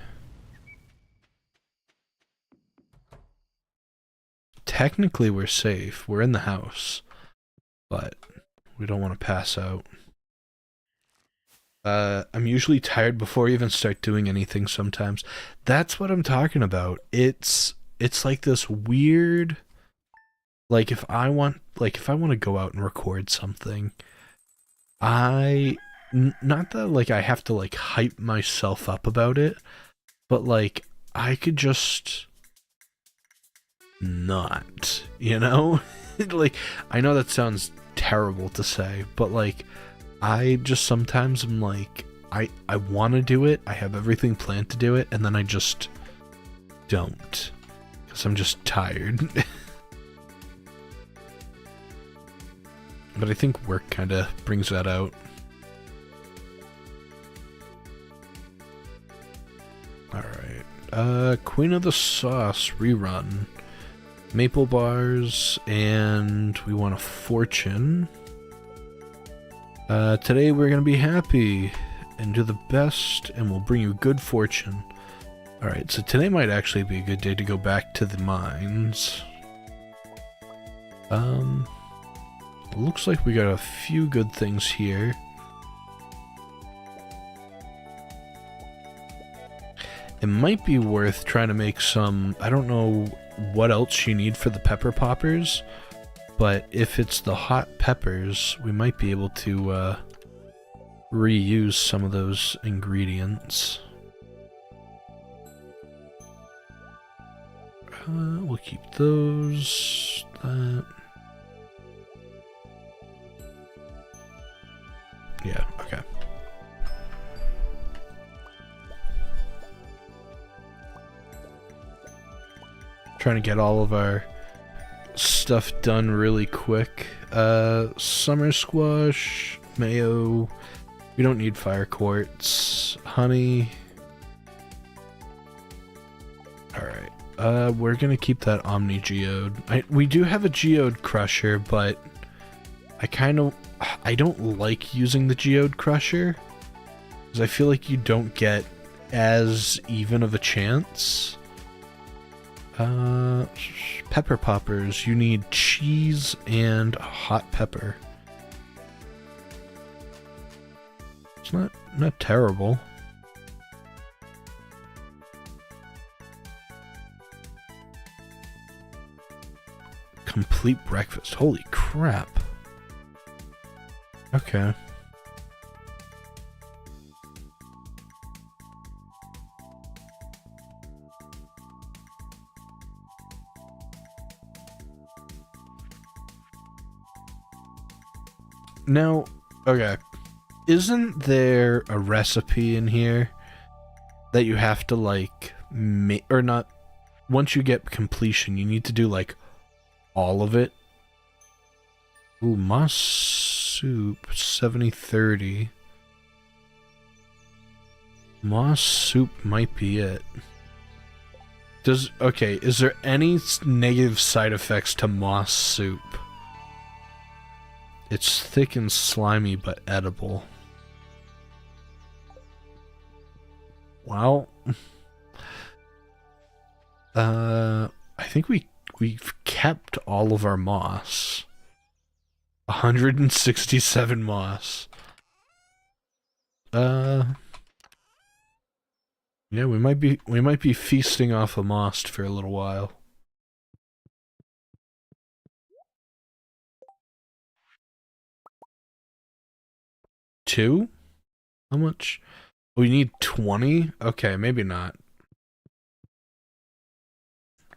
Technically, we're safe. We're in the house, but we don't want to pass out. I'm usually tired before I even start doing anything sometimes. That's what I'm talking about. It's like this weird, like if I want to go out and record something, not that like I have to like hype myself up about it, but like I could just not, you know? Like I know that sounds terrible to say, but like I just sometimes am like I want to do it. I have everything planned to do it, and then I just don't because I'm just tired. But I think work kind of brings that out. Alright. Queen of the Sauce rerun. Maple bars, and we want a fortune. Today we're gonna be happy and do the best, and we'll bring you good fortune. Alright, so today might actually be a good day to go back to the mines. Looks like we got a few good things here. It might be worth trying to make some, I don't know what else you need for the pepper poppers, but if it's the hot peppers, we might be able to reuse some of those ingredients. We'll keep those. Yeah, okay. Trying to get all of our stuff done really quick. Summer squash, mayo. We don't need fire quartz. Honey. Alright. We're gonna keep that Omni Geode. We do have a Geode Crusher, but I don't like using the Geode Crusher, because I feel like you don't get as even of a chance. Pepper poppers. You need cheese and hot pepper. It's not terrible. Complete breakfast. Holy crap. Okay. Now, okay. Isn't there a recipe in here that you have to like or not, once you get completion, you need to do like all of it? Ooh, moss soup, 70-30. Moss soup might be it. Okay, is there any negative side effects to moss soup? It's thick and slimy, but edible. Well, I think we've kept all of our moss. 167 moss. Yeah, we might be feasting off of moss for a little while. Two? How much? We need 20? Okay, maybe not.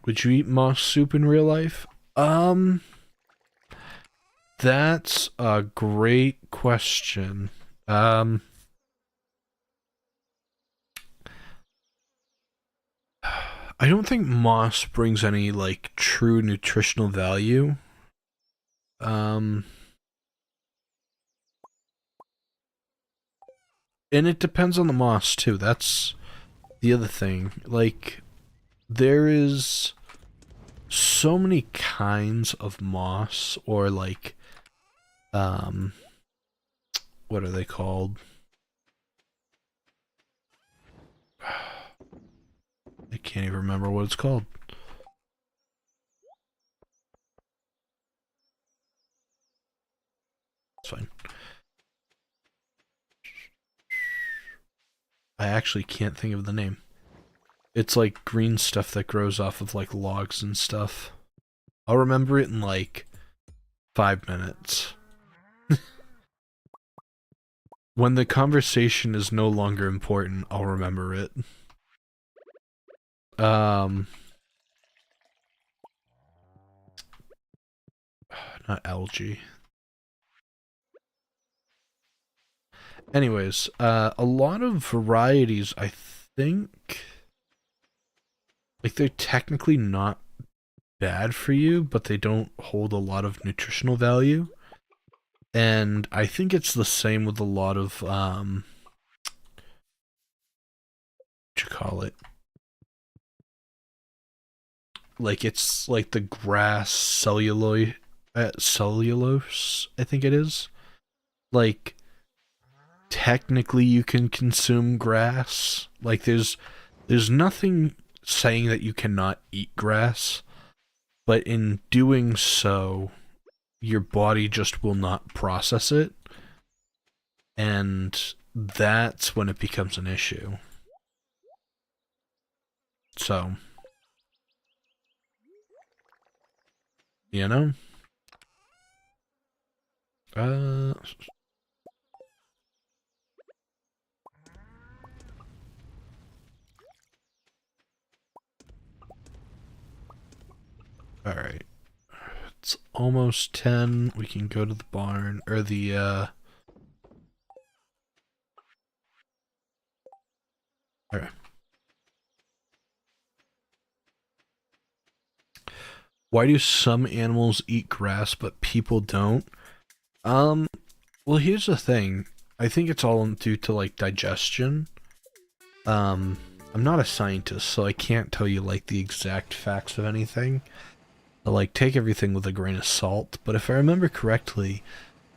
Would you eat moss soup in real life? That's a great question. I don't think moss brings any, like, true nutritional value. And it depends on the moss, too. That's the other thing. Like, there is so many kinds of moss, or, like, what are they called? I can't even remember what it's called. It's fine. I actually can't think of the name. It's like green stuff that grows off of like logs and stuff. I'll remember it in like 5 minutes. When the conversation is no longer important, I'll remember it. Not algae. Anyways, a lot of varieties, I think, like they're technically not bad for you, but they don't hold a lot of nutritional value. And I think it's the same with a lot of, what you call it? Like it's like the grass cellulose, I think it is. Like technically you can consume grass. Like there's nothing saying that you cannot eat grass, but in doing so, your body just will not process it, and that's when it becomes an issue. So, you know? Uh, Alright. It's almost 10. We can go to the barn, or the, Alright. Why do some animals eat grass but people don't? Well, here's the thing. I think it's all due to, like, digestion. I'm not a scientist, so I can't tell you, like, the exact facts of anything. But, like, take everything with a grain of salt. But if I remember correctly,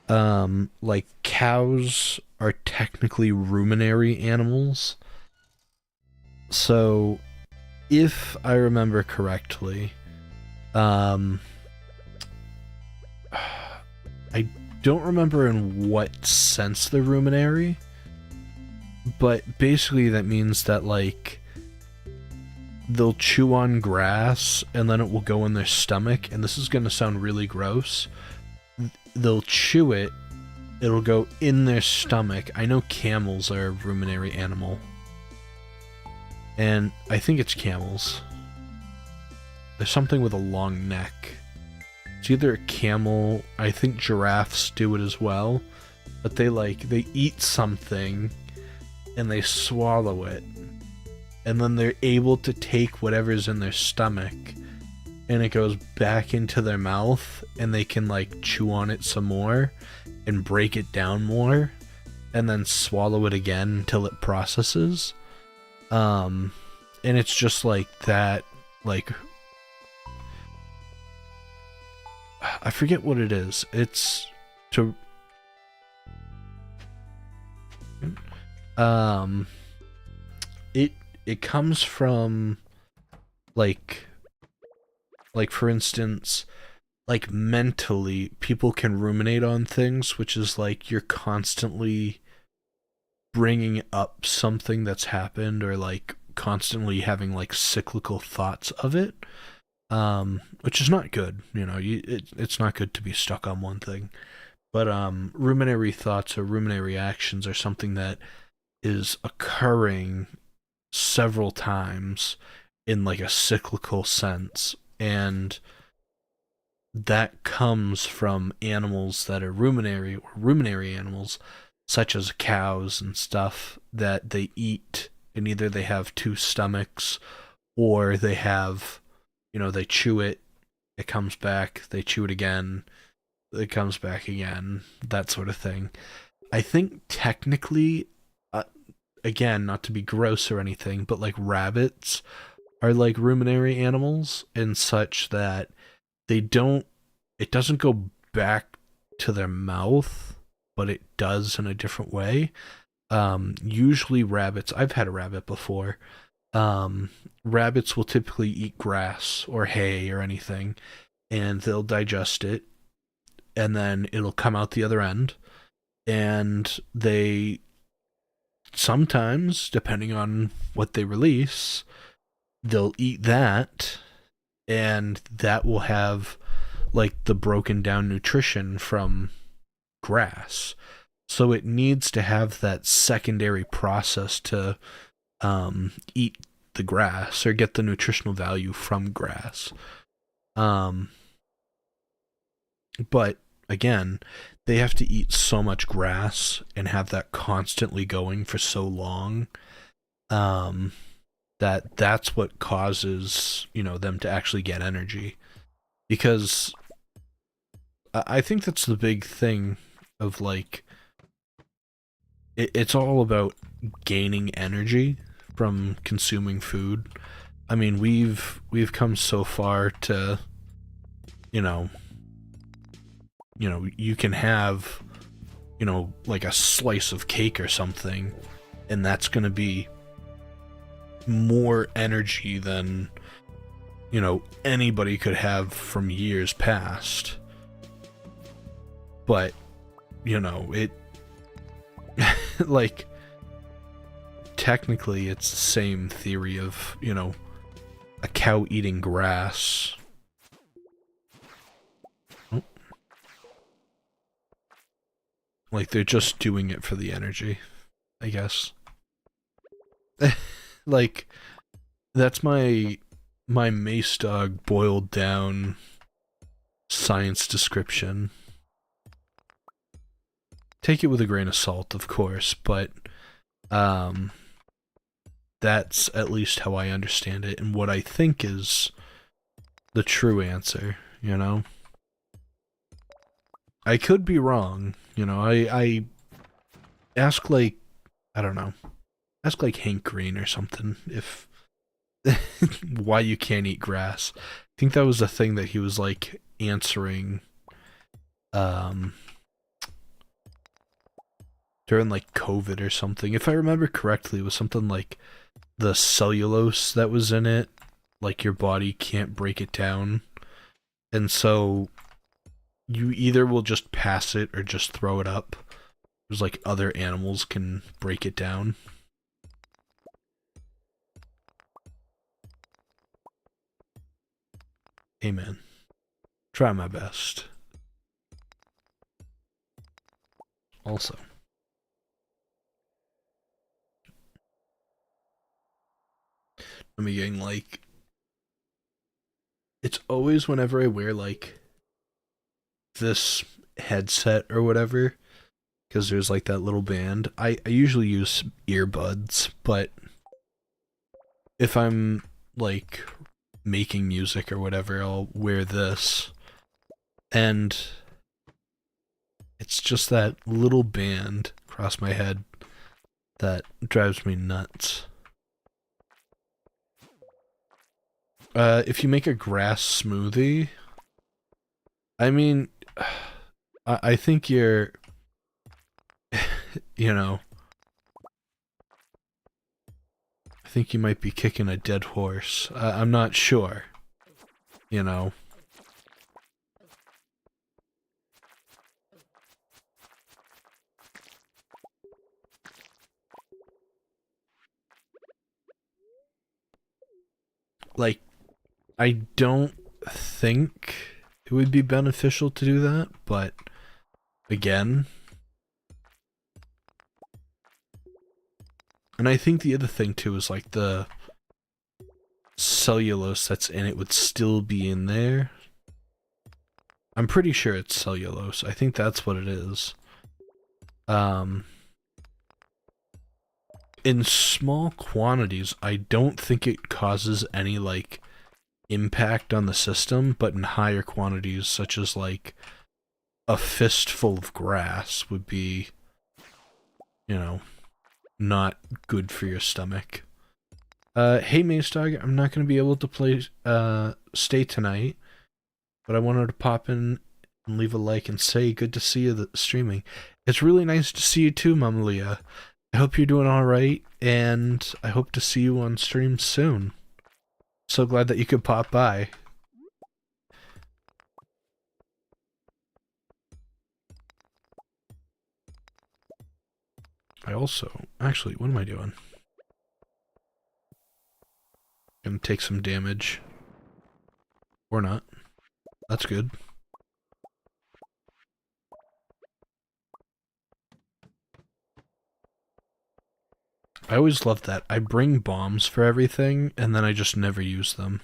like, cows are technically ruminary animals. So, if I remember correctly, I don't remember in what sense they're ruminary, but basically that means that, like, they'll chew on grass and then it will go in their stomach, and this is going to sound really gross. They'll chew it, it'll go in their stomach. I know camels are a ruminary animal, and I think it's camels. There's something with a long neck. It's either a camel, I think giraffes do it as well, but they eat something and they swallow it, and then they're able to take whatever's in their stomach and it goes back into their mouth, and they can like chew on it some more and break it down more and then swallow it again until it processes. And it's just like that, like, I forget what it is. It's to it comes from like for instance, like mentally people can ruminate on things, which is like you're constantly bringing up something that's happened, or like constantly having like cyclical thoughts of it. Which is not good, you know. It's not good to be stuck on one thing. But ruminary thoughts or ruminary actions are something that is occurring several times in like a cyclical sense, and that comes from animals that are ruminary or ruminary animals, such as cows and stuff, that they eat, and either they have two stomachs or they have, you know, they chew it, it comes back, they chew it again, it comes back again, that sort of thing. I think technically, again, not to be gross or anything, but like rabbits are like ruminary animals in such that it doesn't go back to their mouth, but it does in a different way. Usually rabbits, I've had a rabbit before, Um, Rabbits will typically eat grass or hay or anything, and they'll digest it, and then it'll come out the other end. And they sometimes, depending on what they release, they'll eat that, and that will have like the broken down nutrition from grass. So it needs to have that secondary process to eat the grass or get the nutritional value from grass. Um, but again, they have to eat so much grass and have that constantly going for so long, um, that that's what causes, them to actually get energy. Because I think that's the big thing of like it's all about gaining energy from consuming food. I mean, we've come so far to, you know, you can have, like a slice of cake or something, and that's going to be more energy than, anybody could have from years past. But, it like technically it's the same theory of, a cow eating grass. Like they're just doing it for the energy, I guess. Like that's my mace dog boiled down science description. Take it with a grain of salt, of course, but um that's at least how I understand it and what I think is the true answer, I could be wrong, I ask like, I don't know, ask like Hank Green or something if why you can't eat grass. I think that was the thing that he was like answering um during like COVID or something. If I remember correctly, it was something like the cellulose that was in it, like your body can't break it down. And so you either will just pass it or just throw it up. There's like other animals can break it down. Amen. Try my best. Also, I'm getting like, it's always whenever I wear like this headset or whatever, because there's like that little band. I usually use earbuds, but if I'm like making music or whatever, I'll wear this. And it's just that little band across my head that drives me nuts. If you make a grass smoothie, I mean, I think you're, I think you might be kicking a dead horse. I'm not sure, you know. Like, I don't think it would be beneficial to do that, but again, and I think the other thing too is like the cellulose that's in it would still be in there. I'm pretty sure it's cellulose. I think that's what it is. In small quantities, I don't think it causes any like impact on the system, but in higher quantities, such as like a fistful of grass would be, not good for your stomach. Hey Mace Dog, I'm not gonna be able to stay tonight, but I wanted to pop in and leave a like and say good to see you streaming. It's really nice to see you too, Mama Leah. I hope you're doing alright, and I hope to see you on stream soon. So glad that you could pop by. I also... Actually, what am I doing? Gonna take some damage. Or not. That's good. I always love that. I bring bombs for everything, and then I just never use them.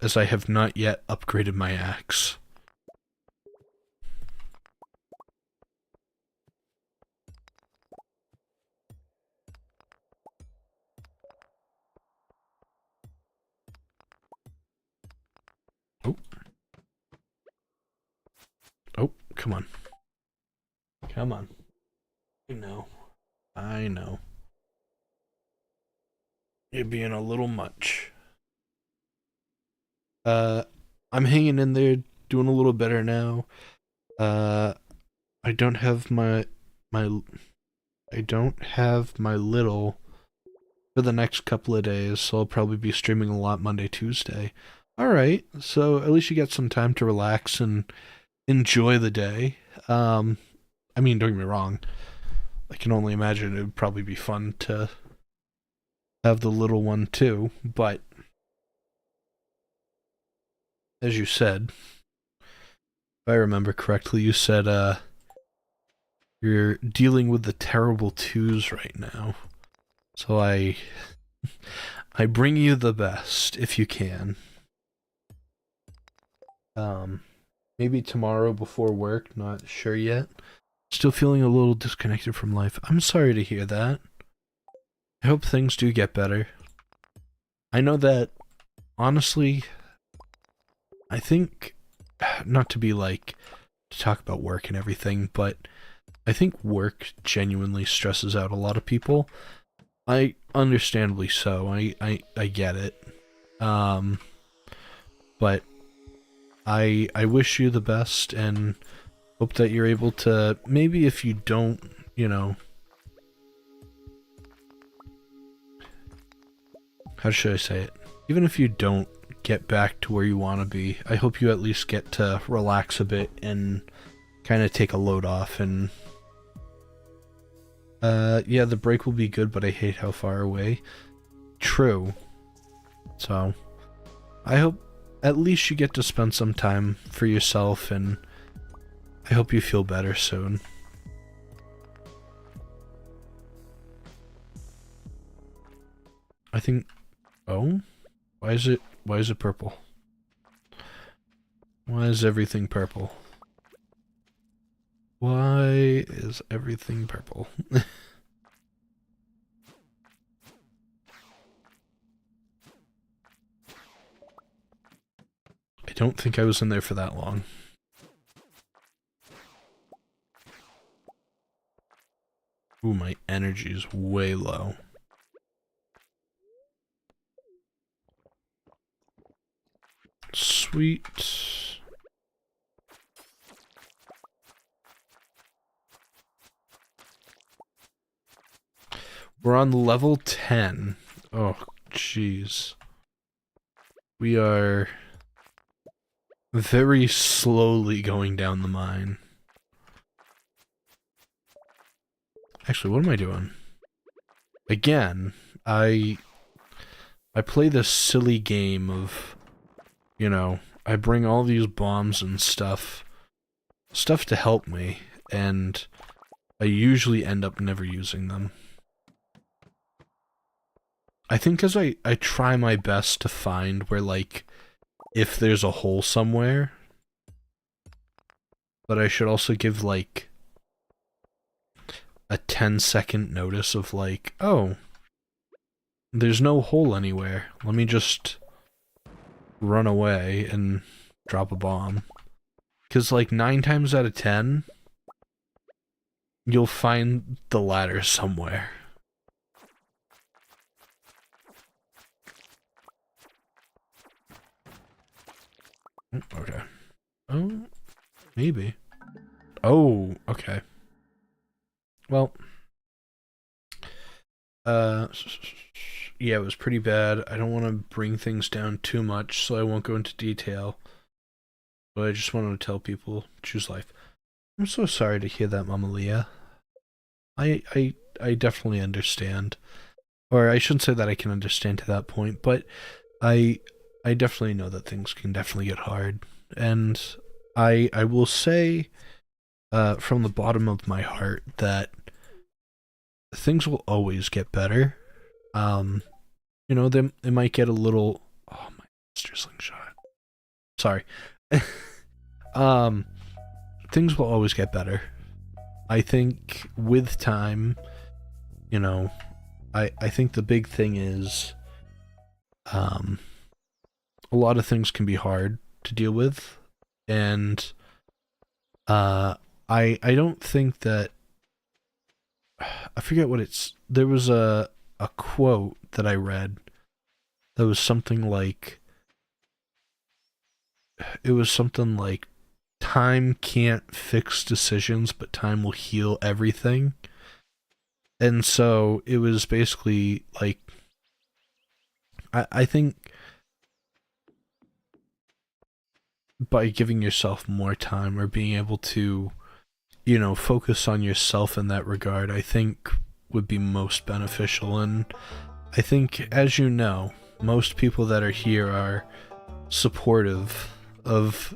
As I have not yet upgraded my axe. Oh. Oh, come on. Come on. I know. I know. You're being a little much. I'm hanging in there, doing a little better now. I don't have my little for the next couple of days, so I'll probably be streaming a lot Monday, Tuesday. Alright, so at least you get some time to relax and enjoy the day. I mean, don't get me wrong. I can only imagine it would probably be fun to have the little one too, but as you said, if I remember correctly, you said, you're dealing with the terrible twos right now. So I bring you the best, if you can. Maybe tomorrow before work, not sure yet. Still feeling a little disconnected from life. I'm sorry to hear that. I hope things do get better. I know that, honestly, I think, not to be like, to talk about work and everything, but I think work genuinely stresses out a lot of people. I understandably so. I get it. But I wish you the best and hope that you're able to, maybe if you don't, you know, how should I say it? Even if you don't get back to where you want to be, I hope you at least get to relax a bit and kind of take a load off. And yeah, the break will be good, but I hate how far away. True. So I hope at least you get to spend some time for yourself, and I hope you feel better soon. I think... Oh? Why is it purple? Why is everything purple? Why is everything purple? I don't think I was in there for that long. Ooh, my energy is way low. Sweet. We're on level 10. Oh, jeez. We are very slowly going down the mine. Actually, what am I doing? Again, I play this silly game of, you know, I bring all these bombs and stuff to help me, and I usually end up never using them. I think because I try my best to find where, like, if there's a hole somewhere, but I should also give, like, a 10-second notice of, like, oh, there's no hole anywhere. Let me just run away and drop a bomb. Because, like, 9 times out of 10, you'll find the ladder somewhere. Okay. Oh, maybe. Oh, okay. Well, uh, yeah, it was pretty bad. I don't want to bring things down too much, so I won't go into detail. But I just wanted to tell people, choose life. I'm so sorry to hear that, Mama Leah. I definitely understand. Or I shouldn't say that I can understand to that point, but I I definitely know that things can definitely get hard. And I will say from the bottom of my heart that things will always get better. Um, they might get a little. Oh my, Mr. Slingshot. Sorry. um, things will always get better. I think with time, you know, I think the big thing is, um, a lot of things can be hard to deal with, and uh, I don't think that I forget what it's. There was a quote that I read that was something like it was something like time can't fix decisions, but time will heal everything. And so it was basically like I think by giving yourself more time or being able to, focus on yourself in that regard, I think would be most beneficial. And I think, as you know, most people that are here are supportive of,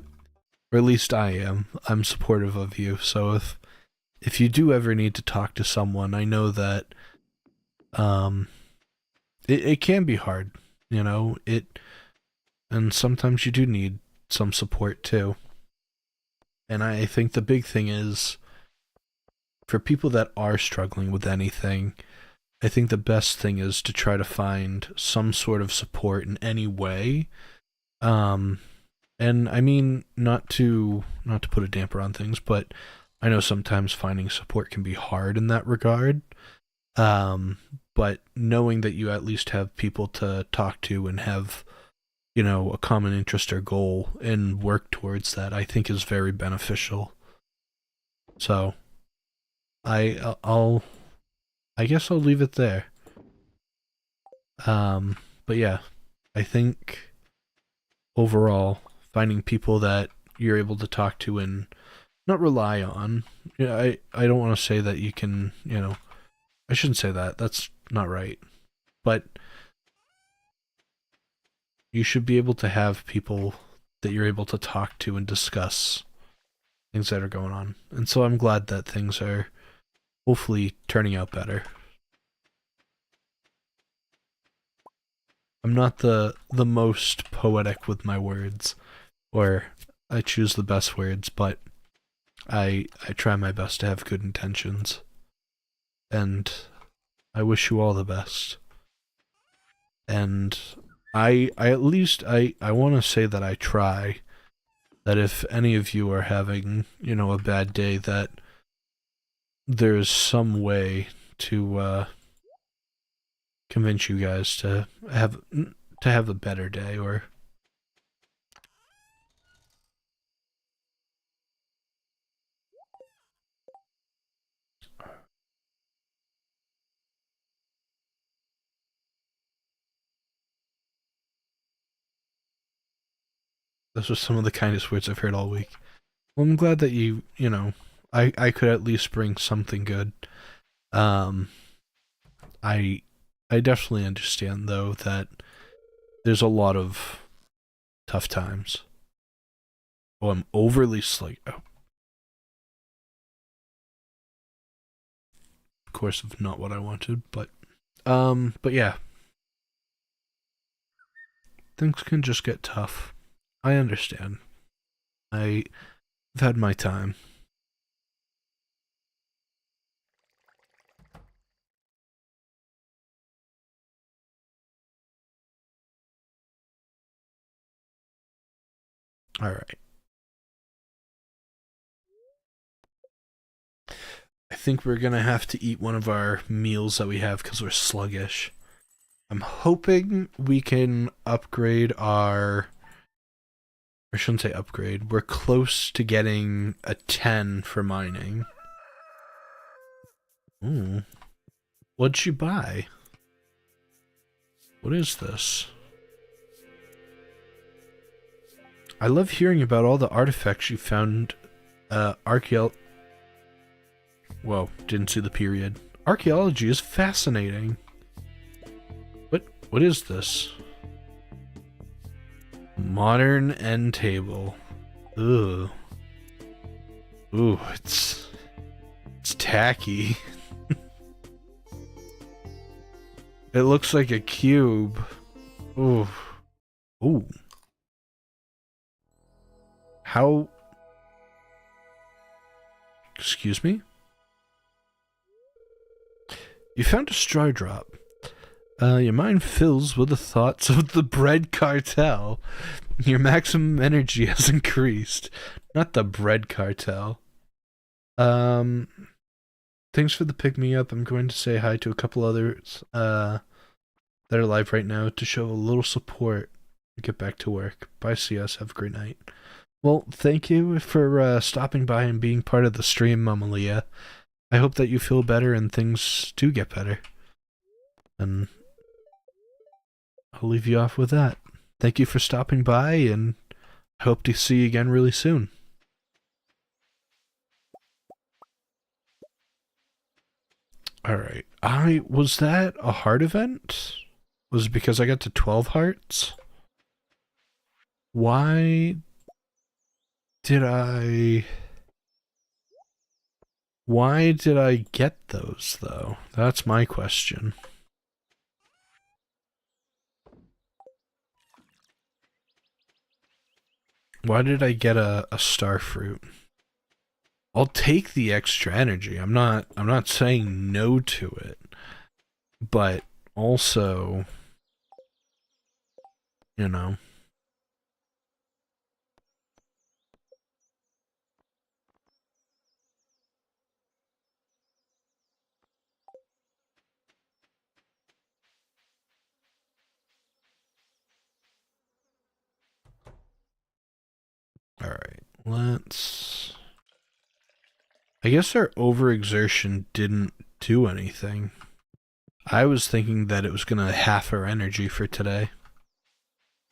or at least I am. I'm supportive of you. So if you do ever need to talk to someone, I know that um it can be hard, and sometimes you do need some support too. And I think the big thing is for people that are struggling with anything, I think the best thing is to try to find some sort of support in any way. Um, and I mean, not to put a damper on things, but I know sometimes finding support can be hard in that regard. Um, but knowing that you at least have people to talk to and have, a common interest or goal and work towards that, I think is very beneficial. So I'll I guess I'll leave it there. But yeah, I think overall finding people that you're able to talk to and not rely on. Yeah, I don't want to say that you can, I shouldn't say that. That's not right. But you should be able to have people that you're able to talk to and discuss things that are going on. And so I'm glad that things are hopefully turning out better. I'm not the most poetic with my words, or I choose the best words, but I try my best to have good intentions. And I wish you all the best. And I at least I want to say that I try that if any of you are having, a bad day, that there's some way to convince you guys to have a better day. Or those are some of the kindest words I've heard all week. Well, I'm glad that I could at least bring something good. Um, I I definitely understand though that there's a lot of tough times. Oh, I'm overly slight. Oh, of course, of not what I wanted, but yeah, things can just get tough. I understand. I've had my time. All right. I think we're gonna have to eat one of our meals that we have because we're sluggish. I'm hoping we can upgrade our I shouldn't say upgrade. We're close to getting a 10 for mining. Ooh. What'd she buy? What is this? I love hearing about all the artifacts you found. Whoa, didn't see the period. Archaeology is fascinating. What is this? Modern end table. Ugh. Ooh, it's tacky. It looks like a cube. Ooh. Ooh. How? Excuse me? You found a straw drop. Your mind fills with the thoughts of the bread cartel. Your maximum energy has increased. Not the bread cartel. Thanks for the pick-me-up. I'm going to say hi to a couple others that are live right now to show a little support. Get back to work. Bye, CS. Have a great night. Well, thank you for stopping by and being part of the stream, Mama Leah. I hope that you feel better and things do get better. And I'll leave you off with that. Thank you for stopping by, and I hope to see you again really soon. Alright. Was that a heart event? Was it because I got to 12 hearts? Why did I get those, though? That's my question. Why did I get a star fruit? I'll take the extra energy. I'm not saying no to it. But also, you know. Alright, let's... I guess our overexertion didn't do anything. I was thinking that it was going to half our energy for today.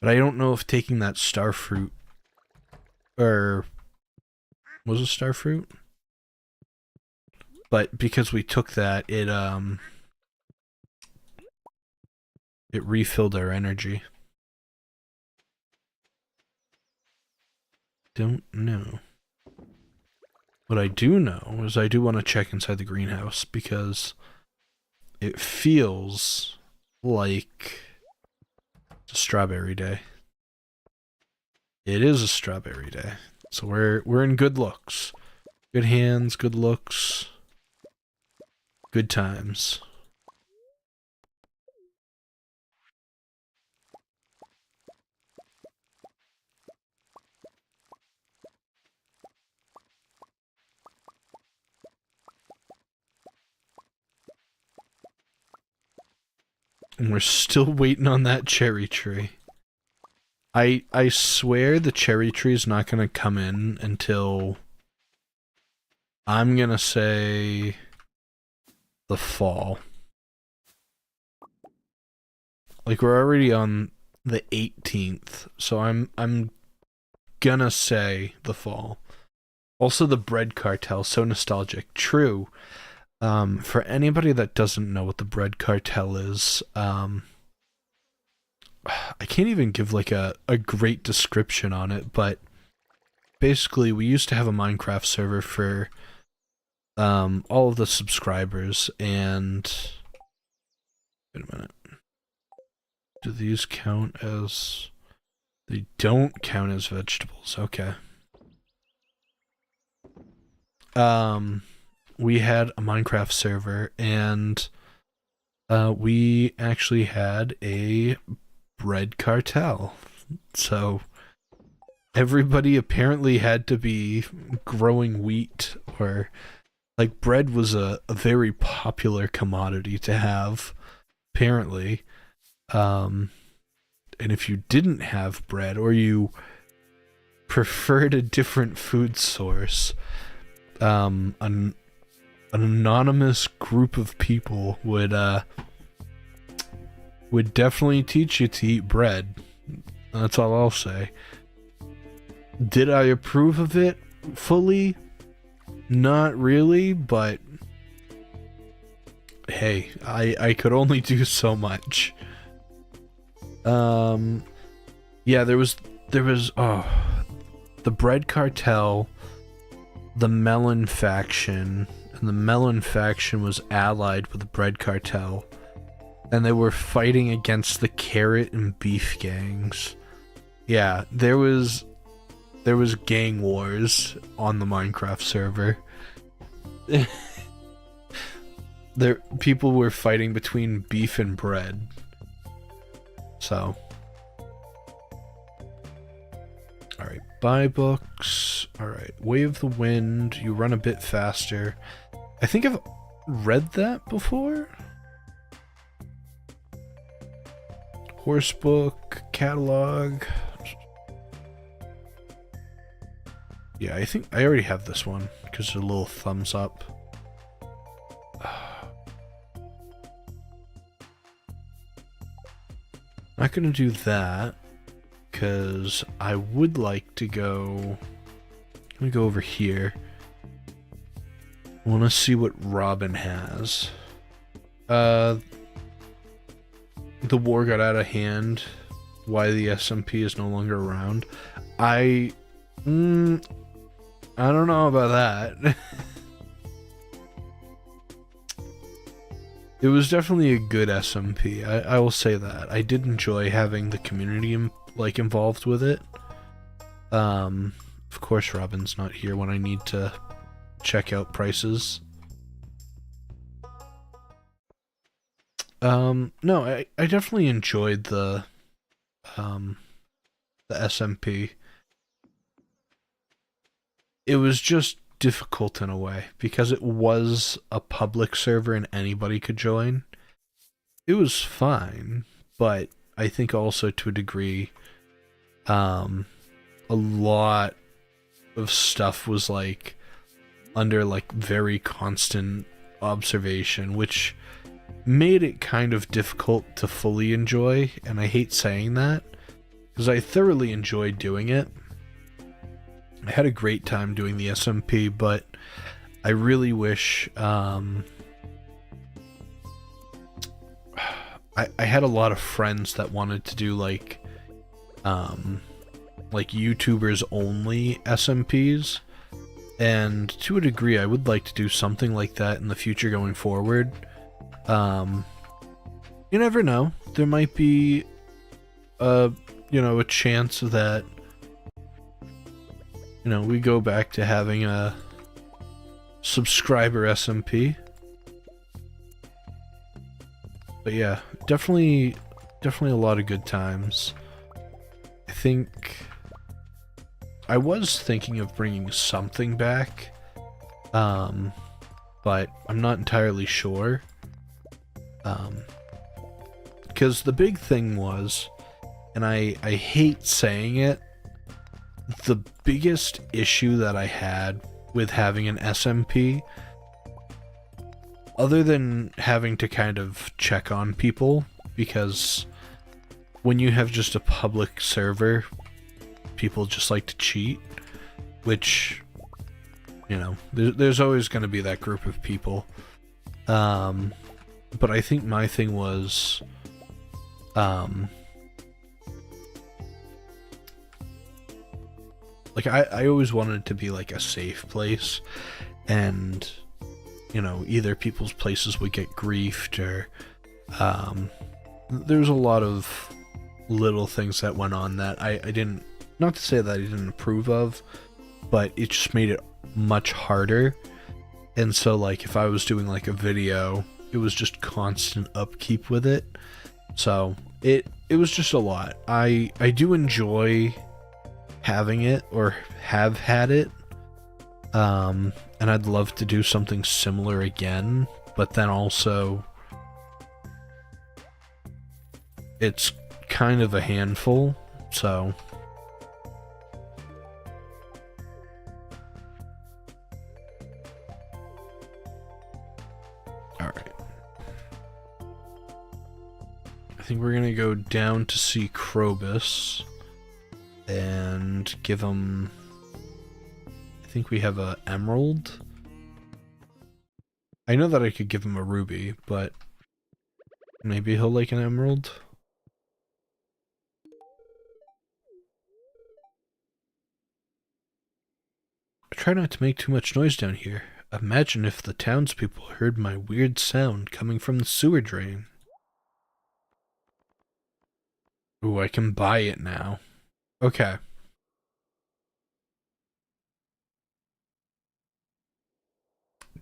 But I don't know if taking that star fruit... Or... Was it star fruit? But because we took that, it refilled our energy. Don't know. What I do know is I do want to check inside the greenhouse because it feels like it's a strawberry day. It is a strawberry day. So we're in good looks. Good hands, good looks. Good times. And we're still waiting on that cherry tree. I swear the cherry tree is not going to come in until... I'm going to say... the fall. Like, we're already on the 18th, so I'm gonna say the fall. Also, the bread cartel, so nostalgic. True. For anybody that doesn't know what the bread cartel is, I can't even give like a great description on it, but basically we used to have a Minecraft server for all of the subscribers, and wait a minute. Do these count as... They don't count as vegetables. Okay. We had a Minecraft server, and we actually had a bread cartel. So everybody apparently had to be growing wheat, or like bread was a very popular commodity to have, apparently. And if you didn't have bread, or you preferred a different food source, an anonymous group of people would definitely teach you to eat bread. That's all I'll say. Did I approve of it fully? Not really, but hey, I could only do so much. Yeah, there was the bread cartel, the melon faction, and the melon faction was allied with the bread cartel, and they were fighting against the carrot and beef gangs. Yeah, there was gang wars on the Minecraft server. People were fighting between beef and bread. So, alright, buy books. Alright, Wave the Wind. You run a bit faster. I think I've read that before. Horse book, catalog. Yeah, I think I already have this one because there's a little thumbs up. Not gonna do that because I would like to go. Let me go over here. I want to see what Robin has. The war got out of hand. Why the SMP is no longer around. I don't know about that. It was definitely a good SMP. I will say that. I did enjoy having the community involved with it. Of course Robin's not here when I need to check out prices. No, I definitely enjoyed the SMP. It was just difficult in a way because it was a public server and anybody could join. It was fine, but I think also to a degree, a lot of stuff was under very constant observation, which made it kind of difficult to fully enjoy, and I hate saying that because I thoroughly enjoyed doing it. I had a great time doing the SMP, but I really wish I had a lot of friends that wanted to do YouTubers only SMPs, and to a degree I would like to do something like that in the future going forward. You never know, there might be a chance that we go back to having a subscriber SMP. But yeah, definitely a lot of good times. I think I was thinking of bringing something back, but I'm not entirely sure. Because the big thing was, and I hate saying it, the biggest issue that I had with having an SMP, other than having to kind of check on people, because when you have just a public server, people just like to cheat, which, there's always going to be that group of people. But I think my thing was, I always wanted it to be a safe place, and either people's places would get griefed, or there's a lot of little things that went on that I didn't, not to say that I didn't approve of, but it just made it much harder. And so if I was doing a video, it was just constant upkeep with it, so it was just a lot. I do enjoy having it, or have had it, and I'd love to do something similar again, but then also it's kind of a handful, so Alright. I think we're gonna go down to see Krobus and give him... I think we have a emerald. I know that I could give him a ruby, but maybe he'll like an emerald. I try not to make too much noise down here. Imagine if the townspeople heard my weird sound coming from the sewer drain. Ooh, I can buy it now. Okay.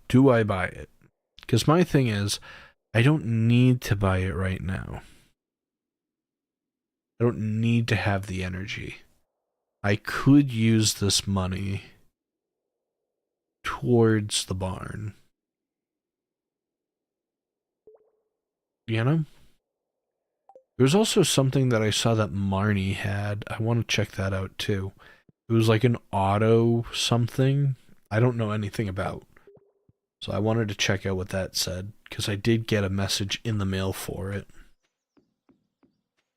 Do I buy it? Because my thing is, I don't need to buy it right now. I don't need to have the energy. I could use this money towards the barn. You know? There's also something that I saw that Marnie had. I want to check that out too. It was like an auto something I don't know anything about. So I wanted to check out what that said, because I did get a message in the mail for it.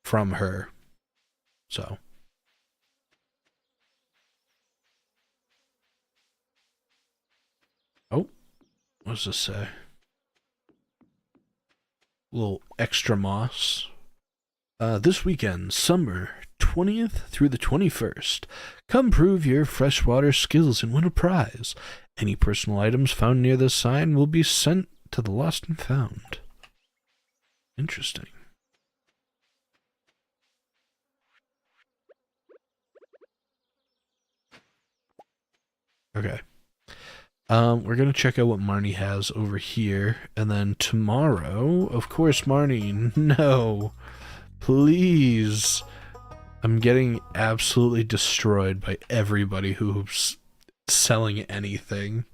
From her. So. Oh. What does this say? A little extra moss. This weekend, summer 20th through the 21st. Come prove your freshwater skills and win a prize. Any personal items found near this sign will be sent to the Lost and Found. Interesting. Okay. We're gonna check out what Marnie has over here, and then tomorrow, of course, Marnie, no, please. I'm getting absolutely destroyed by everybody who's selling anything.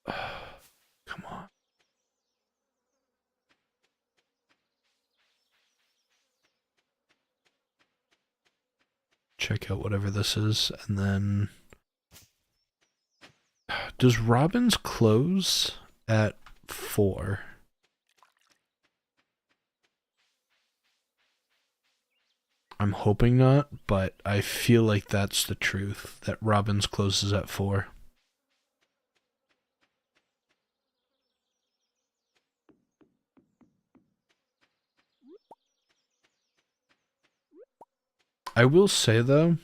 Come on. Check out whatever this is, and then... Does Robin's close at 4? I'm hoping not, but I feel like that's the truth, that Robin's closes at 4. I will say, though,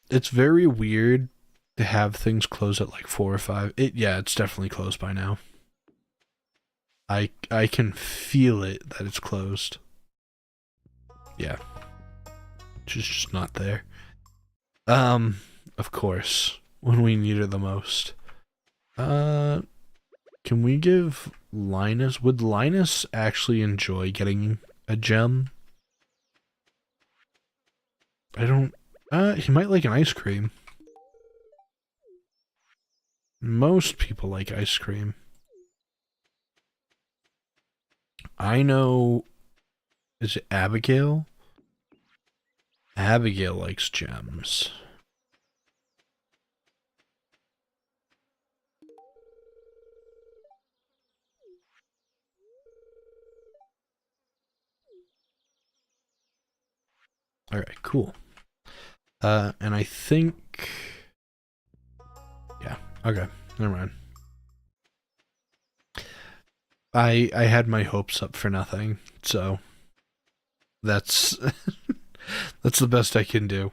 it's very weird to have things close at like 4 or 5. Yeah, it's definitely closed by now. I can feel it that it's closed. Yeah. It's just not there. Of course, when we need her the most. Can we give Linus... Would Linus actually enjoy getting a gem? I don't... he might like an ice cream. Most people like ice cream. I know... Is it Abigail? Abigail likes gems. Alright, cool. And I think... Yeah, okay, never mind. I had my hopes up for nothing, so... That's... that's the best I can do.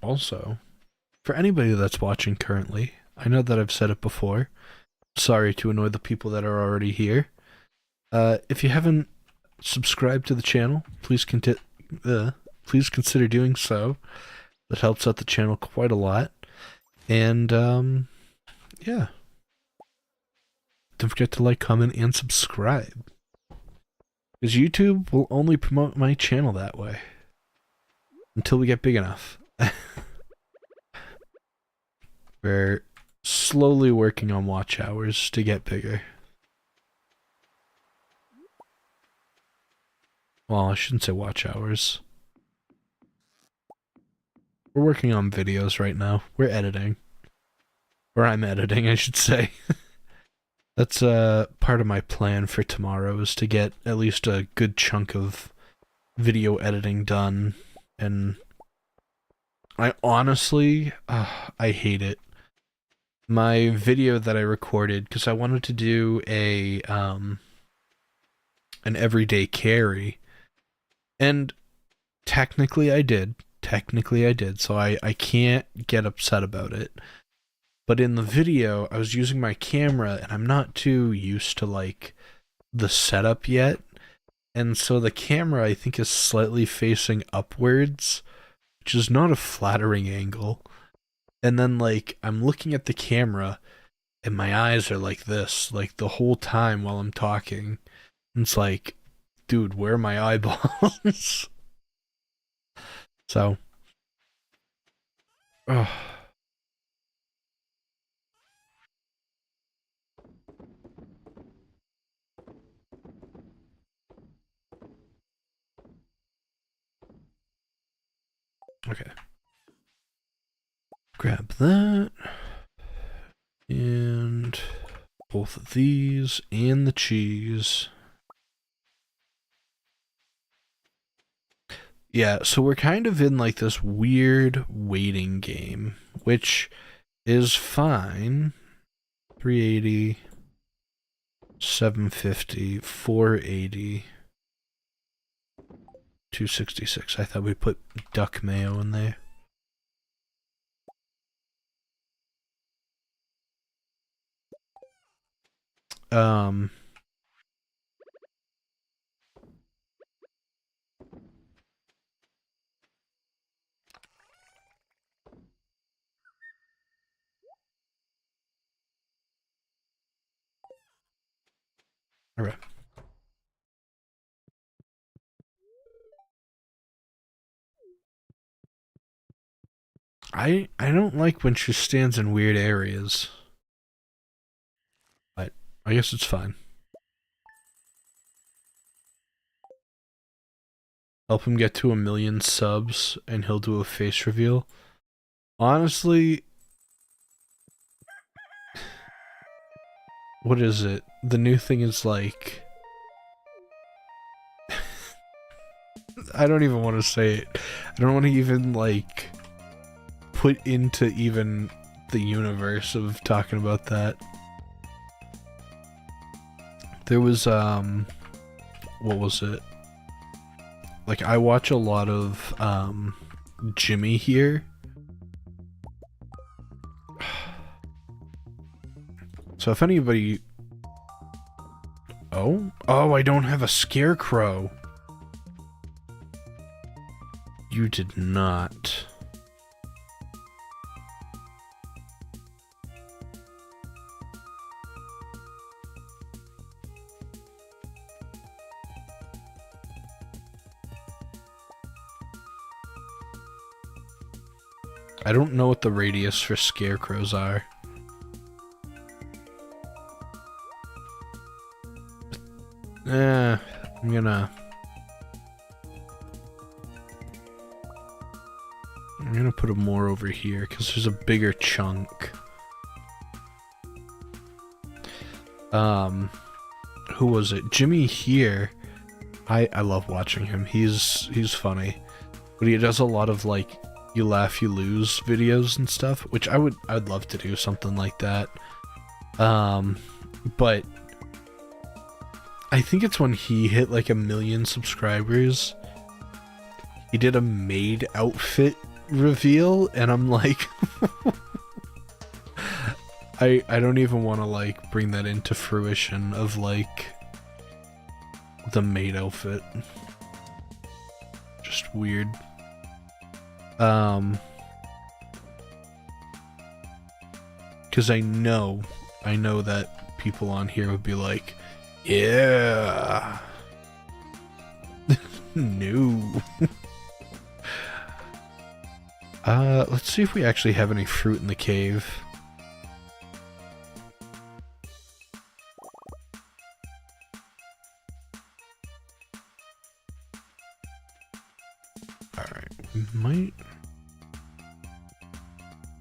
Also, for anybody that's watching currently, I know that I've said it before. Sorry to annoy the people that are already here. If you haven't subscribed to the channel, please consider doing so. That helps out the channel quite a lot. And, yeah. Don't forget to like, comment, and subscribe. Because YouTube will only promote my channel that way. Until we get big enough. We're slowly working on watch hours to get bigger. Well, I shouldn't say watch hours. We're working on videos right now. We're editing. Or I'm editing, I should say. That's part of my plan for tomorrow is to get at least a good chunk of video editing done. And I honestly, I hate it. My video that I recorded, because I wanted to do an everyday carry, and technically I did. Technically I did, so I can't get upset about it. But in the video, I was using my camera, and I'm not too used to, like, the setup yet. And so the camera, I think, is slightly facing upwards, which is not a flattering angle. And then, like, I'm looking at the camera, and my eyes are like this, like, the whole time while I'm talking. And it's like, dude, where are my eyeballs? So, oh, okay. Grab that. And both of these and the cheese. Yeah, so we're kind of in like this weird waiting game, which is fine. 380, 750, 480, 266. I thought we put duck mayo in there. Um, all right. I don't like when she stands in weird areas. But I guess it's fine. Help him get to 1,000,000 subs and he'll do a face reveal. Honestly, what is it? The new thing is like... I don't even want to say it. I don't want to even, like, put into even the universe of talking about that. There was, what was it? Like, I watch a lot of, Jimmy here. So if anybody... Oh, I don't have a scarecrow. You did not. I don't know what the radius for scarecrows are. I'm gonna put them more over here because there's a bigger chunk. Who was it? Jimmy here. I love watching him. He's funny, but he does a lot of like you laugh you lose videos and stuff, which I'd love to do something like that. But I think it's when he hit like 1,000,000 subscribers. He did a maid outfit reveal, and I'm like, I don't even want to like bring that into fruition of like the maid outfit. Just weird. Because I know that people on here would be like, yeah. No. Let's see if we actually have any fruit in the cave. Alright, we might...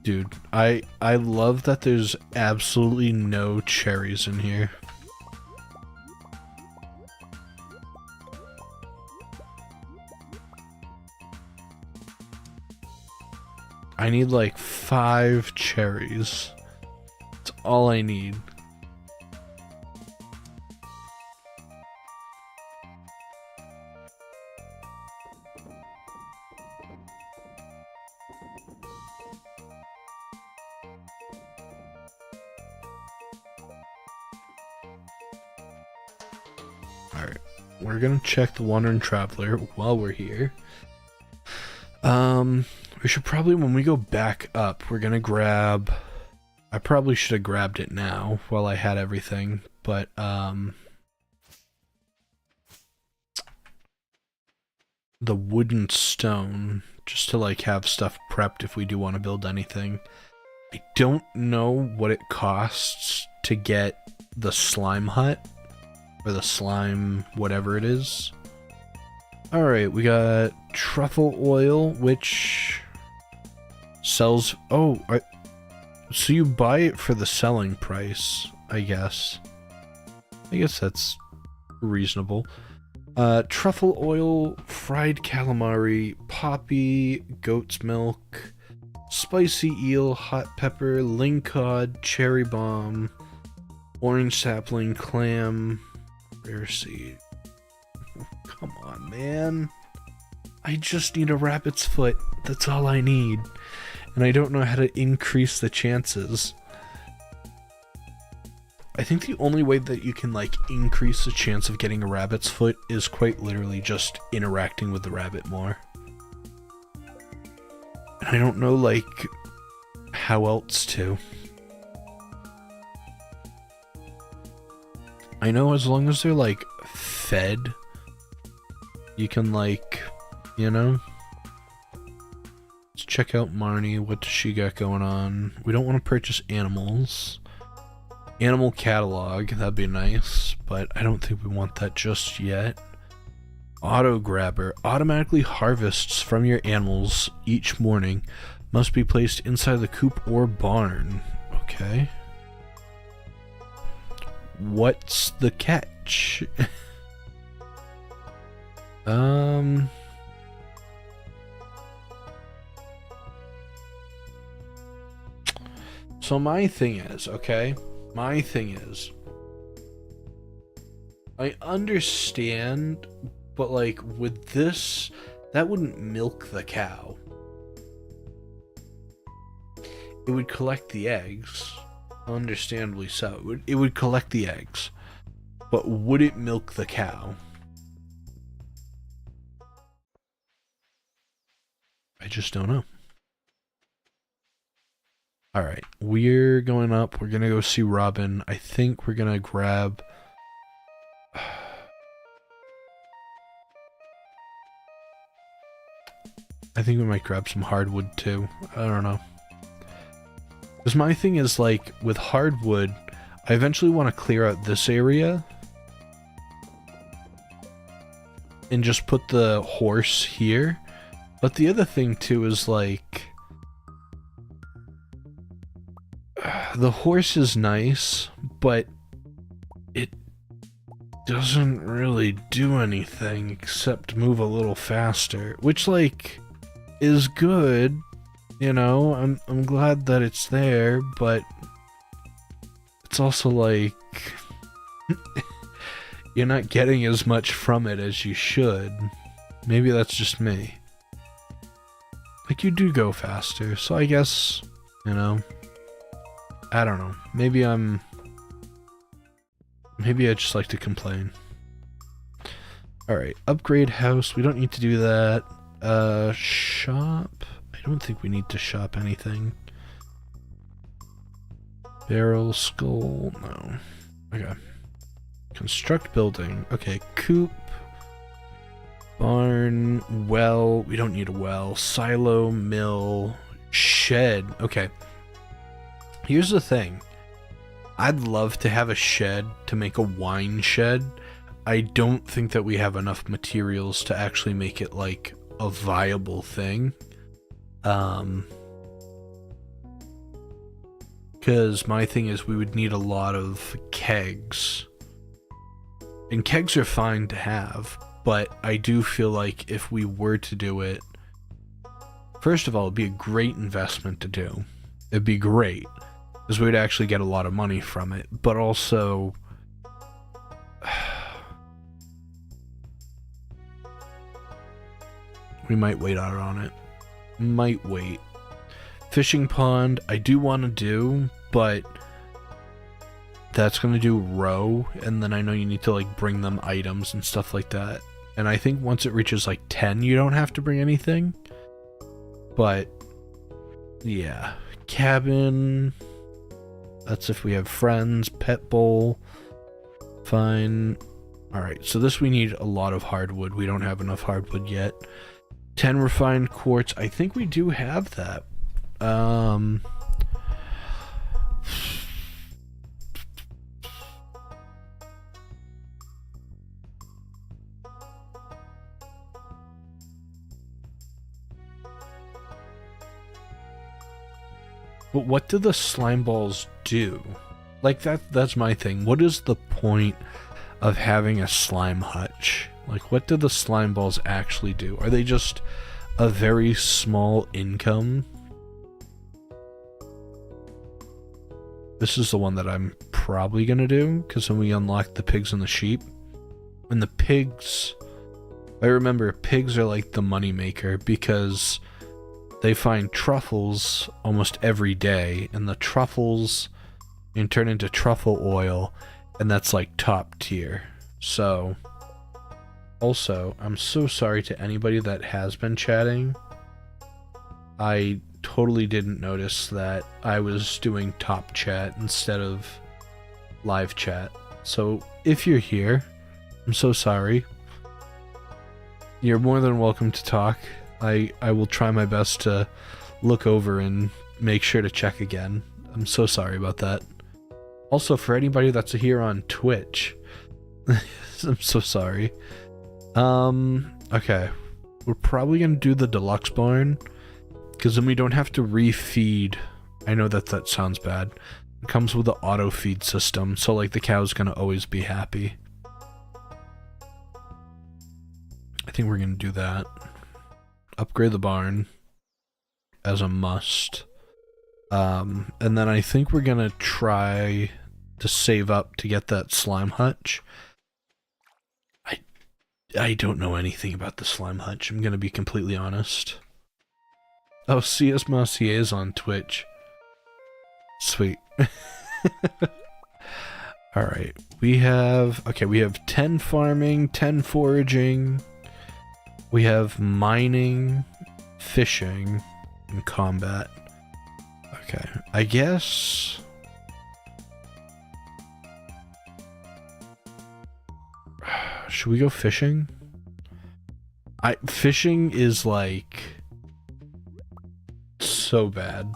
Dude, I love that there's absolutely no cherries in here. I need like 5 cherries. That's all I need. Alright, we're gonna check the Wandering Traveler while we're here. We should probably, when we go back up, we're gonna grab... I probably should have grabbed it now while I had everything, but, the wooden stone, just to, like, have stuff prepped if we do want to build anything. I don't know what it costs to get the slime hut, or the slime whatever it is. Alright, we got truffle oil, which sells... Oh, so you buy it for the selling price, I guess. I guess that's reasonable. Truffle oil, fried calamari, poppy, goat's milk, spicy eel, hot pepper, lingcod, cherry bomb, orange sapling, clam, rare seed. Come on, man. I just need a rabbit's foot. That's all I need. And I don't know how to increase the chances. I think the only way that you can, like, increase the chance of getting a rabbit's foot is quite literally just interacting with the rabbit more. And I don't know, like, how else to. I know as long as they're, like, fed, you can, like, you know? Let's check out Marnie. What does she got going on? We don't want to purchase animals. Animal catalog, that'd be nice, but I don't think we want that just yet. Auto grabber automatically harvests from your animals each morning. Must be placed inside the coop or barn. Okay. What's the catch? So my thing is, okay? My thing is, I understand, but like with this, that wouldn't milk the cow. It would collect the eggs, understandably so. It would collect the eggs, but would it milk the cow? I just don't know. Alright, we're going up. We're gonna go see Robin. I think we're gonna grab... I think we might grab some hardwood too. I don't know. Because my thing is, like, with hardwood, I eventually want to clear out this area and just put the horse here. But the other thing too is, like, the horse is nice, but it doesn't really do anything except move a little faster, which, like, is good, you know. I'm glad that it's there, but it's also like you're not getting as much from it as you should. Maybe that's just me. Like, you do go faster, so I guess, you know, I don't know. Maybe I just like to complain. Alright, upgrade house. We don't need to do that. Shop. I don't think we need to shop anything. Barrel, skull, no. Okay. Construct building. Okay, coop. Barn, well, we don't need a well. Silo, mill, shed. Okay. Here's the thing. I'd love to have a shed to make a wine shed. I don't think that we have enough materials to actually make it, like, a viable thing. Because my thing is we would need a lot of kegs. And kegs are fine to have, but I do feel like if we were to do it, first of all, it'd be a great investment to do. It'd be great, because we'd actually get a lot of money from it, but also... we might wait out on it. Might wait. Fishing pond, I do want to do, but that's going to do row, and then I know you need to like bring them items and stuff like that. And I think once it reaches like 10, you don't have to bring anything. But yeah, cabin, that's if we have friends. Pet bowl, fine. Alright, so this we need a lot of hardwood. We don't have enough hardwood yet. 10 refined quartz, I think we do have that. But what do the slime balls do? Like, that's my thing. What is the point of having a slime hutch? Like, what do the slime balls actually do? Are they just a very small income? This is the one that I'm probably gonna do, because then we unlock the pigs and the sheep. And the pigs... I remember pigs are like the money maker, because they find truffles almost every day, and the truffles can turn into truffle oil, and that's like top tier. So, also, I'm so sorry to anybody that has been chatting. I totally didn't notice that I was doing top chat instead of live chat. So, if you're here, I'm so sorry. You're more than welcome to talk. I will try my best to look over and make sure to check again. I'm so sorry about that. Also, for anybody that's here on Twitch, I'm so sorry. Okay. We're probably gonna do the deluxe barn, because then we don't have to refeed. I know that sounds bad. It comes with the auto feed system, so like the cow's gonna always be happy. I think we're gonna do that. Upgrade the barn as a must. And then I think we're gonna try to save up to get that slime hutch. I don't know anything about the slime hutch, I'm gonna be completely honest. Oh, CS Mercier is on Twitch. Sweet. Alright, we have 10 farming, 10 foraging. We have mining, fishing, and combat. Okay, I guess... should we go fishing? Fishing is like... so bad.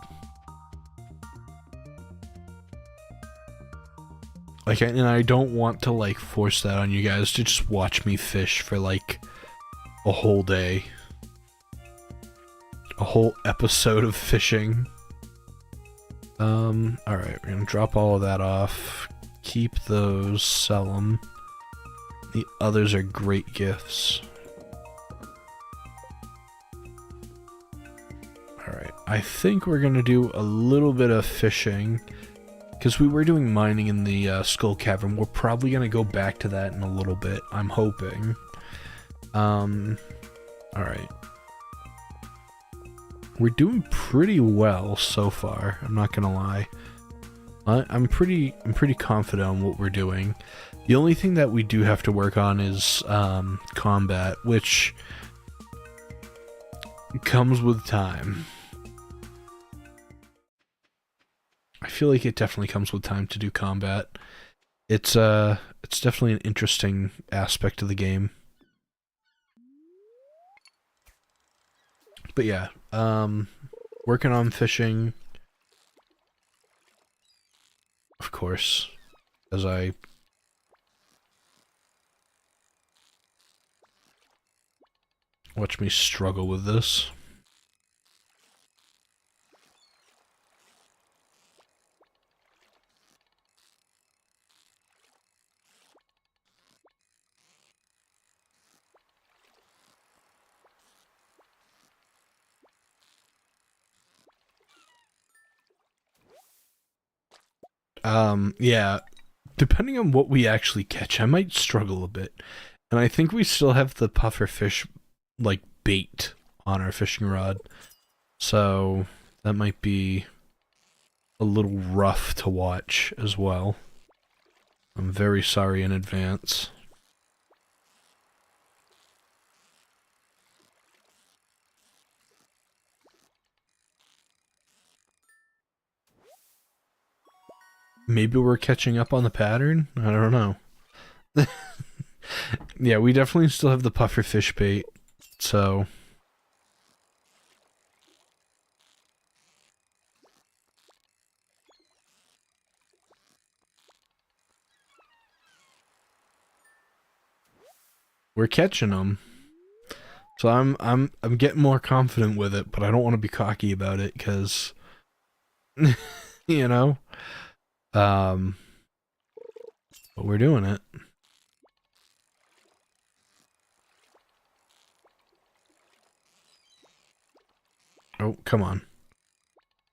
Like, and I don't want to like force that on you guys to just watch me fish for like a whole day. A whole episode of fishing. Alright, we're gonna drop all of that off. Keep those, sell them. The others are great gifts. Alright, I think we're gonna do a little bit of fishing, because we were doing mining in the Skull Cavern. We're probably gonna go back to that in a little bit, I'm hoping. Alright. We're doing pretty well so far, I'm not gonna lie. I'm pretty confident on what we're doing. The only thing that we do have to work on is combat, which comes with time. I feel like it definitely comes with time to do combat. It's definitely an interesting aspect of the game. But yeah, working on fishing, of course, as I watch me struggle with this. Yeah, depending on what we actually catch, I might struggle a bit. And I think we still have the pufferfish, like, bait on our fishing rod. So, that might be a little rough to watch as well. I'm very sorry in advance. Maybe we're catching up on the pattern? I don't know. Yeah, we definitely still have the pufferfish bait, so... we're catching them. So I'm getting more confident with it, but I don't want to be cocky about it, because... you know? But we're doing it. Oh, come on.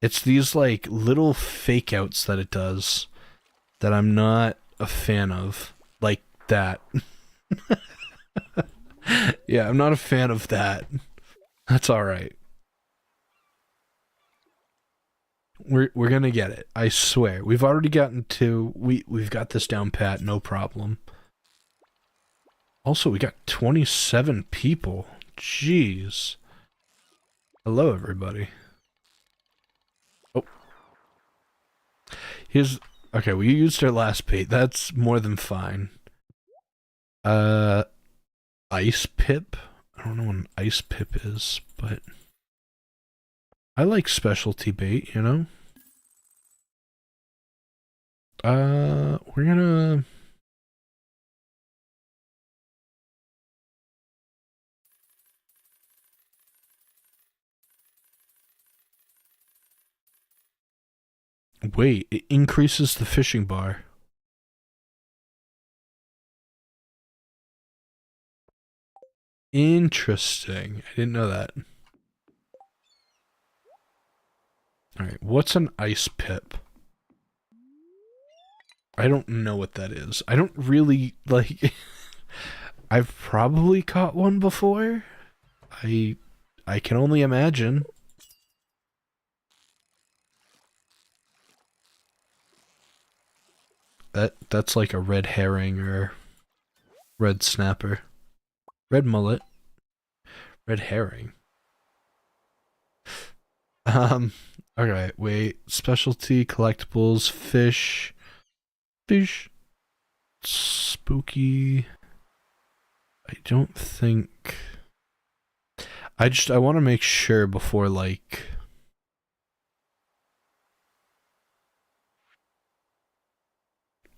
It's these, like, little fake outs that it does that I'm not a fan of. Like that. Yeah, I'm not a fan of that. That's alright. We're gonna get it. I swear. We've already gotten to... We've got this down pat, no problem. Also, we got 27 people. Jeez. Hello, everybody. Oh. Here's... okay, we used our last bait. That's more than fine. Ice pip? I don't know what an ice pip is, but... I like specialty bait, you know? We're gonna... wait, it increases the fishing bar. Interesting. I didn't know that. Alright, what's an ice pip? I don't know what that is. I don't really, like... I've probably caught one before. I can only imagine. That's like a red herring or red snapper. Red mullet. Red herring. Okay, wait. Specialty, collectibles, fish. Fish. Spooky. I don't think... I want to make sure before, like...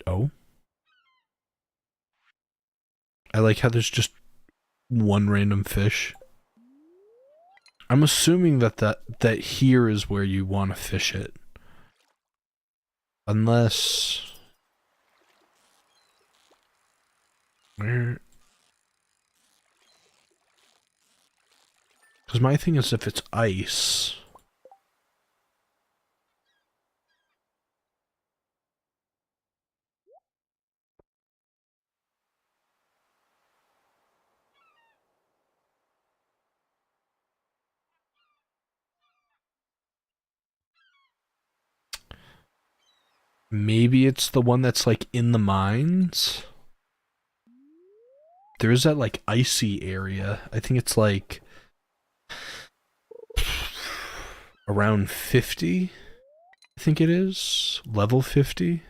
oh? I like how there's just one random fish. I'm assuming that here is where you want to fish it. Unless... where... because my thing is if it's ice... maybe it's the one that's like in the mines? There is that like icy area. I think it's like... around 50? I think it is. Level 50?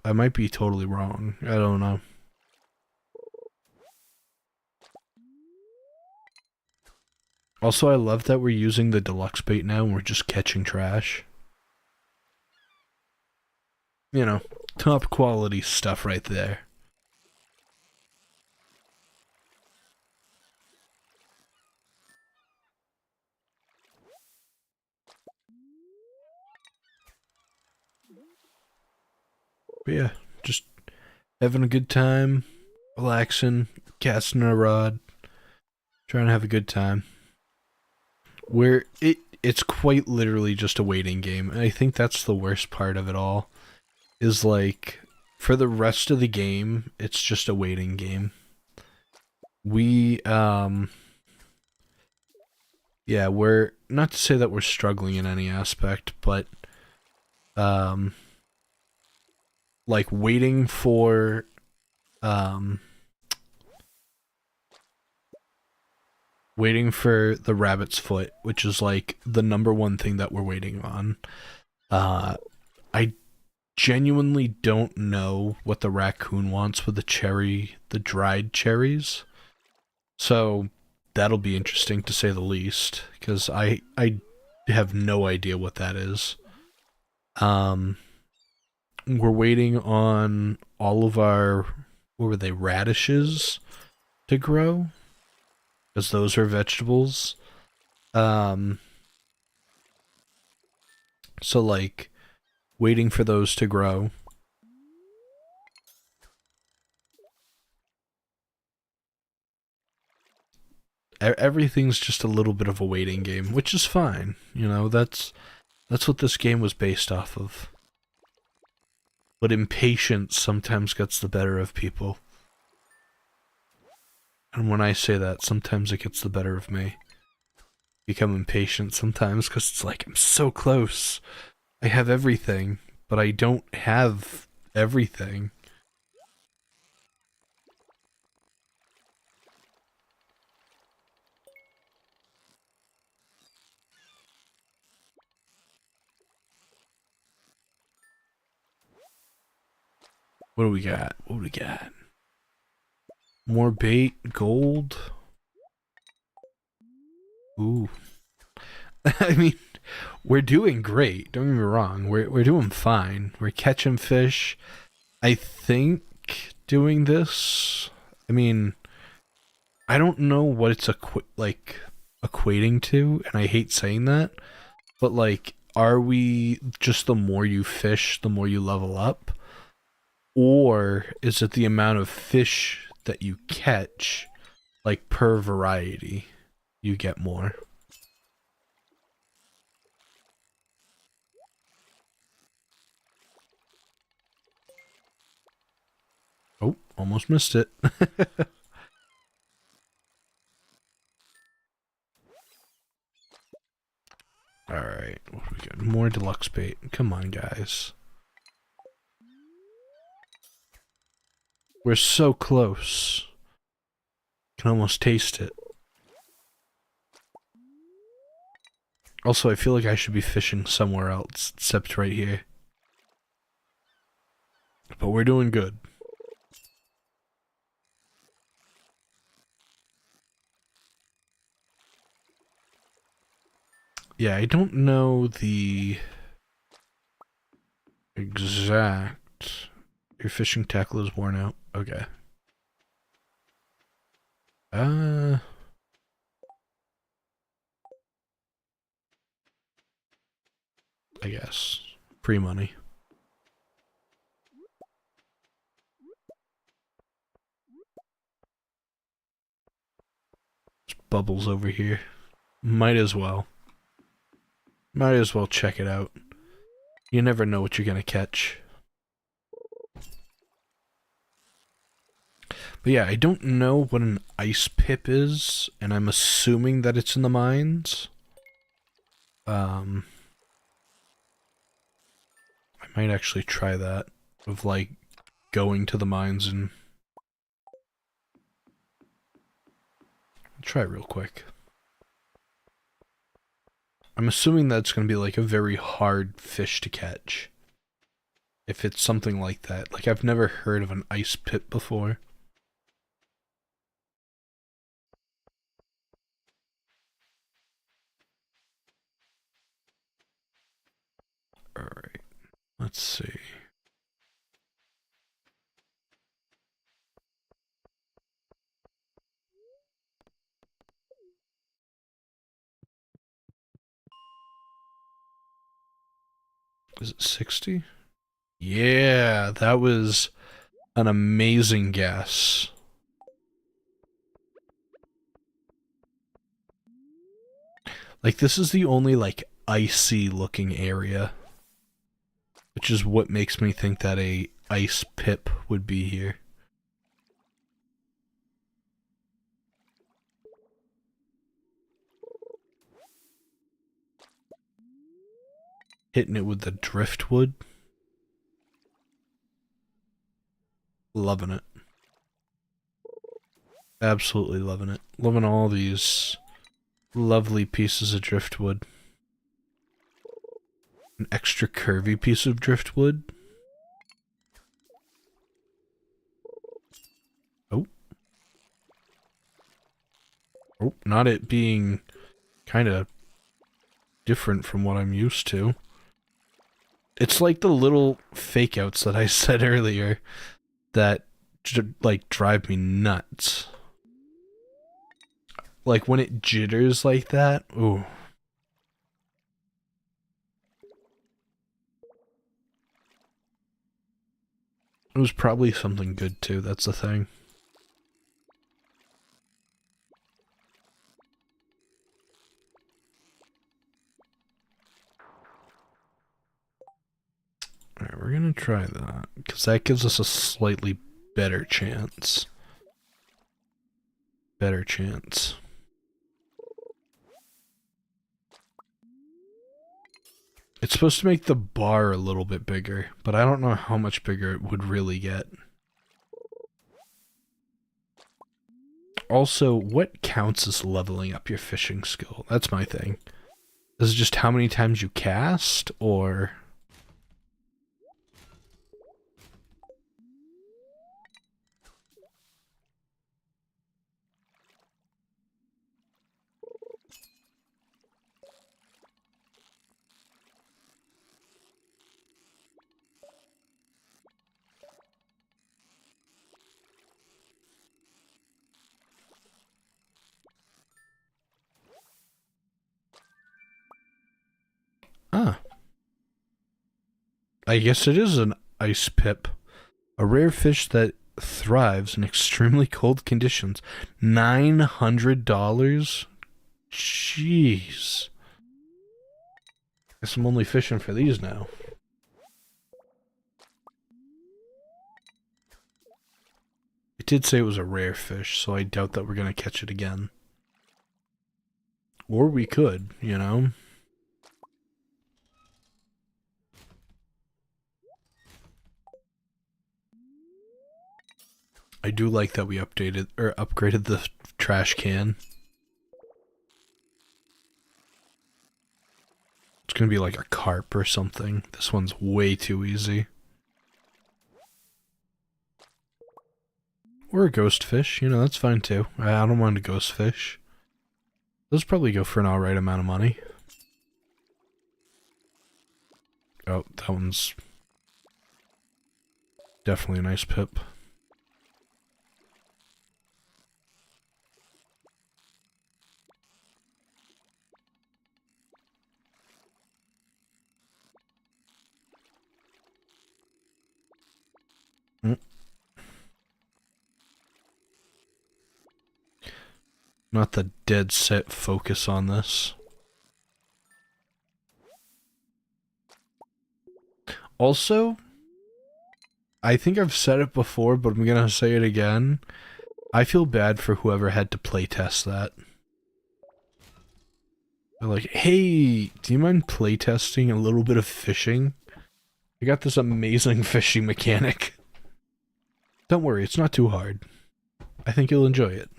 I might be totally wrong. I don't know. Also, I love that we're using the deluxe bait now and we're just catching trash. You know, top quality stuff right there. But yeah, just having a good time, relaxing, casting a rod, trying to have a good time. Where it's quite literally just a waiting game. And I think that's the worst part of it all. Is like, for the rest of the game, it's just a waiting game. We, yeah, we're, not to say that we're struggling in any aspect, but, um, like, waiting for, um, waiting for the rabbit's foot, which is, like, the number one thing that we're waiting on. I genuinely don't know what the raccoon wants with the dried cherries. So that'll be interesting to say the least, because I have no idea what that is. Um, we're waiting on all of our, what were they, radishes to grow, because those are vegetables. Um, so like waiting for those to grow. Everything's just a little bit of a waiting game, which is fine. You know, that's what this game was based off of. But impatience sometimes gets the better of people. And when I say that, sometimes it gets the better of me. Become impatient sometimes because it's like, I'm so close. I have everything, but I don't have everything. What do we got? What do we got? More bait, gold. Ooh. I mean, we're doing great. Don't get me wrong. We're doing fine. We're catching fish. I think doing this. I mean, I don't know what it's equating to, and I hate saying that, but like, are we just the more you fish, the more you level up? Or is it the amount of fish that you catch, like per variety, you get more? Oh, almost missed it. Alright, what do we got? More deluxe bait. Come on, guys. We're so close. Can almost taste it. Also, I feel like I should be fishing somewhere else except right here. But we're doing good. Yeah, I don't know the exact... Your fishing tackle is worn out. Okay. I guess. Free money. There's bubbles over here. Might as well. Might as well check it out. You never know what you're gonna catch. But yeah, I don't know what an ice pip is, and I'm assuming that it's in the mines. I might actually try that. Of like, going to the mines and... I'll try it real quick. I'm assuming that's going to be like a very hard fish to catch. If it's something like that. Like, I've never heard of an ice pip before. Alright. Let's see. Is it 60? Yeah, that was an amazing guess. Like, this is the only, like, icy looking area, which is what makes me think that a ice pip would be here. Hitting it with the driftwood. Loving it. Absolutely loving it. Loving all these lovely pieces of driftwood. An extra curvy piece of driftwood. Oh. Oh, not it being kind of different from what I'm used to. It's like the little fake outs that I said earlier that like drive me nuts. Like when it jitters like that. Ooh. It was probably something good too, that's the thing. Alright, we're gonna try that, because that gives us a slightly better chance. Better chance. It's supposed to make the bar a little bit bigger, but I don't know how much bigger it would really get. Also, what counts as leveling up your fishing skill? That's my thing. Is it just how many times you cast, or... Ah. I guess it is an ice pip. A rare fish that thrives in extremely cold conditions. $900? Jeez. Guess I'm only fishing for these now. It did say it was a rare fish, so I doubt that we're gonna catch it again. Or we could, you know? I do like that we updated or upgraded the trash can. It's gonna be like a carp or something. This one's way too easy. Or a ghost fish, you know, that's fine too. I don't mind a ghost fish. Those probably go for an alright amount of money. Oh, that one's definitely a nice pip. Not the dead set focus on this. Also, I think I've said it before, but I'm gonna say it again. I feel bad for whoever had to playtest that. They're like, hey, do you mind playtesting a little bit of fishing? I got this amazing fishing mechanic. Don't worry, it's not too hard. I think you'll enjoy it.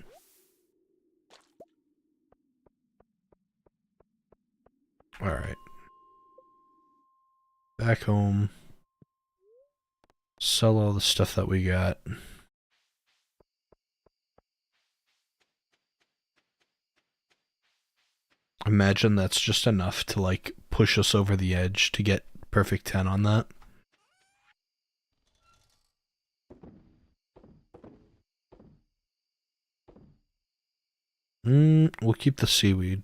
Alright. Back home. Sell all the stuff that we got. Imagine that's just enough to, like, push us over the edge to get perfect 10 on that. We'll keep the seaweed.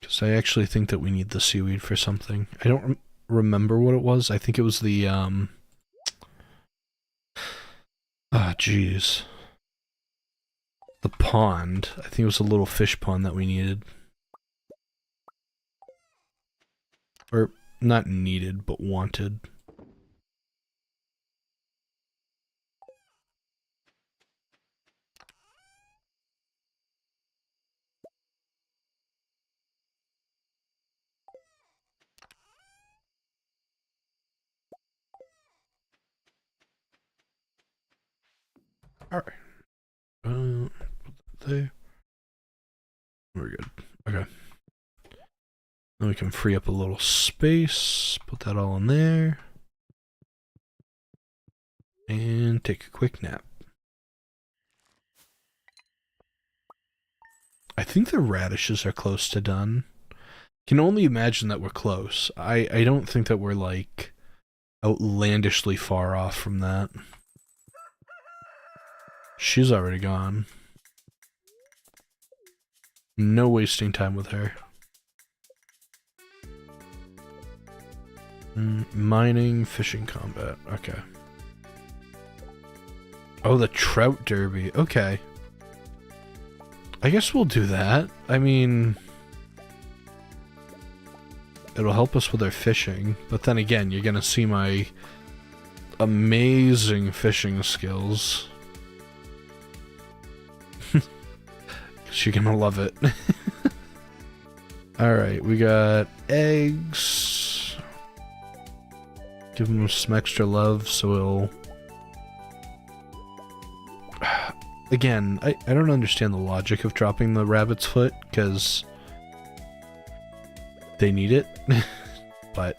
Because I actually think that we need the seaweed for something. I don't remember what it was. I think it was the, Ah, jeez. The pond. I think it was a little fish pond that we needed. Or, not needed, but wanted. Alright. There. We're good. Okay. Then we can free up a little space. Put that all in there. And take a quick nap. I think the radishes are close to done. Can only imagine that we're close. I don't think that we're, like, outlandishly far off from that. She's already gone. No wasting time with her. Mining, fishing, combat. Okay. Oh, the trout derby. Okay. I guess we'll do that. I mean, it'll help us with our fishing. But then again, you're gonna see my amazing fishing skills. You're gonna love it. Alright, we got eggs. Give him some extra love so he'll... Again, I don't understand the logic of dropping the rabbit's foot, because they need it. But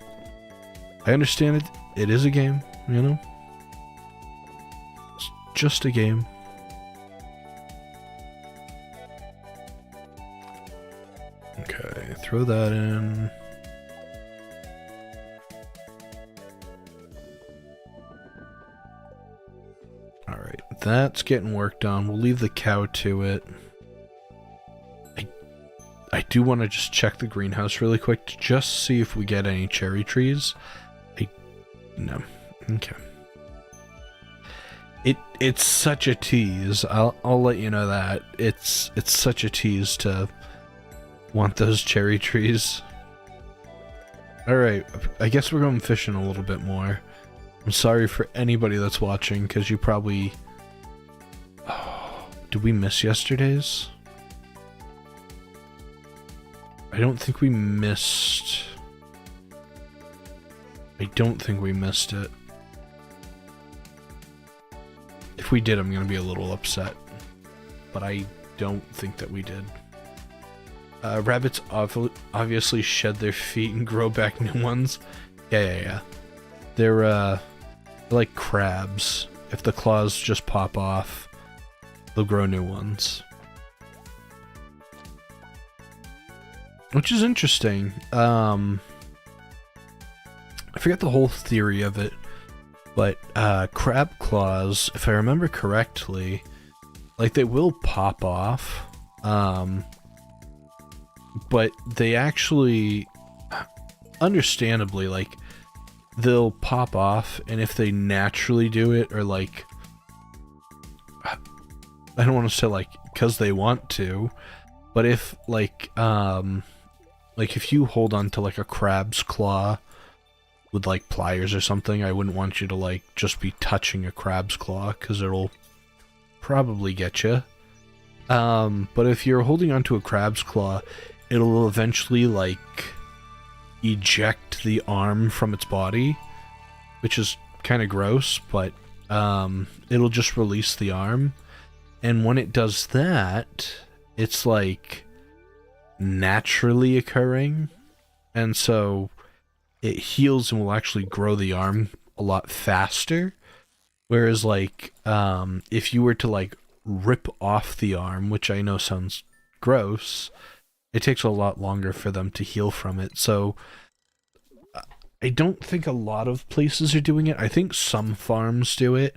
I understand it. It is a game, you know? It's just a game. Okay, throw that in. Alright, that's getting worked on. We'll leave the cow to it. I do want to just check the greenhouse really quick to just see if we get any cherry trees. No. Okay. It's such a tease. I'll let you know that. It's such a tease to want those cherry trees. Alright, I guess we're going fishing a little bit more. I'm sorry for anybody that's watching, because you probably... Oh, did we miss yesterday's? I don't think we missed... I don't think we missed it. If we did, I'm gonna be a little upset. But I don't think that we did. Rabbits obviously shed their feet and grow back new ones. Yeah. They're like crabs. If the claws just pop off, they'll grow new ones. Which is interesting. I forget the whole theory of it, but crab claws, if I remember correctly, like they will pop off. But they actually, understandably, like, they'll pop off, and if they naturally do it, or like, I don't want to say like, because they want to, but if, like if you hold on to like a crab's claw with like pliers or something, I wouldn't want you to like just be touching a crab's claw, because it'll probably get you. But if you're holding onto a crab's claw, it'll eventually, like, eject the arm from its body, which is kind of gross, but it'll just release the arm. And when it does that, it's, like, naturally occurring, and so it heals and will actually grow the arm a lot faster. Whereas, like, if you were to, like, rip off the arm, which I know sounds gross, it takes a lot longer for them to heal from it. So I don't think a lot of places are doing it. I think some farms do it,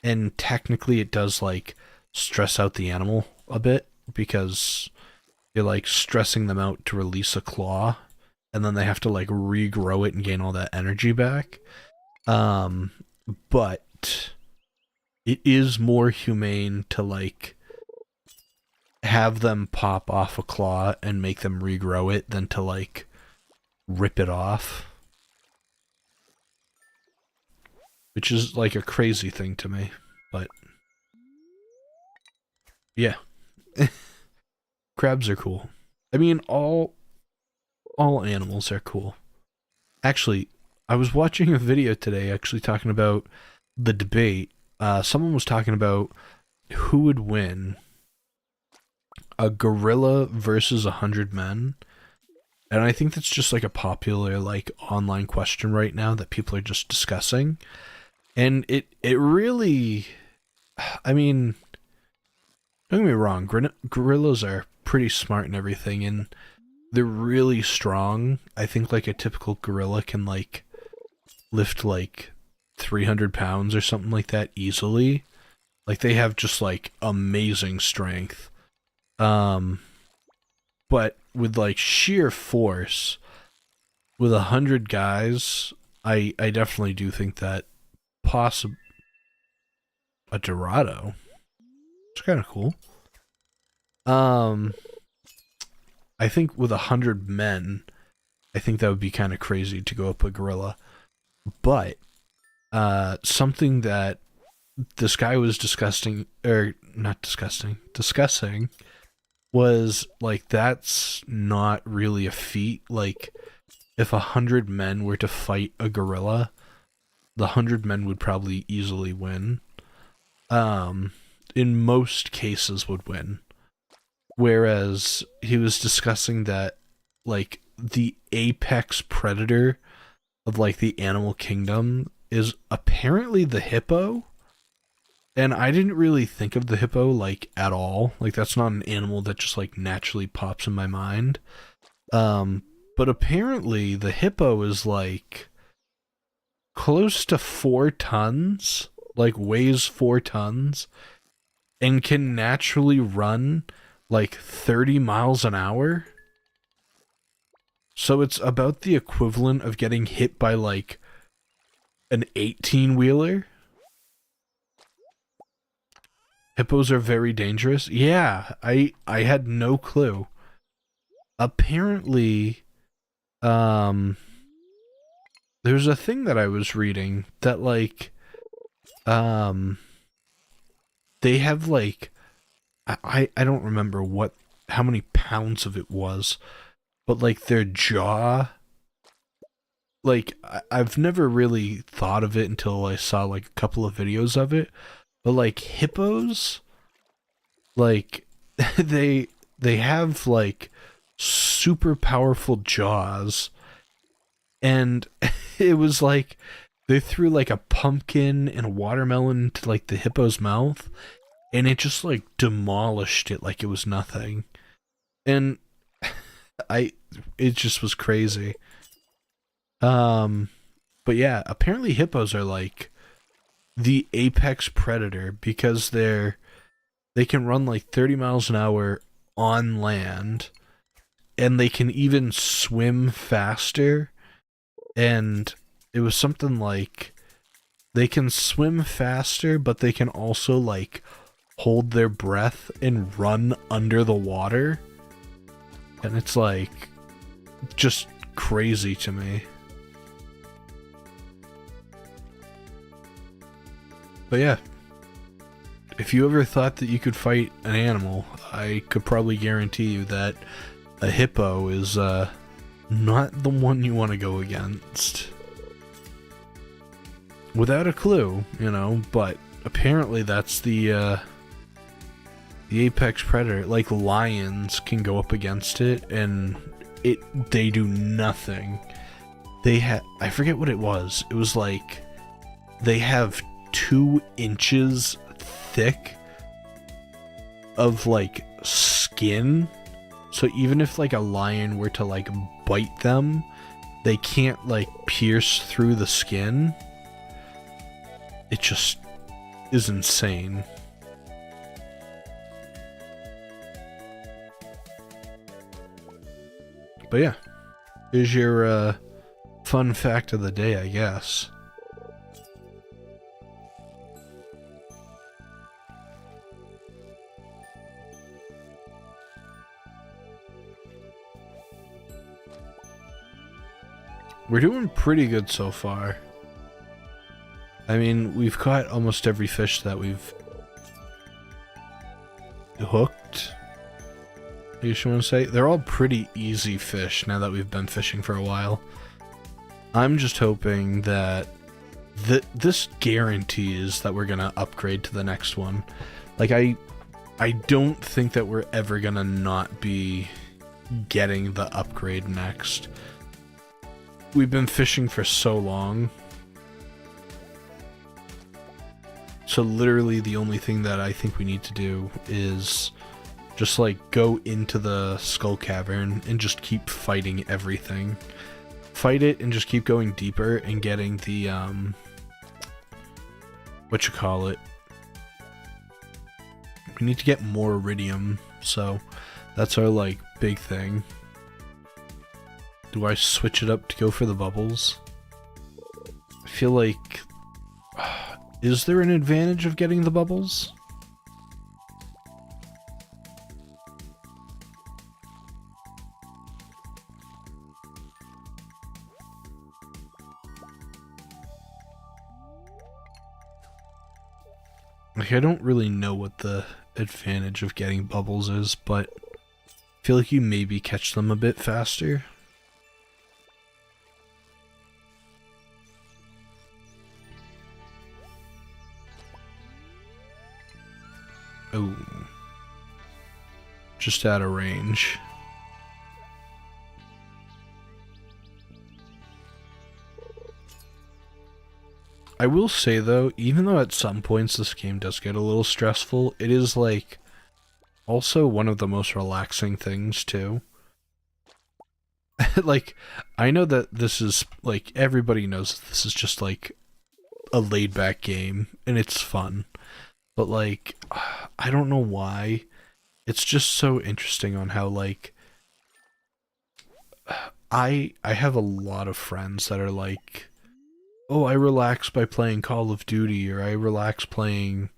and technically it does like stress out the animal a bit, because you're like stressing them out to release a claw, and then they have to like regrow it and gain all that energy back. But it is more humane to like have them pop off a claw and make them regrow it than to like rip it off. Which is like a crazy thing to me, but yeah. Crabs are cool. I mean, all animals are cool. Actually, I was watching a video today actually talking about the debate. Someone was talking about who would win, a gorilla versus 100 men. And I think that's just like a popular like online question right now that people are just discussing. And it really, I mean, don't get me wrong, gorillas are pretty smart and everything, and they're really strong. I think like a typical gorilla can like lift like 300 pounds or something like that easily. Like they have just like amazing strength. But with like sheer force, with 100 guys, I definitely do think that a Dorado. It's kind of cool. I think with 100 men, I think that would be kind of crazy to go up a gorilla. But something that this guy was discussing was like that's not really a feat. Like if 100 men were to fight a gorilla, the 100 men would probably easily win. In most cases would win. Whereas he was discussing that like the apex predator of like the animal kingdom is apparently the hippo. And I didn't really think of the hippo like at all. Like that's not an animal that just like naturally pops in my mind. But apparently the hippo is like close to 4 tons, like weighs 4 tons, and can naturally run like 30 miles an hour. So it's about the equivalent of getting hit by like an 18-wheeler. Hippos are very dangerous. Yeah, I had no clue. Apparently, there's a thing that I was reading that like, they have like, I don't remember how many pounds of it was, but like their jaw, like I've never really thought of it until I saw like a couple of videos of it, but like hippos, like they have like super powerful jaws, and it was like they threw like a pumpkin and a watermelon into like the hippo's mouth, and it just like demolished it like it was nothing. And it just was crazy. But yeah, apparently hippos are like the apex predator because they can run like 30 miles an hour on land, and they can even swim faster. And it was something like they can swim faster, but they can also like hold their breath and run under the water. And it's like just crazy to me. But yeah, if you ever thought that you could fight an animal, I could probably guarantee you that a hippo is not the one you want to go against. Without a clue, you know, but apparently that's the apex predator. Like lions can go up against it and they do nothing. I forget what it was. It was like they have 2 inches thick of like skin, so even if like a lion were to like bite them, they can't like pierce through the skin. It just is insane. But yeah, here's your fun fact of the day, I guess. We're doing pretty good so far. I mean, we've caught almost every fish that we've hooked, I guess you want to say. They're all pretty easy fish now that we've been fishing for a while. I'm just hoping that this guarantees that we're gonna upgrade to the next one. Like, I don't think that we're ever gonna not be getting the upgrade next. We've been fishing for so long. So literally the only thing that I think we need to do is just like go into the skull cavern and just keep fighting everything. Fight it and just keep going deeper and getting the whatchamacallit. We need to get more iridium, so that's our like big thing. Do I switch it up to go for the bubbles? I feel like is there an advantage of getting the bubbles? Like, I don't really know what the advantage of getting bubbles is, but I feel like you maybe catch them a bit faster. Oh. Just out of range. I will say though, even though at some points this game does get a little stressful, it is like also one of the most relaxing things too. Like, I know that this is like, everybody knows this is just like a laid back game and it's fun, but like, I don't know why. It's just so interesting on how like I have a lot of friends that are like, oh, I relax by playing Call of Duty, or I relax playing,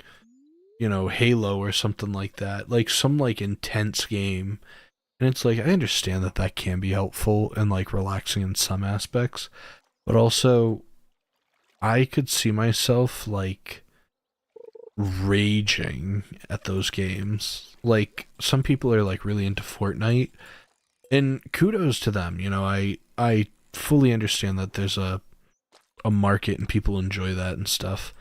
you know, Halo or something like that. Like some like intense game. And it's like, I understand that that can be helpful and like relaxing in some aspects, but also I could see myself like raging at those games. Like some people are like really into Fortnite, and kudos to them. You know, I fully understand that there's a market and people enjoy that and stuff.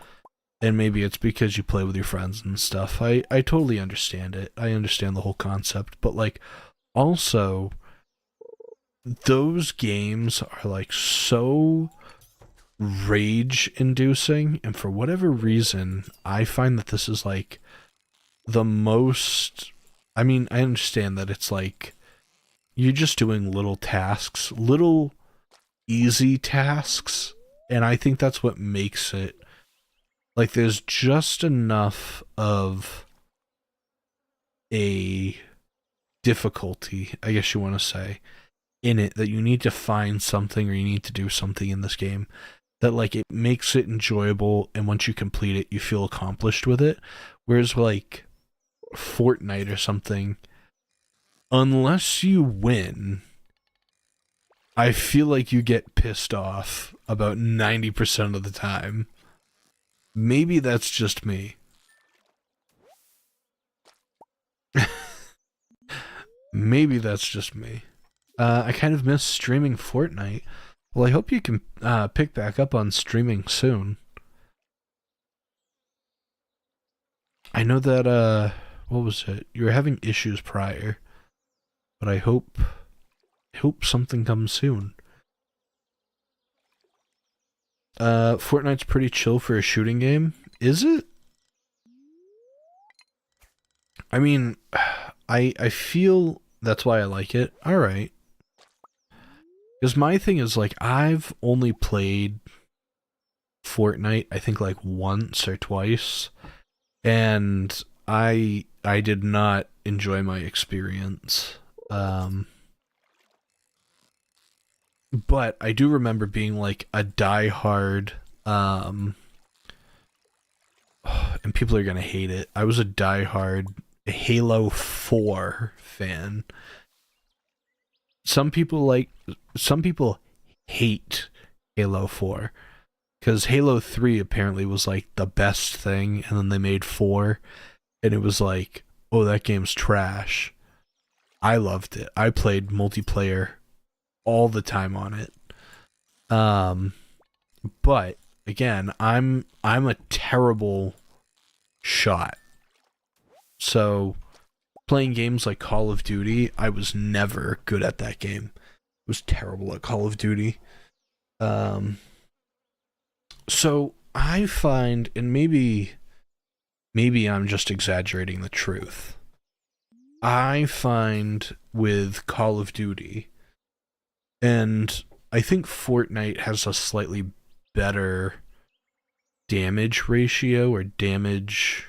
And maybe it's because you play with your friends and stuff. I totally understand it. I understand the whole concept, but like also those games are like so rage inducing, and for whatever reason I find that this is like the most, I mean, I understand that it's like you're just doing little tasks, little easy tasks, and I think that's what makes it like there's just enough of a difficulty, I guess you want to say, in it that you need to find something or you need to do something in this game that like it makes it enjoyable, and once you complete it you feel accomplished with it. Whereas like Fortnite or something, unless you win, I feel like you get pissed off about 90% of the time. Maybe that's just me. Maybe that's just me. I kind of miss streaming Fortnite. Well, I hope you can pick back up on streaming soon. I know that, what was it? You were having issues prior, but I hope something comes soon. Fortnite's pretty chill for a shooting game. Is it? I mean, I feel that's why I like it. Alright. Because my thing is, like, I've only played Fortnite, I think, like, once or twice, and I did not enjoy my experience. But I do remember being, like, a diehard, and people are gonna hate it, I was a diehard Halo 4 fan. Some people hate Halo 4 because Halo 3 apparently was like the best thing, and then they made 4 and it was like, oh, that game's trash. I loved it. I played multiplayer all the time on it. Um, but again, I'm a terrible shot. So playing games like Call of Duty, I was never good at that game. I was terrible at Call of Duty. Um, so I find, and maybe I'm just exaggerating the truth. I find with Call of Duty, and I think Fortnite has a slightly better damage ratio or damage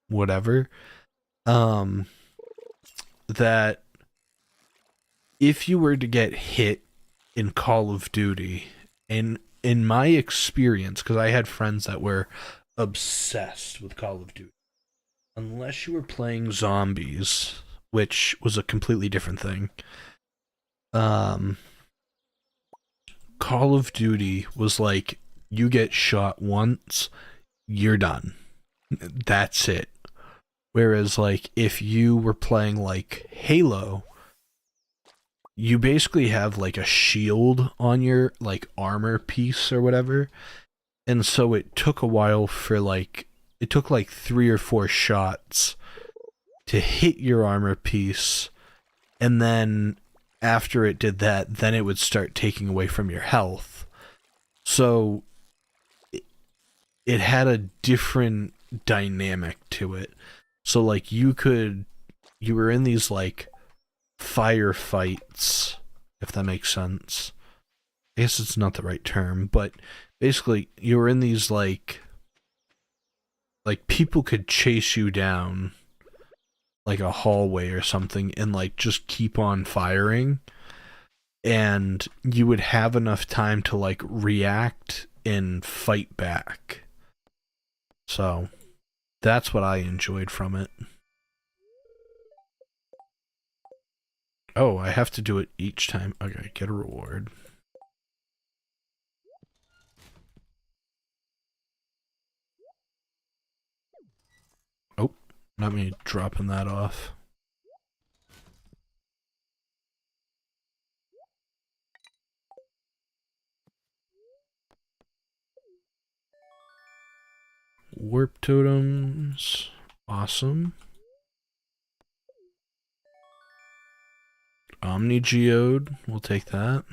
whatever. Um, that if you were to get hit in Call of Duty, and in my experience, because I had friends that were obsessed with Call of Duty, unless you were playing zombies, which was a completely different thing, um, Call of Duty was like, you get shot once, you're done. That's it. Whereas, like, if you were playing, like, Halo, you basically have, like, a shield on your, like, armor piece or whatever. And so it took a while for, like, it took, like, 3 or 4 shots to hit your armor piece. And then after it did that, then it would start taking away from your health. So it had a different dynamic to it. So, like, you were in these, like, firefights, if that makes sense. I guess it's not the right term, but basically, you were in these, like, people could chase you down, like, a hallway or something, and, like, just keep on firing, and you would have enough time to, like, react and fight back. So, that's what I enjoyed from it. Oh, I have to do it each time. Okay, get a reward. Oh, not me dropping that off. Warp totems. Awesome. Omni Geode. We'll take that.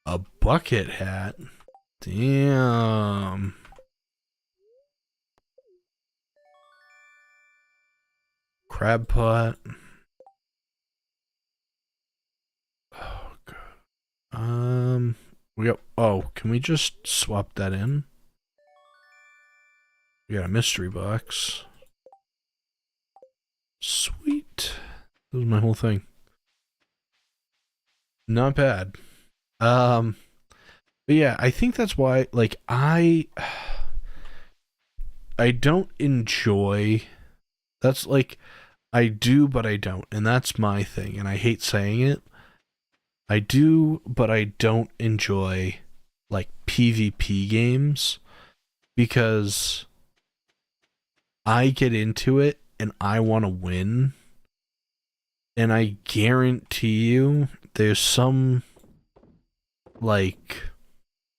A bucket hat. Damn. Crab pot. Oh god. We got. Oh, can we just swap that in? We got a mystery box. Sweet. That was my whole thing. Not bad. Um, but yeah, I think that's why. Like, I don't enjoy. That's like, I do, but I don't, and that's my thing. And I hate saying it. I do, but I don't enjoy like PvP games because I get into it and I want to win. And I guarantee you there's some like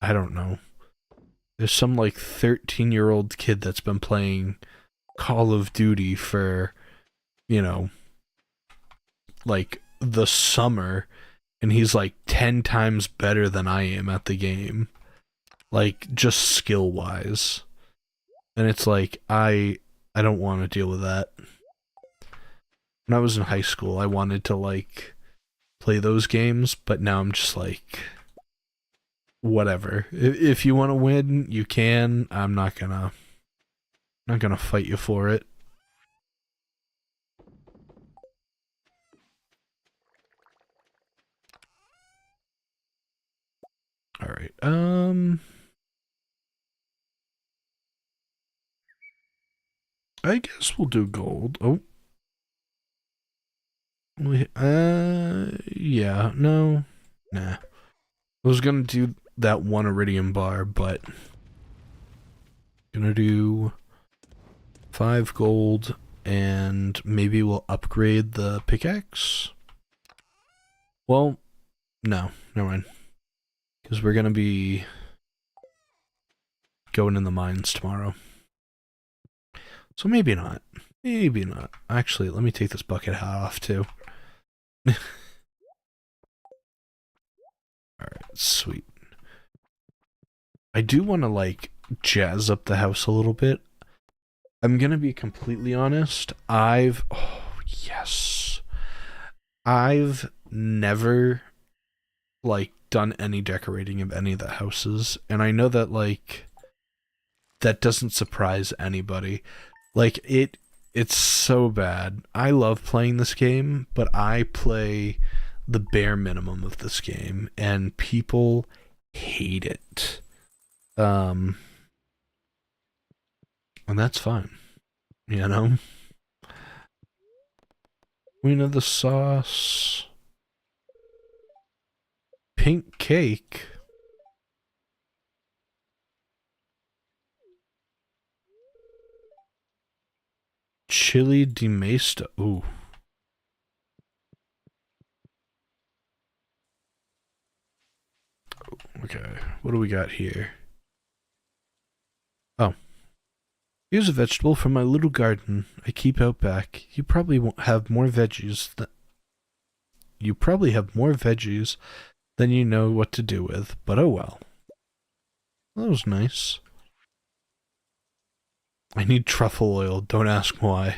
I don't know. There's some like 13-year-old kid that's been playing Call of Duty for, you know, like the summer, and he's like 10 times better than I am at the game. Like, just skill wise. And it's like, I don't want to deal with that. When I was in high school, I wanted to like play those games, but now I'm just like, whatever. If you want to win, you can. I'm not gonna fight you for it. All right. I guess we'll do gold. Oh, Yeah, no, nah. I was gonna do that one iridium bar, but gonna do 5 gold, and maybe we'll upgrade the pickaxe. Well, no, never mind. Because we're gonna be going in the mines tomorrow. So maybe not. Maybe not. Actually, let me take this bucket hat off too. Alright, sweet. I do want to, like, jazz up the house a little bit. I'm gonna be completely honest. Oh, yes. I've never, like, done any decorating of any of the houses. And I know that, like, that doesn't surprise anybody. Like, it's so bad. I love playing this game, but I play the bare minimum of this game, and people hate it. And that's fine, you know? Queen of the sauce. Pink cake. Chili de Mesta. Ooh. Okay, what do we got here? Oh. Here's a vegetable from my little garden I keep out back. You probably won't have more veggies than you know what to do with, but oh well. That was nice. I need truffle oil, don't ask why.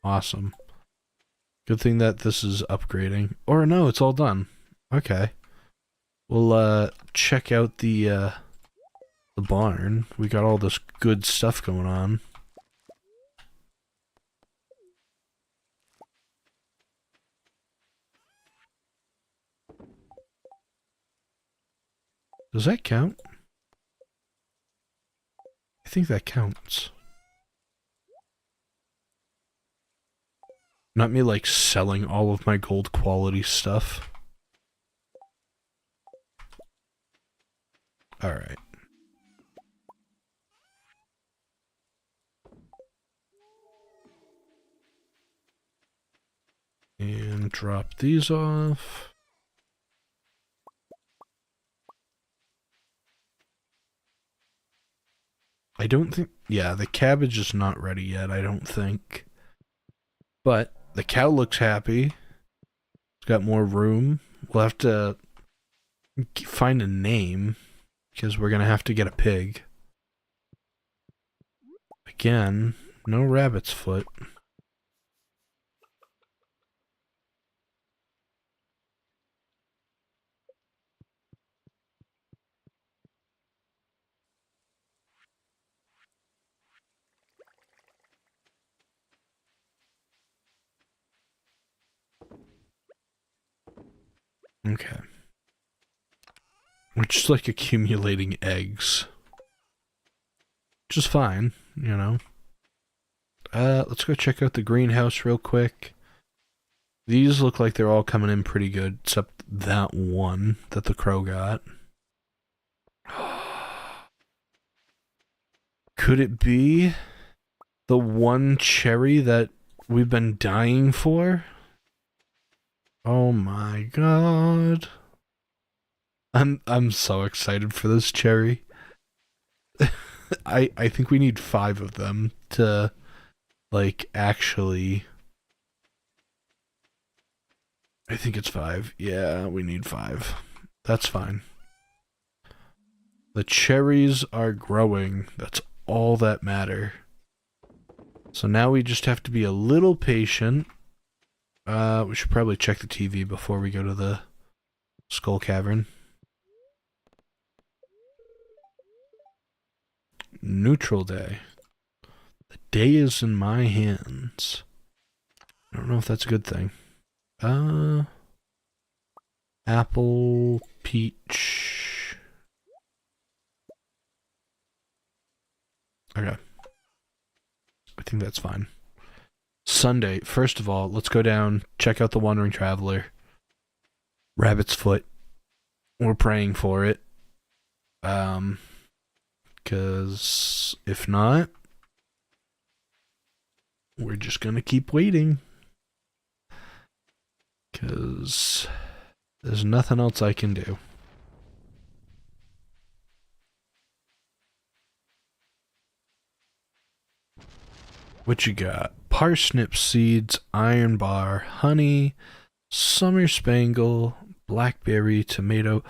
Awesome. Good thing that this is upgrading. Or no, it's all done. Okay. We'll check out the barn. We got all this good stuff going on. Does that count? I think that counts. Not me, like, selling all of my gold quality stuff. Alright. And drop these off. I don't think... Yeah, the cabbage is not ready yet, I don't think. But the cow looks happy. It's got more room. We'll have to find a name, because we're gonna have to get a pig. Again, no rabbit's foot. Okay. We're just, like, accumulating eggs. Which is fine, you know. Let's go check out the greenhouse real quick. These look like they're all coming in pretty good, except that one that the crow got. Could it be the one cherry that we've been dying for? Oh my god. I'm so excited for this cherry. I think we need 5 of them to, like, actually... I think it's 5. Yeah, we need 5. That's fine. The cherries are growing. That's all that matter. So now we just have to be a little patient. We should probably check the TV before we go to the Skull Cavern. Neutral day. The day is in my hands. I don't know if that's a good thing. Apple, peach. Okay. I think that's fine. Sunday, first of all, let's go down, check out the Wandering Traveler. Rabbit's Foot. We're praying for it. Because if not, we're just gonna keep waiting. Because there's nothing else I can do. What you got? Parsnip seeds, iron bar, honey, summer spangle, blackberry, tomato.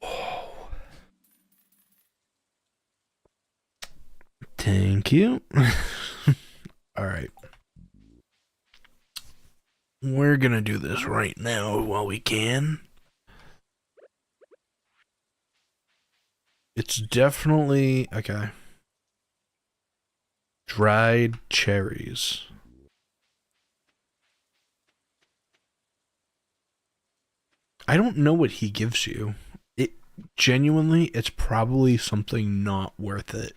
Oh. Thank you. Alright. We're gonna do this right now while we can. It's definitely... okay. Dried cherries. I don't know what he gives you. It genuinely, it's probably something not worth it.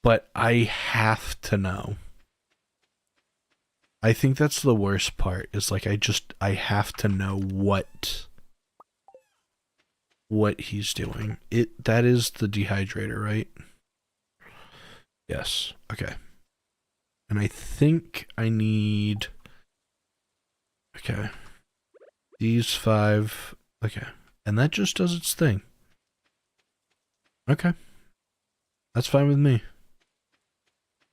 But I have to know. I think that's the worst part, is like I have to know what he's doing. That is the dehydrator, right? Yes. Okay. And I think I need... okay. These 5... okay. And that just does its thing. Okay. That's fine with me.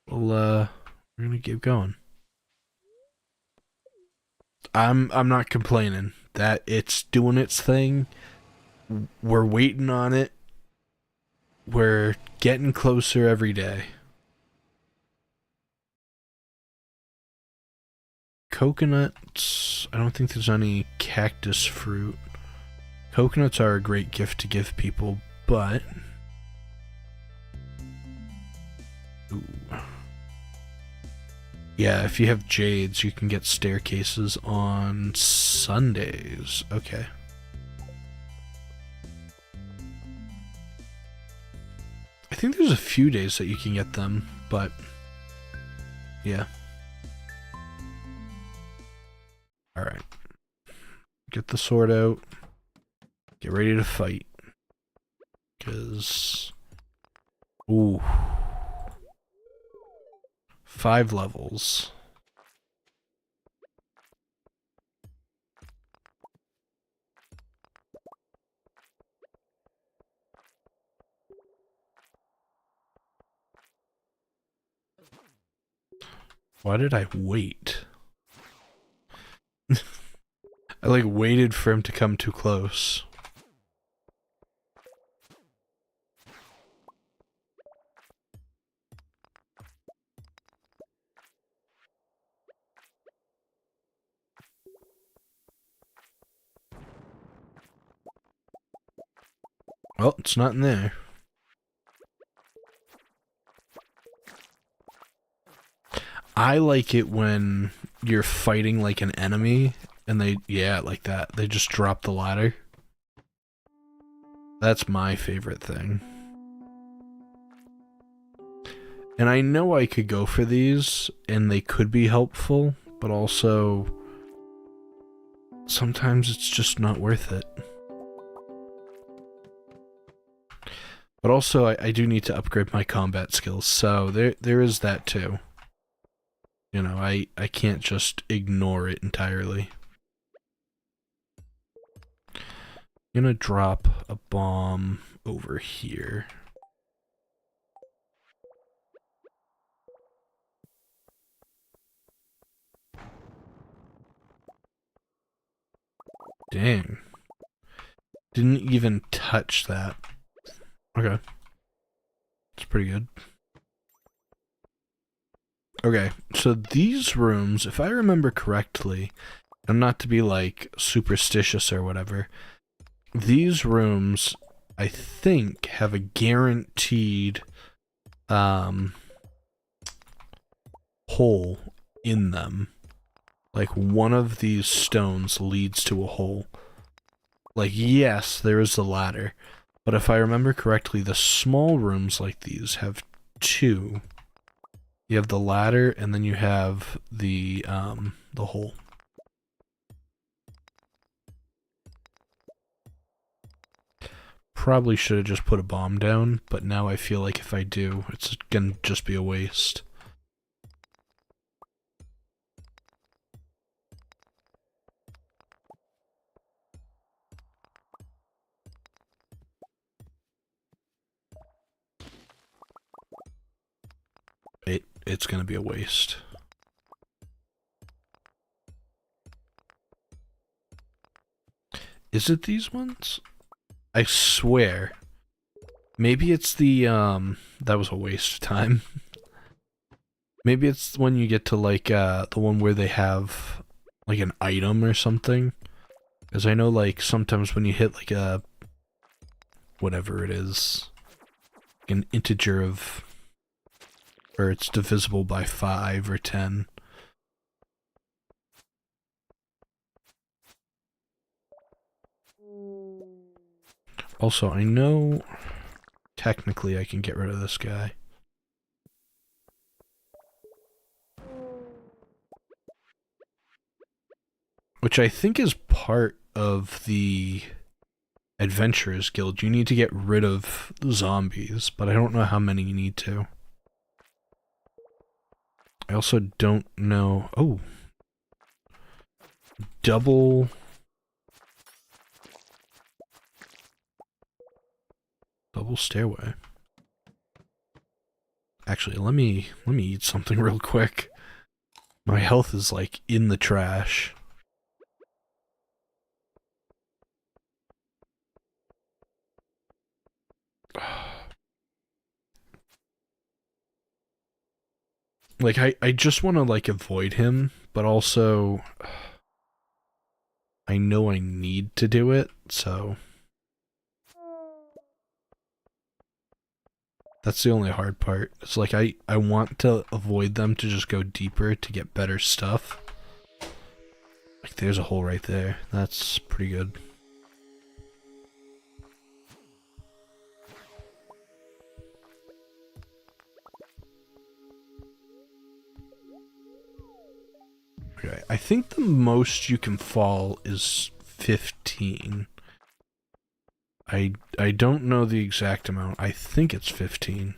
Well, we're gonna keep going. I'm not complaining. That it's doing its thing. We're waiting on it. We're getting closer every day. Coconuts. I don't think there's any cactus fruit. Coconuts are a great gift to give people, but... ooh. Yeah, if you have jades, you can get staircases on Sundays. Okay. I think there's a few days that you can get them, but... yeah. Alright. Get the sword out. Get ready to fight. Because... ooh. 5 levels. Why did I wait? I like waited for him to come too close. Well, it's not in there. I like it when you're fighting like an enemy and they, yeah, like that. They just drop the ladder. That's my favorite thing. And I know I could go for these and they could be helpful, but also sometimes it's just not worth it. But also, I do need to upgrade my combat skills, so there is that too. You know, I can't just ignore it entirely. I'm gonna drop a bomb over here. Dang. Didn't even touch that. Okay. It's pretty good. Okay, so these rooms, if I remember correctly, and not to be like superstitious or whatever, these rooms, I think, have a guaranteed hole in them. Like one of these stones leads to a hole. Like, yes, there is a ladder. But if I remember correctly, the small rooms like these have 2. You have the ladder, and then you have the hole. Probably should have just put a bomb down, but now I feel like if I do, it's gonna just be a waste. It's gonna be a waste. Is it these ones? I swear. Maybe it's the, that was a waste of time. Maybe it's when you get to, like, the one where they have, like, an item or something. Because I know, like, sometimes when you hit, like, a... whatever it is. An integer of... or it's divisible by 5 or 10. Also, I know... technically I can get rid of this guy. Which I think is part of the Adventurers Guild. You need to get rid of zombies, but I don't know how many you need to. I also don't know... oh. Double stairway. Actually, let me eat something real quick. My health is like in the trash. Like I just want to like avoid him, but also I know I need to do it, so that's the only hard part. It's like I want to avoid them to just go deeper to get better stuff. Like there's a hole right there. That's pretty good. Okay, I think the most you can fall is 15. I don't know the exact amount. I think it's 15.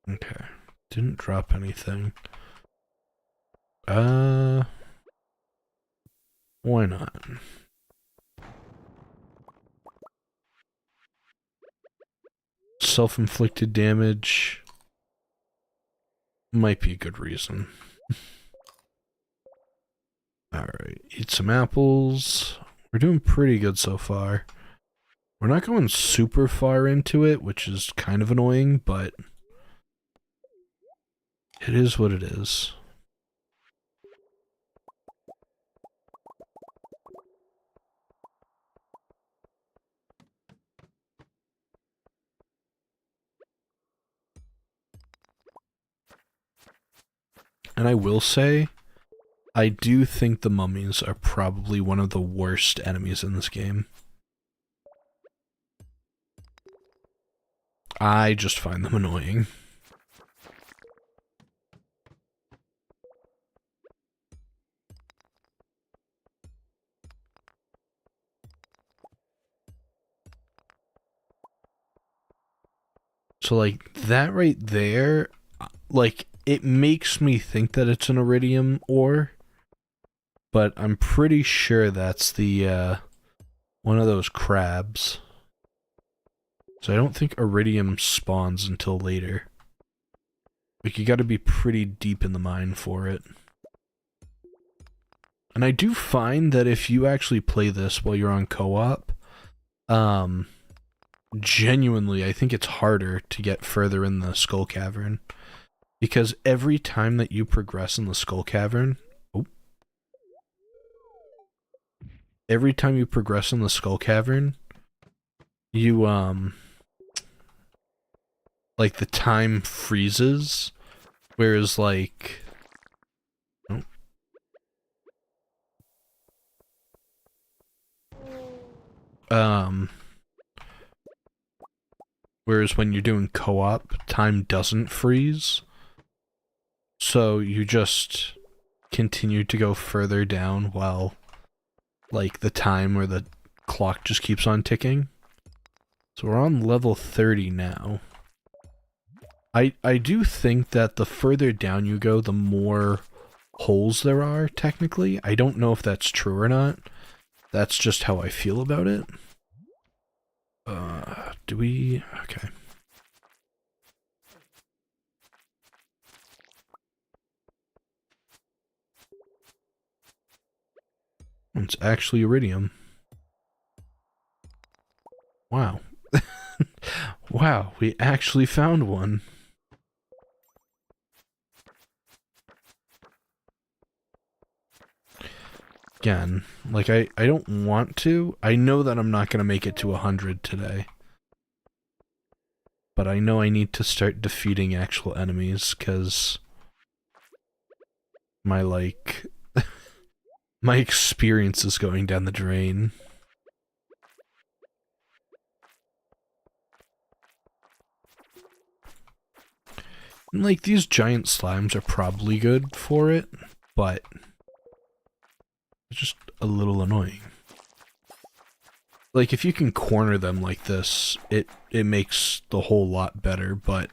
Okay. Didn't drop anything. Why not? Self-inflicted damage might be a good reason. Alright, eat some apples. We're doing pretty good so far. We're not going super far into it, which is kind of annoying, but it is what it is. And I will say, I do think the mummies are probably one of the worst enemies in this game. I just find them annoying. So, like, that right there, like, it makes me think that it's an iridium ore, but I'm pretty sure that's the, one of those crabs. So I don't think iridium spawns until later. Like, you gotta be pretty deep in the mine for it. And I do find that if you actually play this while you're on co-op, genuinely, I think it's harder to get further in the Skull Cavern. Because every time that you progress in the Skull Cavern... oh. Every time you progress in the Skull Cavern, you, like, the time freezes, whereas, like... oh. Um, whereas when you're doing co-op, time doesn't freeze. So you just continue to go further down while, like, the time or the clock just keeps on ticking. So we're on level 30 now. I do think that the further down you go, the more holes there are, technically. I don't know if that's true or not. That's just how I feel about it. Do we... Okay. It's actually iridium. Wow. Wow, we actually found one. Again, like, I don't want to. I know that I'm not going to make it to 100 today. But I know I need to start defeating actual enemies, because my, like, my experience is going down the drain. And, like, these giant slimes are probably good for it, but it's just a little annoying. Like, if you can corner them like this, it makes the whole lot better, but...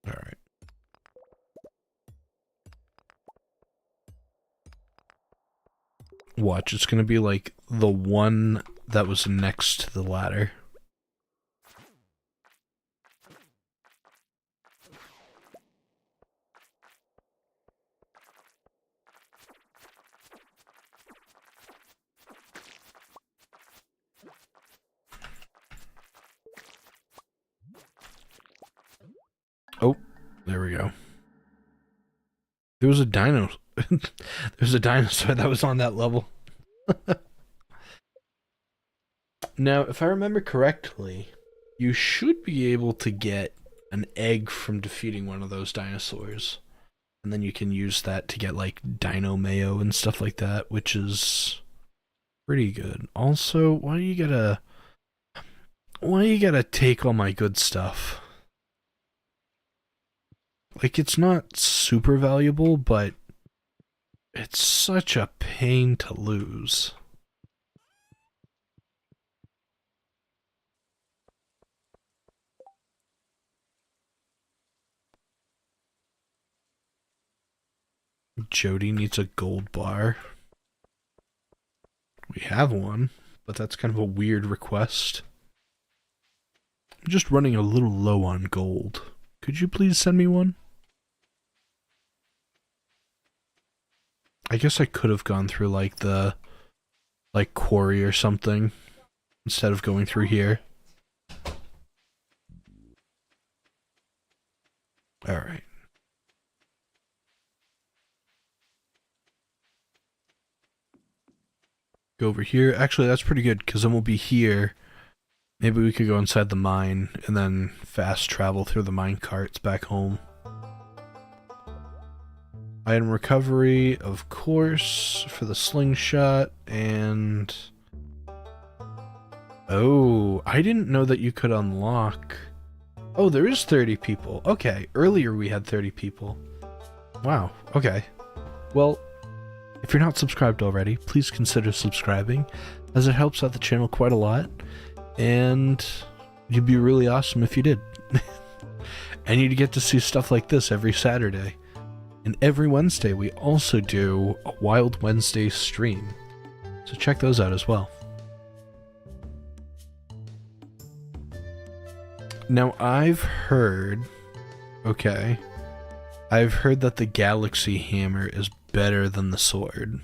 Alright. Watch, it's gonna be like the one that was next to the ladder. Oh, there we go. There was a dino. There's a dinosaur that was on that level. Now, if I remember correctly, you should be able to get an egg from defeating one of those dinosaurs. And then you can use that to get, like, dino mayo and stuff like that, which is pretty good. Also, why do you gotta take all my good stuff? Like, it's not super valuable, but it's such a pain to lose. Jody needs a gold bar. We have one, but that's kind of a weird request. I'm just running a little low on gold. Could you please send me one? I guess I could have gone through, like, the, like, quarry or something, instead of going through here. Alright. Go over here. Actually, that's pretty good, because then we'll be here. Maybe we could go inside the mine, and then fast travel through the mine carts back home. Item recovery, of course, for the slingshot, and... Oh, I didn't know that you could unlock... Oh, there is 30 people. Okay, earlier we had 30 people. Wow, okay. Well, if you're not subscribed already, please consider subscribing, as it helps out the channel quite a lot, and you'd be really awesome if you did. And you'd get to see stuff like this every Saturday. And every Wednesday we also do a Wild Wednesday stream, so check those out as well. Now, I've heard that the Galaxy Hammer is better than the sword.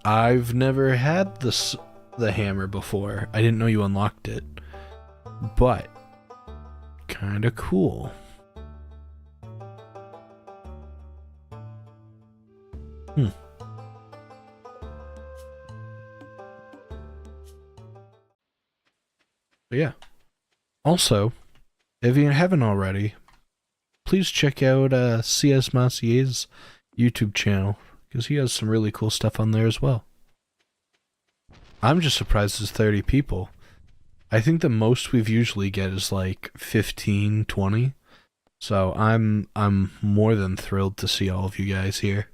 I've never had the hammer before. I didn't know you unlocked it. But, kinda cool. But yeah. Also, if you haven't already, please check out CS Massier's YouTube channel, because he has some really cool stuff on there as well. I'm just surprised there's 30 people. I think the most we've usually get is like 15, 20. So I'm more than thrilled to see all of you guys here.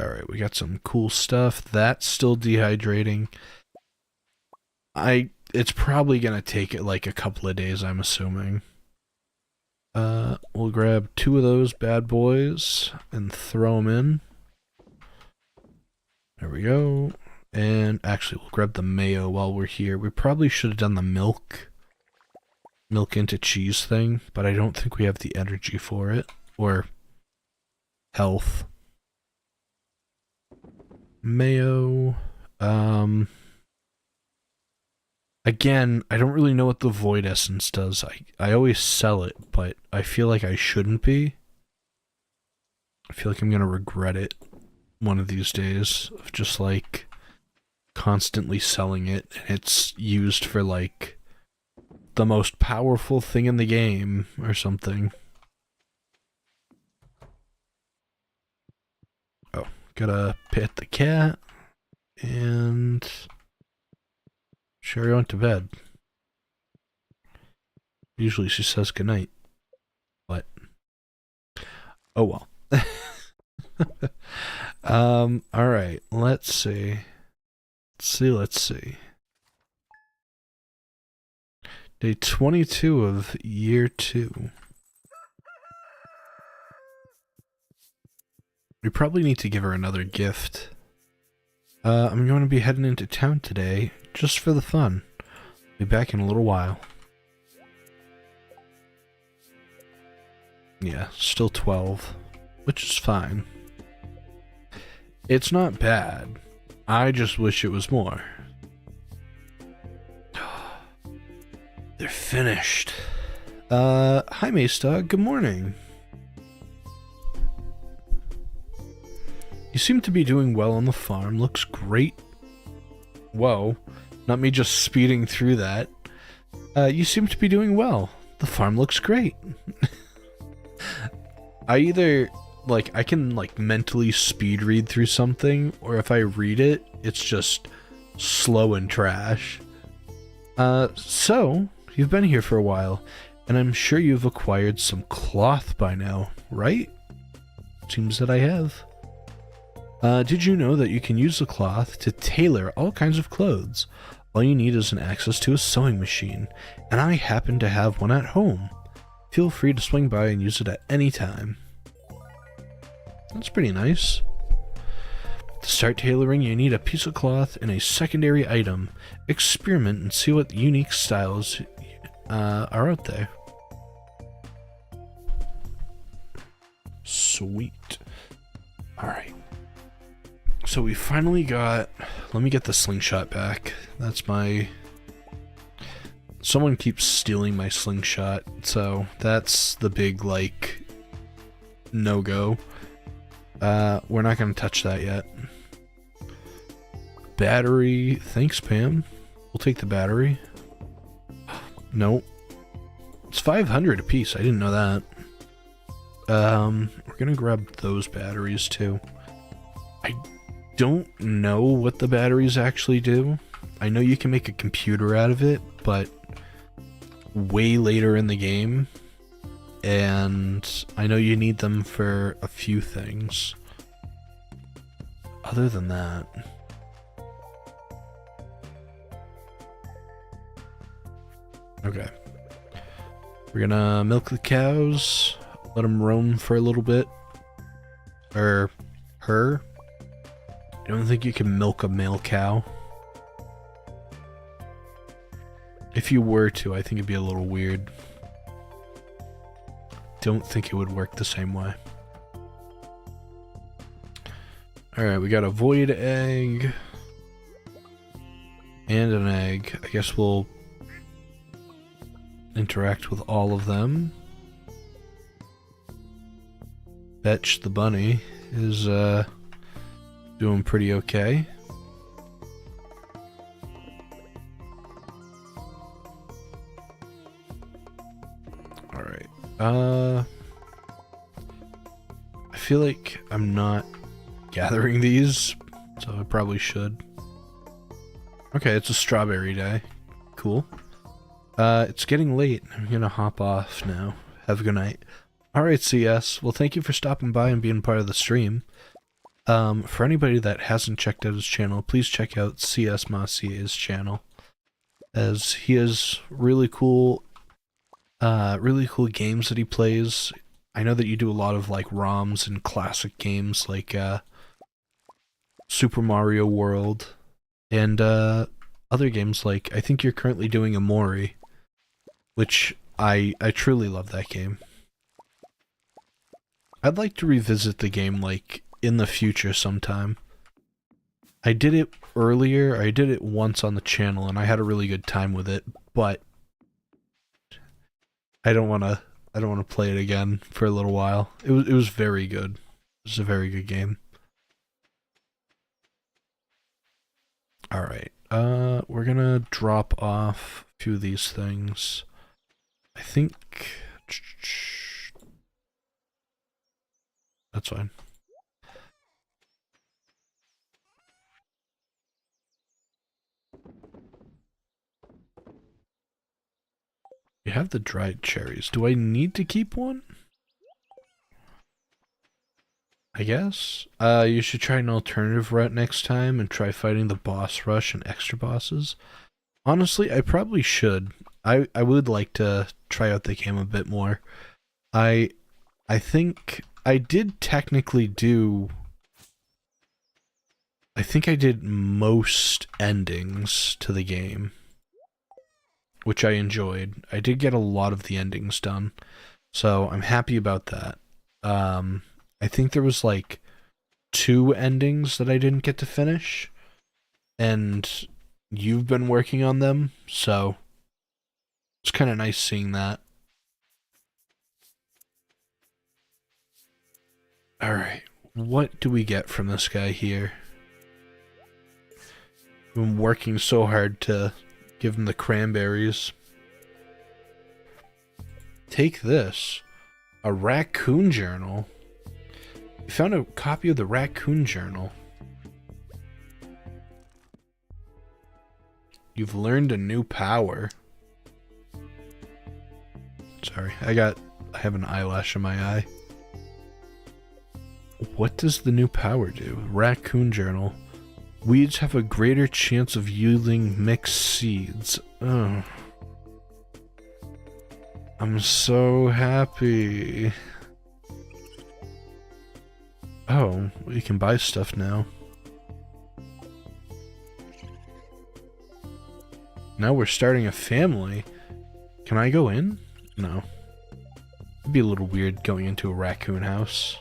Alright, we got some cool stuff. That's still dehydrating. It's probably gonna take it like a couple of days, I'm assuming. We'll grab 2 of those bad boys and throw them in. There we go. And actually, we'll grab the mayo while we're here. We probably should have done the milk into cheese thing, but I don't think we have the energy for it, or health. Mayo. Again, I don't really know what the void essence does. I always sell it, but I feel like I shouldn't be. I feel like I'm gonna regret it one of these days, of just like constantly selling it, and it's used for like the most powerful thing in the game or something. Oh, gotta pet the cat, and Sherry went to bed. Usually she says goodnight. But oh well. Alright, let's see. Let's see. Day 22 of year 2. We probably need to give her another gift. I'm going to be heading into town today, just for the fun. Be back in a little while. Yeah, still 12, which is fine. It's not bad. I just wish it was more. They're finished. Hi Maesta, good morning. You seem to be doing well on the farm, looks great. Whoa, not me just speeding through that. You seem to be doing well. The farm looks great. I can like mentally speed read through something, or if I read it, it's just slow and trash. So, you've been here for a while, and I'm sure you've acquired some cloth by now, right? Seems that I have. Did you know that you can use the cloth to tailor all kinds of clothes? All you need is an access to a sewing machine, and I happen to have one at home. Feel free to swing by and use it at any time. That's pretty nice. To start tailoring, you need a piece of cloth and a secondary item. Experiment and see what unique styles are out there. Sweet. Alright. So we finally got... Let me get the slingshot back. That's my... Someone keeps stealing my slingshot, so that's the big, like, no-go. We're not gonna touch that yet. Battery. Thanks, Pam. We'll take the battery. Nope. It's 500 a piece. I didn't know that. We're gonna grab those batteries, too. I don't know what the batteries actually do. I know you can make a computer out of it, but way later in the game, and I know you need them for a few things. Other than that, okay, we're gonna milk the cows, let them roam for a little bit, or her. I don't think you can milk a male cow. If you were to, I think it'd be a little weird. Don't think it would work the same way. Alright, we got a void egg. And an egg. I guess we'll interact with all of them. Fetch the bunny is doing pretty okay. Alright. I feel like I'm not gathering these, so I probably should. Okay, it's a strawberry day. Cool. It's getting late. I'm gonna hop off now. Have a good night. Alright, CS. Well, thank you for stopping by and being part of the stream. For anybody that hasn't checked out his channel, please check out CS Massier's channel, as he has really cool games that he plays. I know that you do a lot of like ROMs and classic games like Super Mario World and other games like, I think you're currently doing Amori, which I truly love that game. I'd like to revisit the game like in the future sometime. I did it earlier, I did it once on the channel and I had a really good time with it, but I don't want to play it again for a little while. It was very good. It was a very good game. Alright, we're gonna drop off a few of these things. I think that's fine. You have the dried cherries. Do I need to keep one? I guess. You should try an alternative route next time and try fighting the boss rush and extra bosses. Honestly, I probably should. I would like to try out the game a bit more. I think I did technically do... I think I did most endings to the game, which I enjoyed. I did get a lot of the endings done, so I'm happy about that. I think there was like 2 endings that I didn't get to finish, and you've been working on them, so it's kind of nice seeing that. Alright, what do we get from this guy here? I've been working so hard to give him the cranberries. Take this. A raccoon journal. We found a copy of the raccoon journal. You've learned a new power. Sorry, I have an eyelash in my eye. What does the new power do? Raccoon journal. Weeds have a greater chance of yielding mixed seeds. Oh. I'm so happy. Oh, we can buy stuff now. Now we're starting a family. Can I go in? No. It'd be a little weird going into a raccoon house.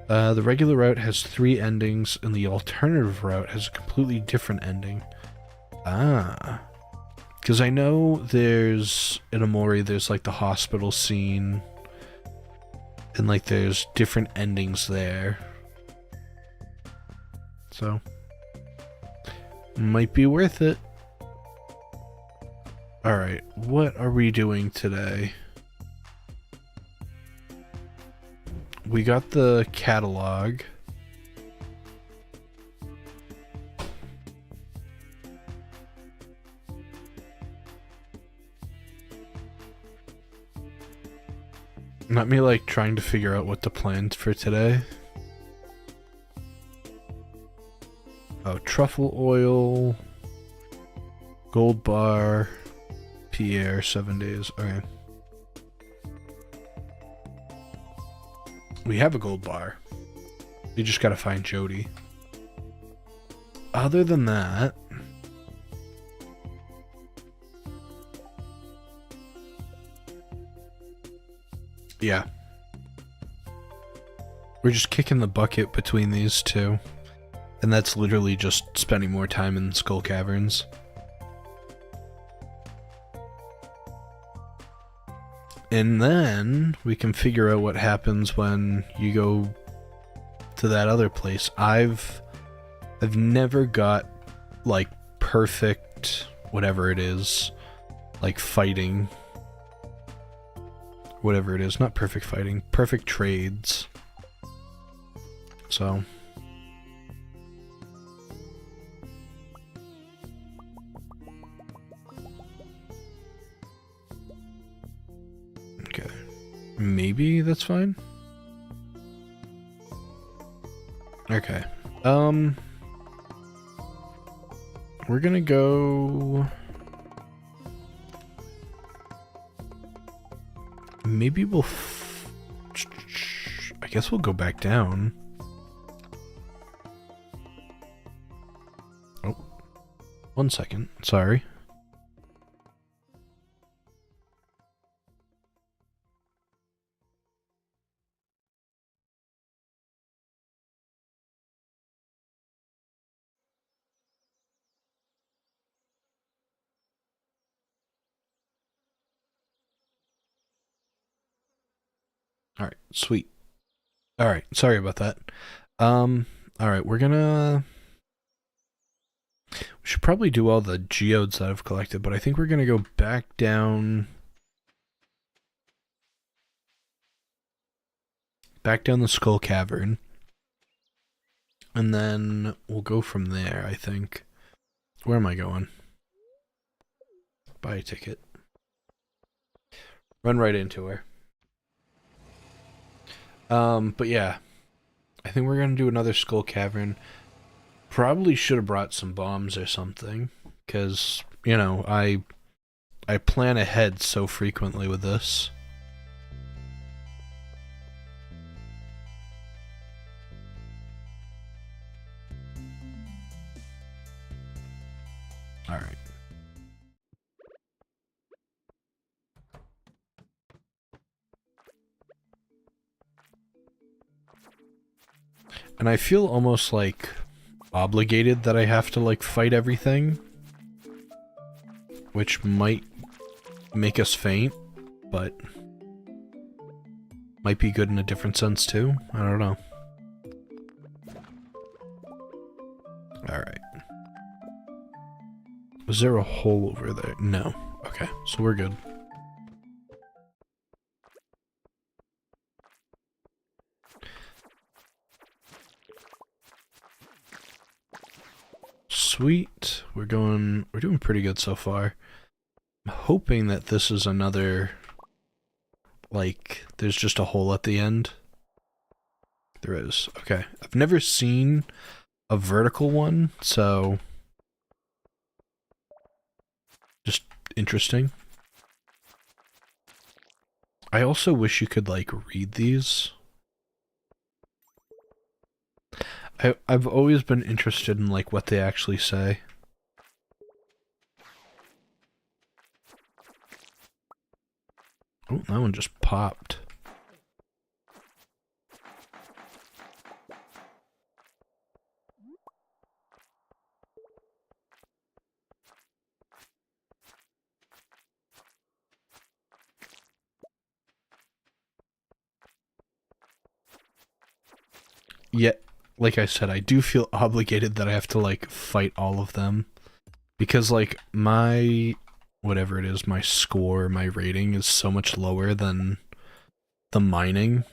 The regular route has 3 endings, and the alternative route has a completely different ending. Ah. Because I know there's, in Amori, there's like the hospital scene, and like there's different endings there. So, might be worth it. Alright, what are we doing today? We got the catalog. Not me like trying to figure out what to plan for today. Oh, truffle oil, gold bar, Pierre, 7 days. Okay. We have a gold bar. We just gotta find Jody. Other than that... yeah. We're just kicking the bucket between these two. And that's literally just spending more time in Skull Caverns. And then we can figure out what happens when you go to that other place. I've never got like perfect whatever it is, like fighting, whatever it is, not perfect fighting, perfect trades. So okay, maybe that's fine. Okay, we're gonna go. Maybe we'll. I guess we'll go back down. Oh, 1 second. Sorry. All right, sweet. All right, sorry about that. All right, we should probably do all the geodes that I've collected, but I think we're gonna go back down the Skull Cavern, and then we'll go from there, I think. Where am I going? Buy a ticket. Run right into her. But yeah, I think we're gonna do another Skull Cavern. Probably should have brought some bombs or something, because, you know, I plan ahead so frequently with this. Alright. And I feel almost like obligated that I have to like fight everything, which might make us faint, but might be good in a different sense too. I don't know. Alright. Was there a hole over there? No. Okay, so we're good. Sweet. We're doing pretty good so far. I'm hoping that this is another, like, there's just a hole at the end. There is. Okay. I've never seen a vertical one, so just interesting. I also wish you could, like, read these. I've always been interested in, like, what they actually say. Oh, that one just popped. Yet, like I said, I do feel obligated that I have to, like, fight all of them. Because, like, my, whatever it is, my score, my rating is so much lower than the mining.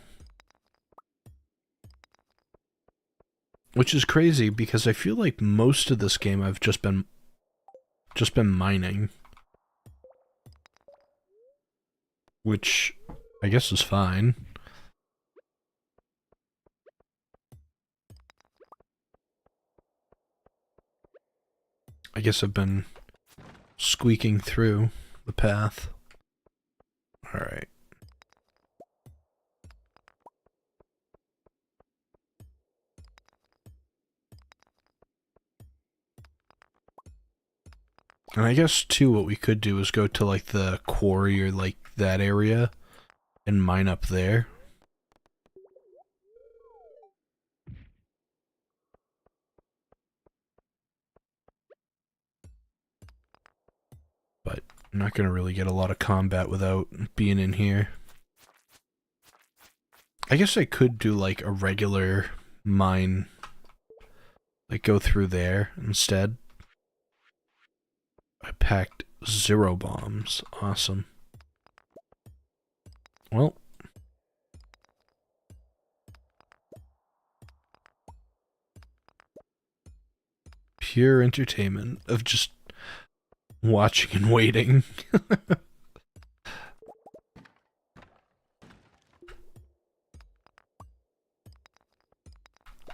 Which is crazy, because I feel like most of this game I've just been mining. Which, I guess is fine. I guess I've been squeaking through the path. Alright. And I guess, too, what we could do is go to, like, the quarry or, like, that area and mine up there. But I'm not gonna really get a lot of combat without being in here. I guess I could do like a regular mine, like go through there instead. I packed 0 bombs. Awesome. Well, pure entertainment of just watching and waiting.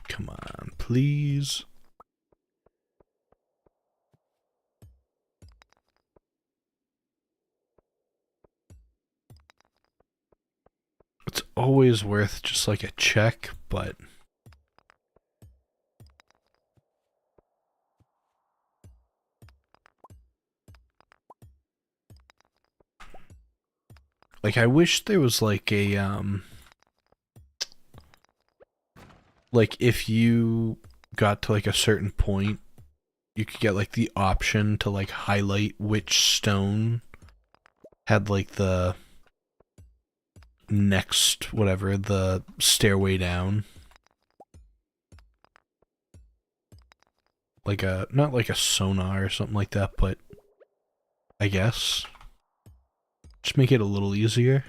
Come on, please. It's always worth just like a check, but like I wish there was like a like if you got to like a certain point, you could get like the option to like highlight which stone had like the next whatever, the stairway down. Like a, not like a sonar or something like that, but I guess just make it a little easier.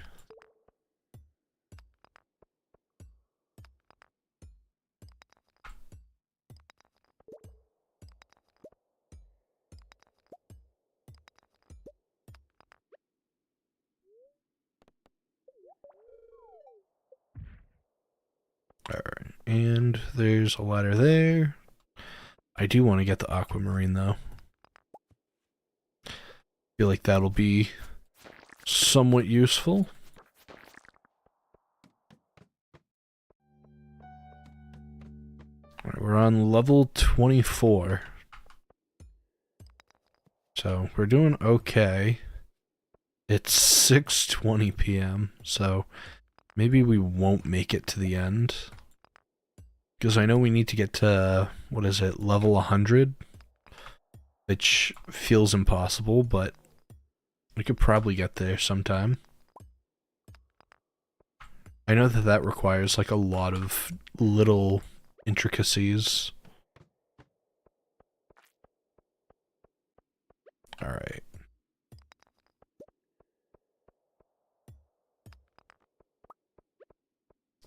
Alright, and there's a ladder there. I do want to get the aquamarine though. Feel like that'll be somewhat useful. Alright, we're on level 24. So we're doing okay. It's 6:20 p.m. So maybe we won't make it to the end. Because I know we need to get to, what is it, level 100? Which feels impossible, but we could probably get there sometime. I know that that requires like a lot of little intricacies. Alright.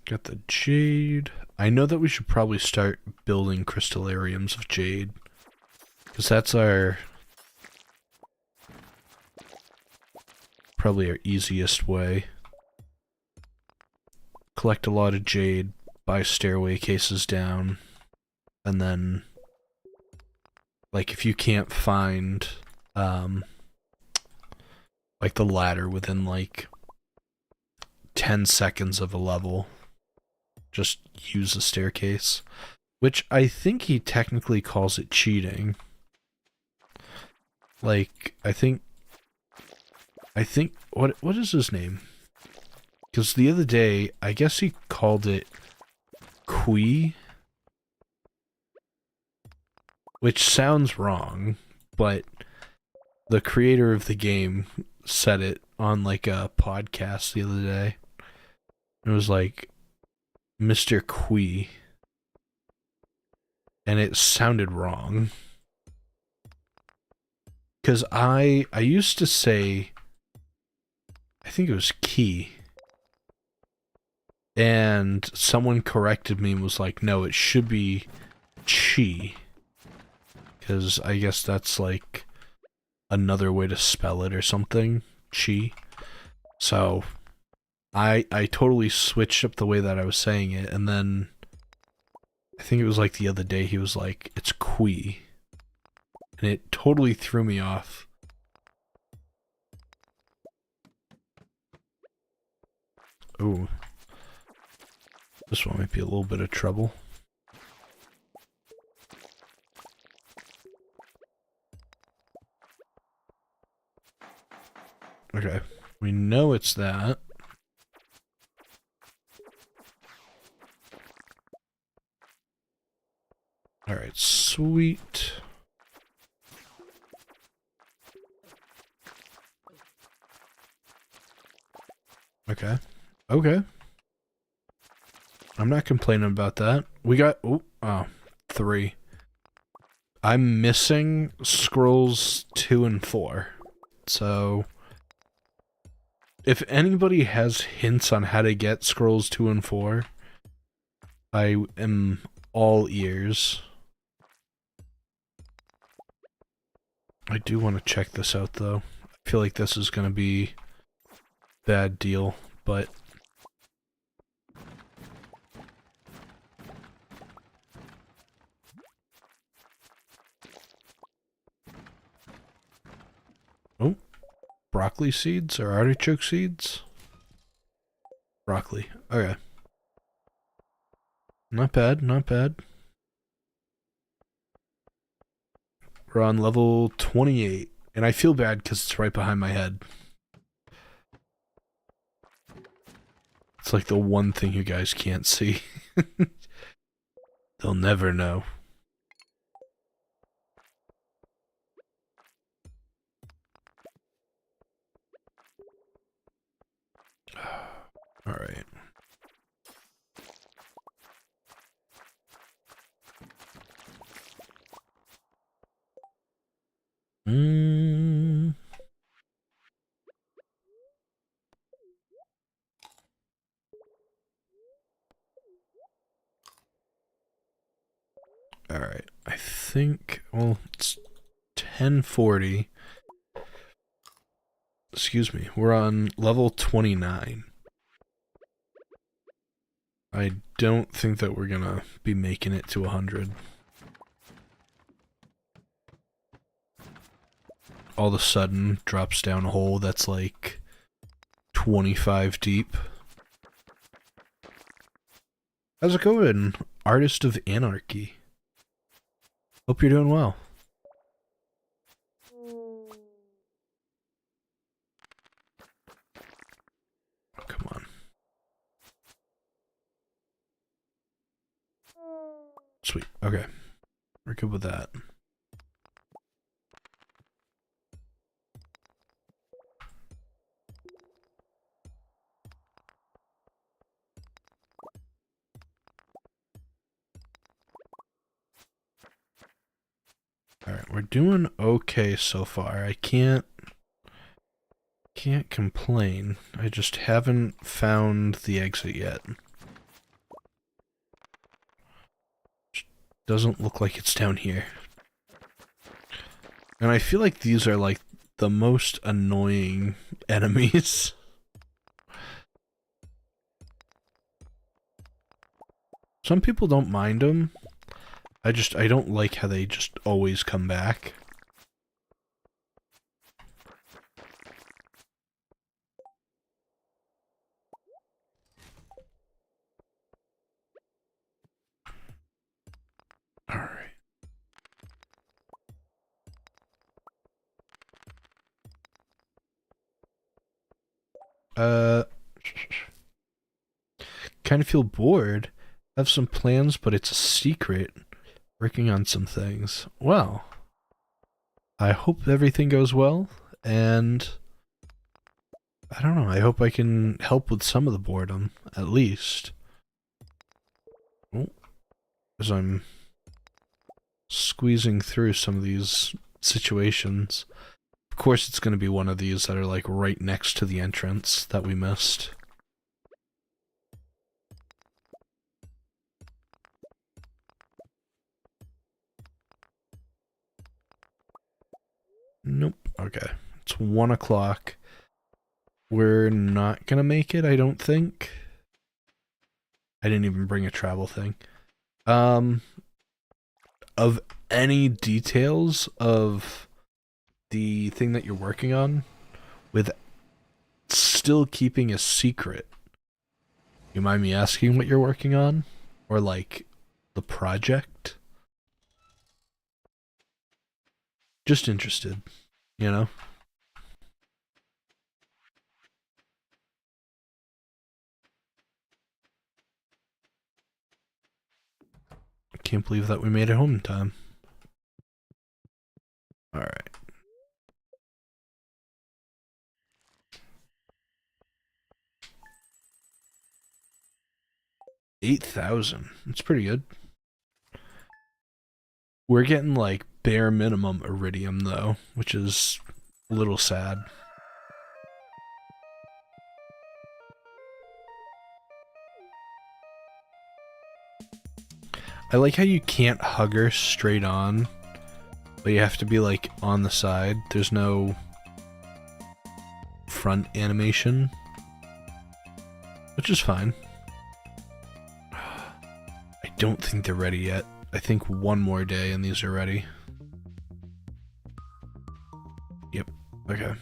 Got the jade. I know that we should probably start building crystallariums of jade. Because that's our... probably our easiest way. Collect a lot of jade, buy stairway cases down, and then... like, if you can't find, like, the ladder within, like, 10 seconds of a level, just use the staircase. Which I think he technically calls it cheating. Like, I think, what is his name? Because the other day, I guess he called it Kui, which sounds wrong, but the creator of the game said it on like a podcast the other day. It was like Mr. Kui, and it sounded wrong. Because I used to say, I think it was Key, and someone corrected me and was like, no, it should be Chi. Because I guess that's like another way to spell it or something. Chi. So I totally switched up the way that I was saying it, and then I think it was like the other day he was like, it's Kui. And it totally threw me off. Ooh. This one might be a little bit of trouble. Okay. We know it's that. Alright, sweet. Okay. Okay. I'm not complaining about that. We got, oh, 3. I'm missing scrolls 2 and 4. So, if anybody has hints on how to get scrolls 2 and 4, I am all ears. I do want to check this out, though. I feel like this is going to be a bad deal, but... Oh, broccoli seeds or artichoke seeds? Broccoli. Okay. Not bad, not bad. We're on level 28, and I feel bad because it's right behind my head. It's like the one thing you guys can't see. They'll never know. Alright. Alright. I think, well, it's 10:40. Excuse me. We're on level 29. I don't think that we're gonna be making it to 100. All of a sudden, drops down a hole that's like 25 deep. How's it going, Artist of Anarchy? Hope you're doing well. Oh, come on. Sweet. Okay. We're good with that. Alright, we're doing okay so far. I can't complain. I just haven't found the exit yet. Doesn't look like it's down here. And I feel like these are like the most annoying enemies. Some people don't mind them. I don't like how they just always come back. Alright. Kind of feel bored. Have some plans, but it's a secret. Working on some things. Well, I hope everything goes well, and I don't know, I hope I can help with some of the boredom, at least. Oh, as I'm squeezing through some of these situations. Of course, it's going to be one of these that are like right next to the entrance that we missed. Nope. Okay. It's 1 o'clock. We're not gonna make it, I don't think. I didn't even bring a travel thing. Of any details of the thing that you're working on, with still keeping a secret, you mind me asking what you're working on? Or like, the project? Just interested, you know? I can't believe that we made it home in time. Alright. 8,000. That's pretty good. We're getting like bare minimum iridium though, which is a little sad. I like how you can't hug her straight on, but you have to be like on the side. There's no front animation, which is fine. I don't think they're ready yet. I think one more day and these are ready. Yep. Okay.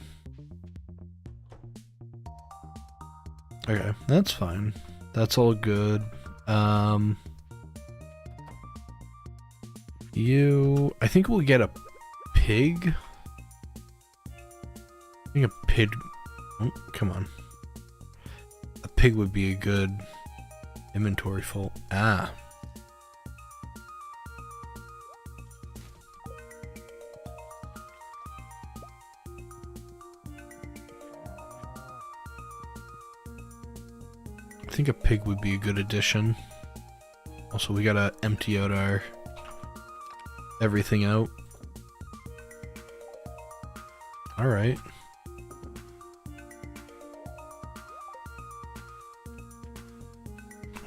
Okay, that's fine. That's all good. I think we'll get a pig. I think a pig. Oh, come on. A pig would be a good inventory full. Ah. I think a pig would be a good addition. Also, we gotta empty out our everything out. Alright.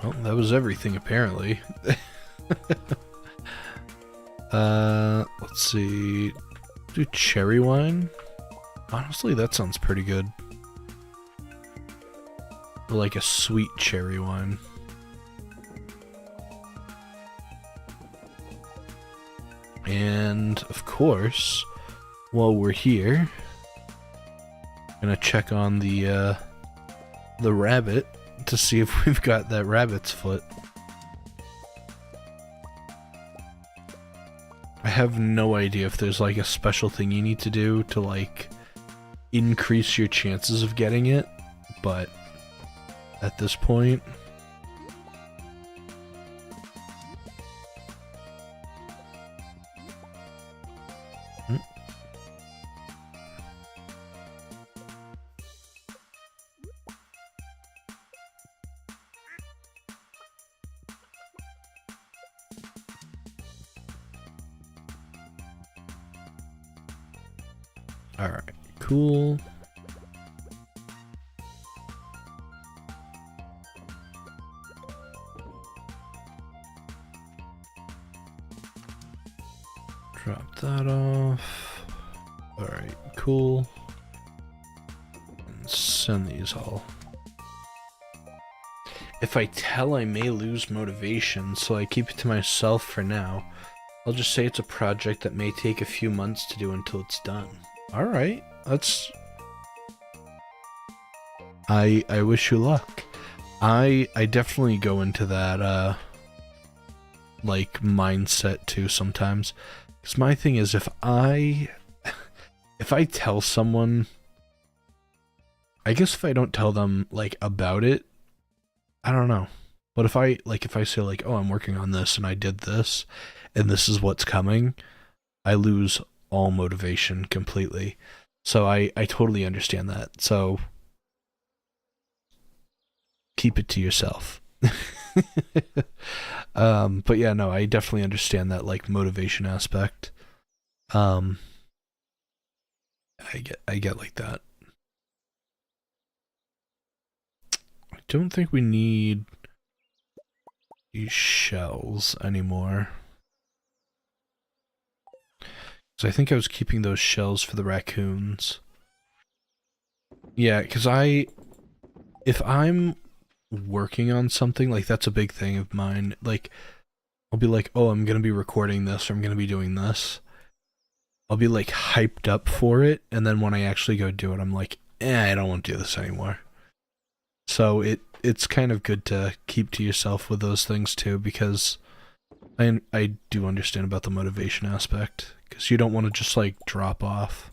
Well, that was everything apparently. Let's see. Do cherry wine? Honestly, that sounds pretty good. Or like a sweet cherry wine. And of course, while we're here, I'm gonna check on the rabbit to see if we've got that rabbit's foot. I have no idea if there's like a special thing you need to do to like increase your chances of getting it, but at this point, alright, cool. Drop that off. Alright, cool. And send these all. If I tell I may lose motivation, so I keep it to myself for now, I'll just say it's a project that may take a few months to do until it's done. Alright, that's... I wish you luck. I definitely go into that, like, mindset too sometimes. Because my thing is, if I tell someone, I guess if I don't tell them, like, about it, I don't know. But if I say, like, oh, I'm working on this, and I did this, and this is what's coming, I lose all motivation completely. So I totally understand that. So keep it to yourself. But yeah, no, I definitely understand that like motivation aspect. I get like that. I don't think we need these shells anymore. So I think I was keeping those shells for the raccoons. Yeah, because if I'm working on something, like that's a big thing of mine, like I'll be like, oh, I'm gonna be recording this, or I'm gonna be doing this. I'll be like hyped up for it, and then when I actually go do it, I'm like, I don't want to do this anymore. So it's kind of good to keep to yourself with those things too, because I do understand about the motivation aspect, because you don't want to just like drop off.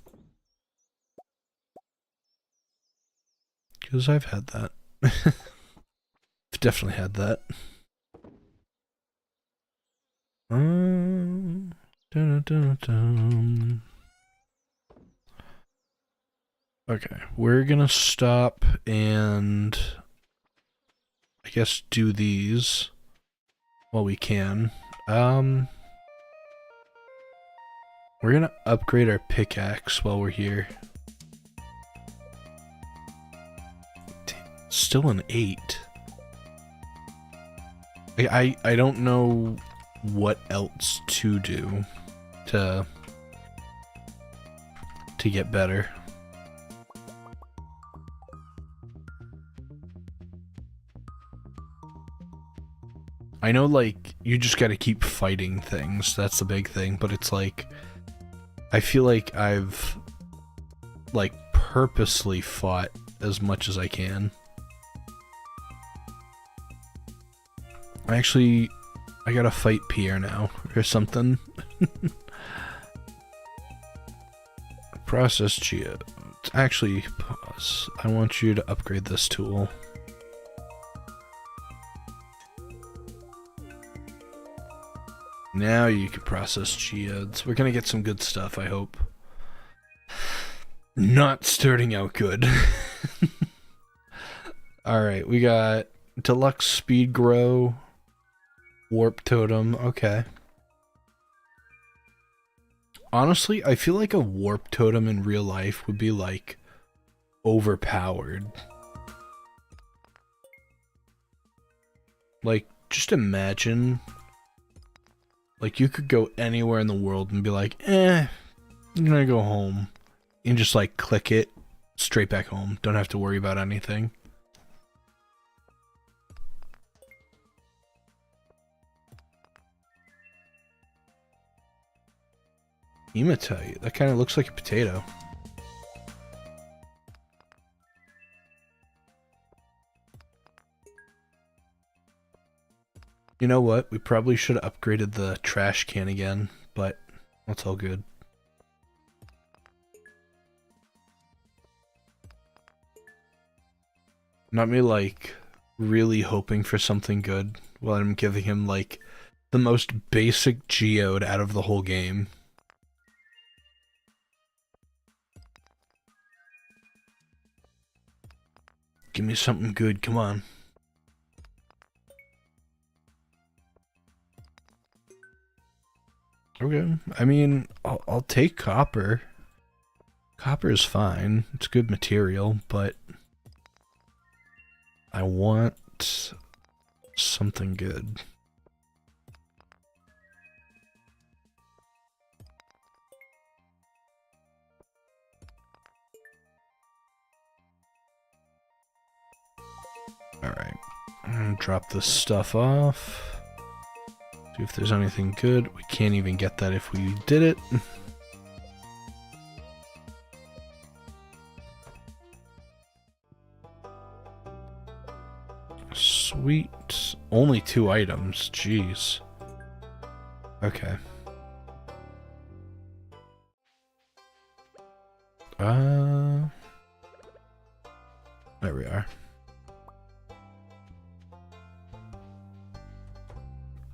Because I've had that. I've definitely had that. Dun, dun, dun, dun. Okay, we're gonna stop, and I I guess, do these while we can. We're gonna upgrade our pickaxe while we're here. Still an 8. I don't know what else to do to get better. I know, like, you just gotta keep fighting things, that's the big thing, but it's like, I feel like I've, like, purposely fought as much as I can. Actually, I gotta fight Pierre now, or something. Process geode. Actually, pause. I want you to upgrade this tool. Now you can process geodes. We're gonna get some good stuff, I hope. Not starting out good. Alright, we got deluxe speed grow, warp totem, okay. Honestly, I feel like a warp totem in real life would be, like, overpowered. Like, just imagine, like, you could go anywhere in the world and be like, I'm gonna go home. And just, like, click it, straight back home. Don't have to worry about anything. Hematite. That kind of looks like a potato. You know what? We probably should have upgraded the trash can again, but that's all good. Not me, like, really hoping for something good while I'm giving him, like, the most basic geode out of the whole game. Give me something good, come on. Okay, I mean, I'll take copper. Copper is fine, it's good material, but I want something good. Alright, I'm gonna drop this stuff off. See if there's anything good. We can't even get that if we did it. Sweet. Only 2 items. Jeez. Okay. There we are.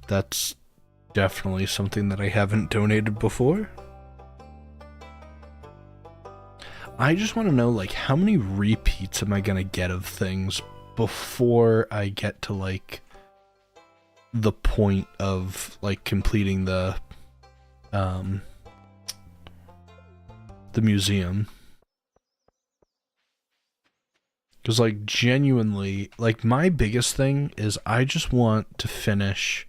That's definitely something that I haven't donated before. I just want to know, like, how many repeats am I gonna get of things before I get to, like, the point of, like, completing the museum. Because, like, genuinely, like, my biggest thing is I just want to finish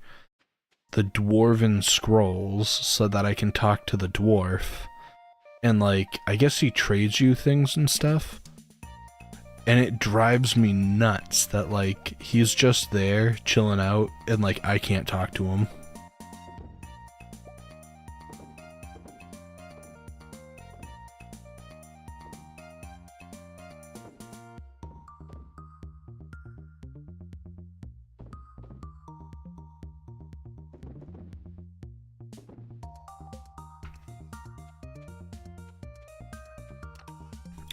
the dwarven scrolls so that I can talk to the dwarf. And, like, I guess he trades you things and stuff. And it drives me nuts that, like, he's just there chilling out and, like, I can't talk to him.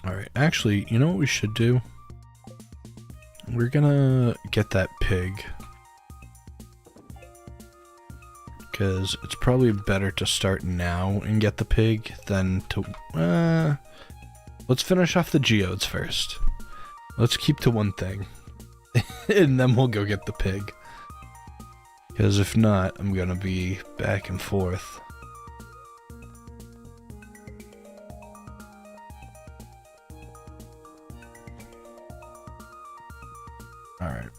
Alright, actually, you know what we should do? We're gonna get that pig. Because it's probably better to start now and get the pig than to... let's finish off the geodes first. Let's keep to one thing. and then we'll go get the pig. Because if not, I'm gonna be back and forth. Alright.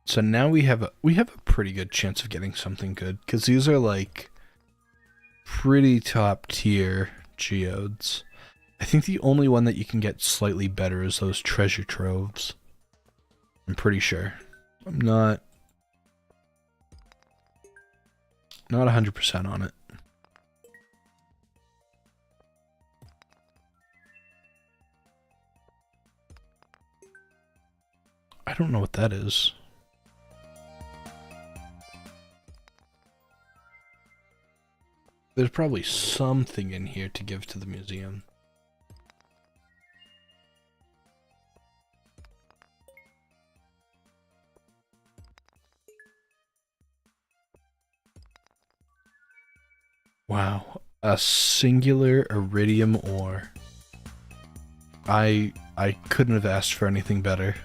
So now we have a pretty good chance of getting something good, because these are like pretty top tier geodes. I think the only one that you can get slightly better is those treasure troves. I'm pretty sure. I'm not 100% on it. I don't know what that is. There's probably something in here to give to the museum. Wow, a singular iridium ore. I couldn't have asked for anything better.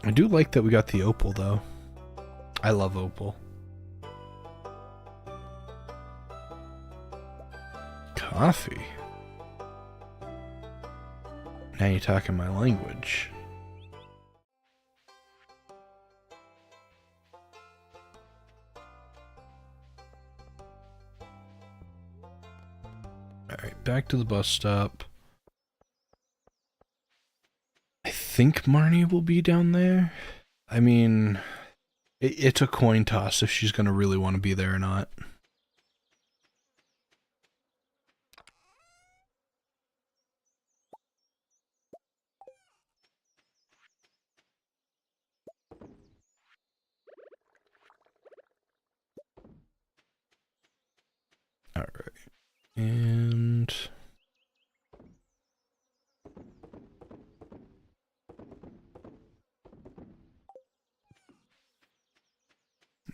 I do like that we got the opal, though. I love opal. Coffee? Now you're talking my language. Alright, back to the bus stop. I think Marnie will be down there. I mean, it's a coin toss if she's going to really want to be there or not. Alright. And...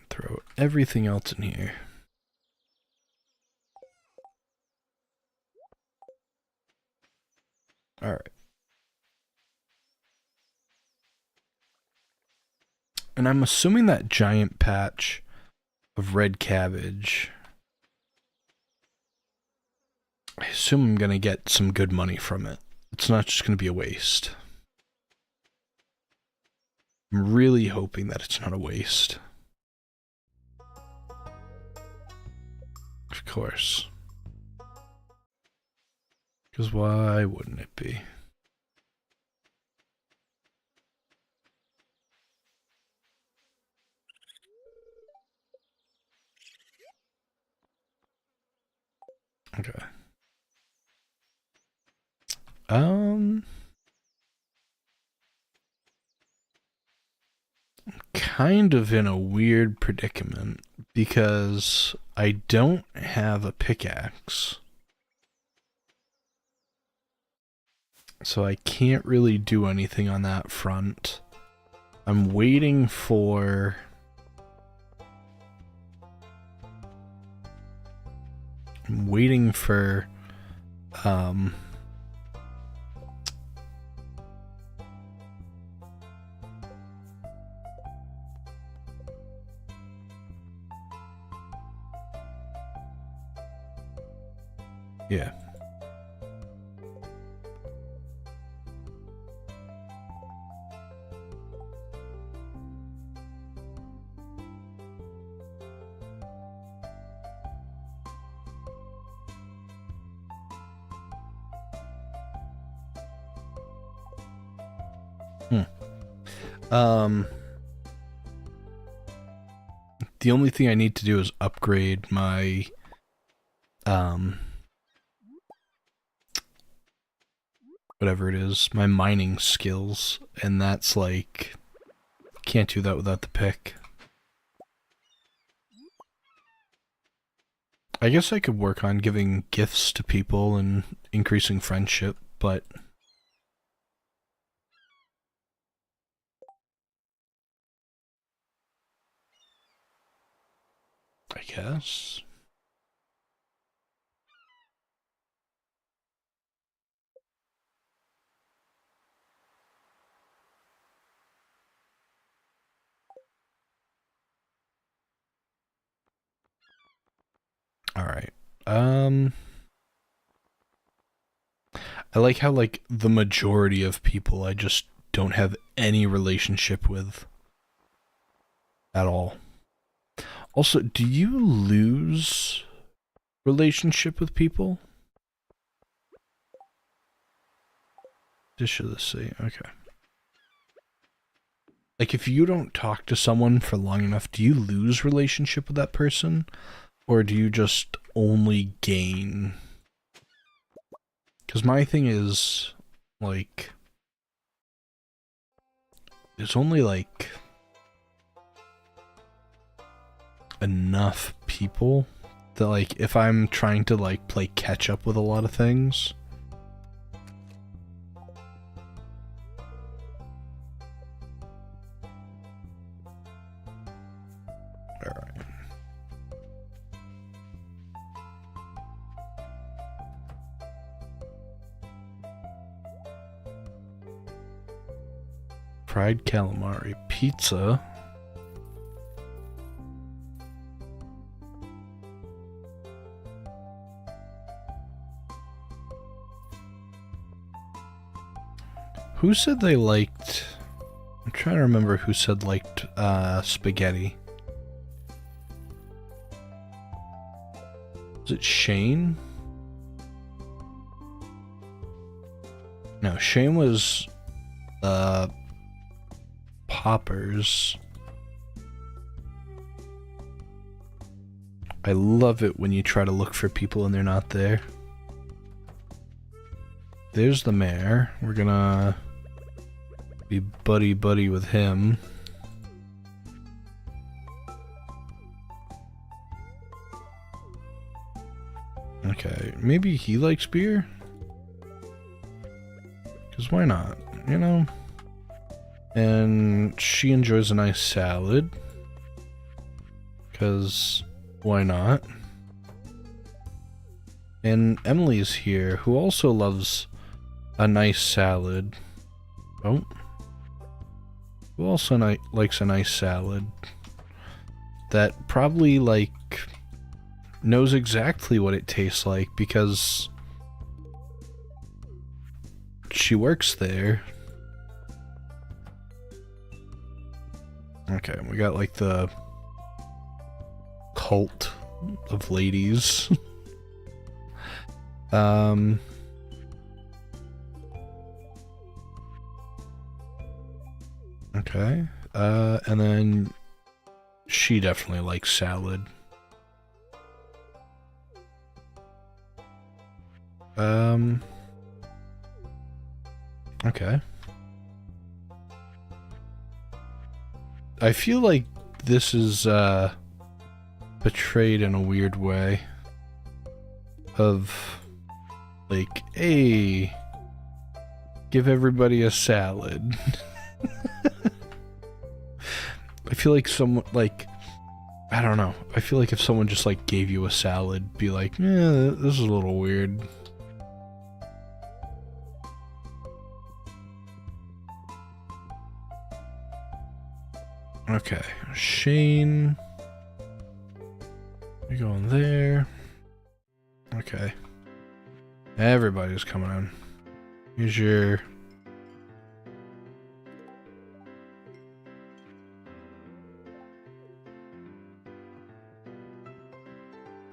throw everything else in here. Alright. And I'm assuming that giant patch of red cabbage, I assume I'm going to get some good money from it. It's not just going to be a waste. I'm really hoping that it's not a waste. Of course. Because why wouldn't it be? Okay. Kind of in a weird predicament because I don't have a pickaxe. So I can't really do anything on that front. I'm waiting for... yeah. The only thing I need to do is upgrade my, whatever it is, my mining skills, and that's like, can't do that without the pick. I guess I could work on giving gifts to people and increasing friendship, but I guess. All right. I like how, like, the majority of people I just don't have any relationship with at all. Also, do you lose relationship with people? Dish of the sea, okay. Like, if you don't talk to someone for long enough, do you lose relationship with that person? Or do you just only gain? Because my thing is, like, there's only, like, enough people that, like, if I'm trying to, like, play catch up with a lot of things, alright. Fried calamari pizza. Who said they liked... I'm trying to remember who said liked spaghetti. Was it Shane? No, Shane was Poppers. I love it when you try to look for people and they're not there. There's the mayor. We're gonna be buddy-buddy with him. Okay, maybe he likes beer? Because why not, you know? And she enjoys a nice salad. Because why not? And Emily's here, who also loves a nice salad. Oh. Who also likes a nice salad. That probably, like, knows exactly what it tastes like because she works there. Okay, we got, like, the cult of ladies. Okay. And then she definitely likes salad. Okay. I feel like this is, portrayed in a weird way. Of, like, hey, give everybody a salad. I feel like someone, like, I don't know. I feel like if someone just, like, gave you a salad, be like, yeah, this is a little weird. Okay, Shane. You're going there. Okay. Everybody's coming in. Here's your...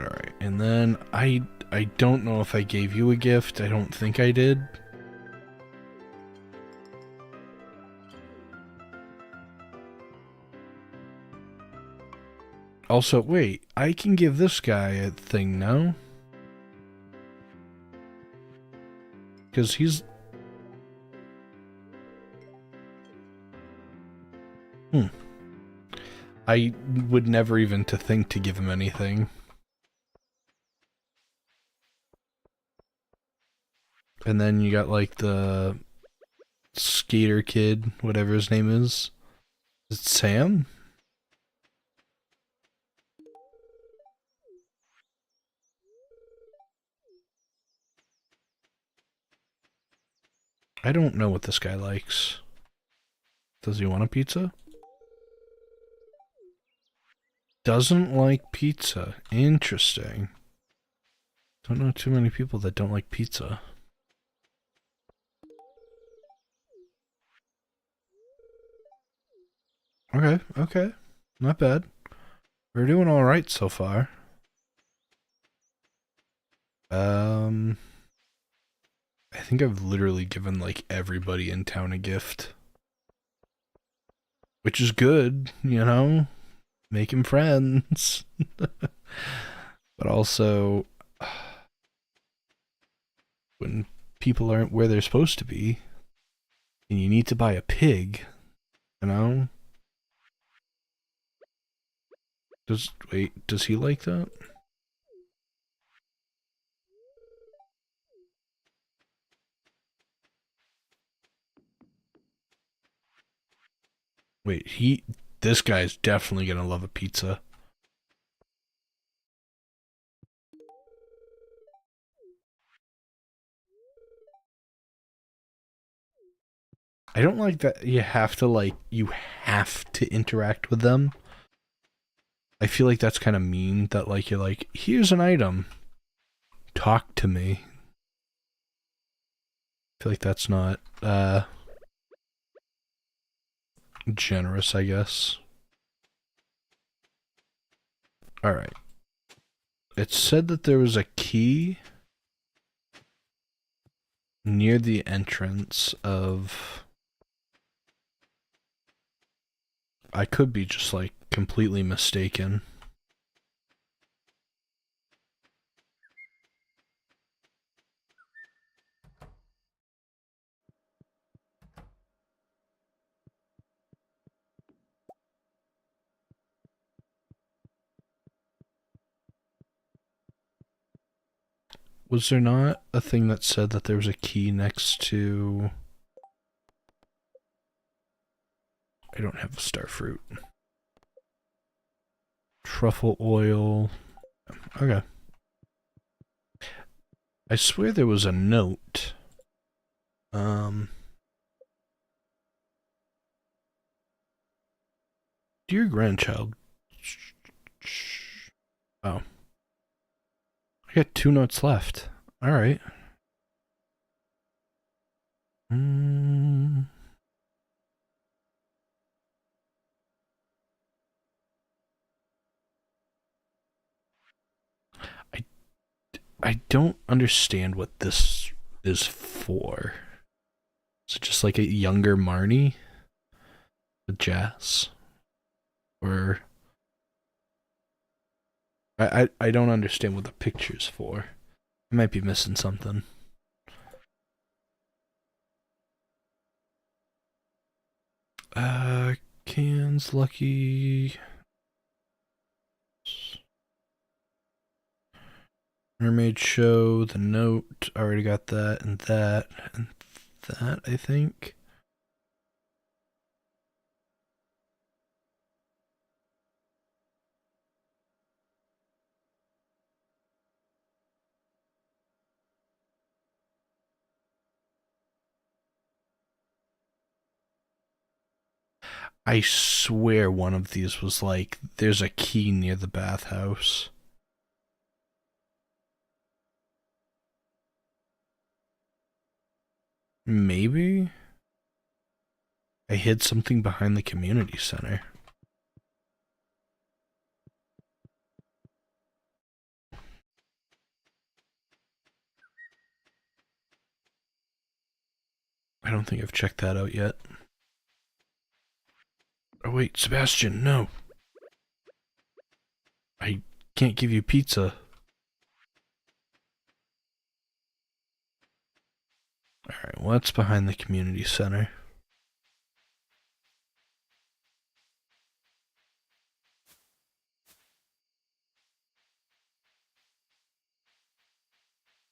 Alright, and then I don't know if I gave you a gift. I don't think I did. Also, wait, I can give this guy a thing now? Because he's... I would never even to think to give him anything. And then you got like the skater kid, whatever his name is. Is it Sam? I don't know what this guy likes. Does he want a pizza? Doesn't like pizza. Interesting. Don't know too many people that don't like pizza. Okay, okay. Not bad. We're doing alright so far. I think I've literally given like everybody in town a gift. Which is good, you know? Making friends. But also, when people aren't where they're supposed to be, and you need to buy a pig, you know? Does he like that? Wait, this guy's definitely gonna love a pizza. I don't like that you have to interact with them. I feel like that's kind of mean that like you're like, here's an item. Talk to me. I feel like that's not generous, I guess. Alright. It said that there was a key near the entrance of... I could be just like completely mistaken. Was there not a thing that said that there was a key next to... I don't have a star fruit. Truffle oil. Okay. I swear there was a note. Dear grandchild. Oh. I got 2 notes left. Alright. I don't understand what this is for. Is it just like a younger Marnie with Jazz? Or I don't understand what the picture's for. I might be missing something. Cans, Lucky. Mermaid Show, the note. Already got that, and that, I think. I swear one of these was like, there's a key near the bathhouse. Maybe? I hid something behind the community center. I don't think I've checked that out yet. Oh wait, Sebastian, no. I can't give you pizza. Alright, what's behind the community center?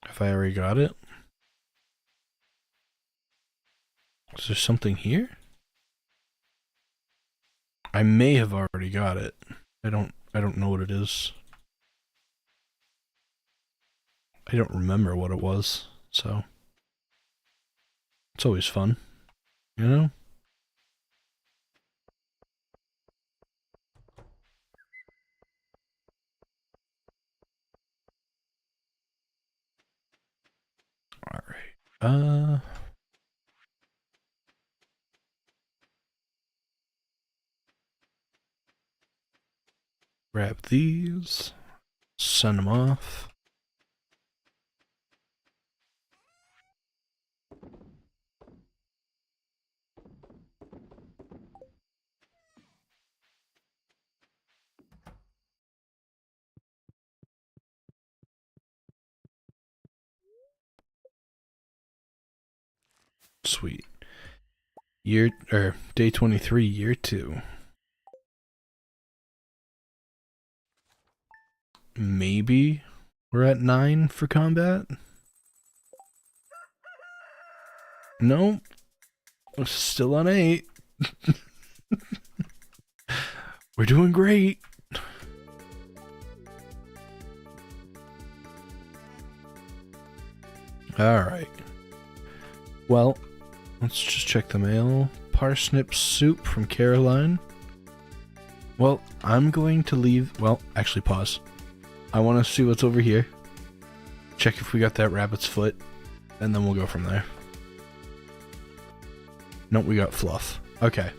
Have I already got it? Is there something here? I may have already got it. I don't know what it is. I don't remember what it was, so it's always fun, you know? Alright. Grab these. Send them off. Sweet. Day 23, year 2. Maybe we're at 9 for combat? No. We're still on 8. We're doing great. Alright. Well, let's just check the mail. Parsnip soup from Caroline. Well, I'm going to leave... Well, actually pause. I want to see what's over here. Check if we got that rabbit's foot. And then we'll go from there. Nope, we got fluff. Okay.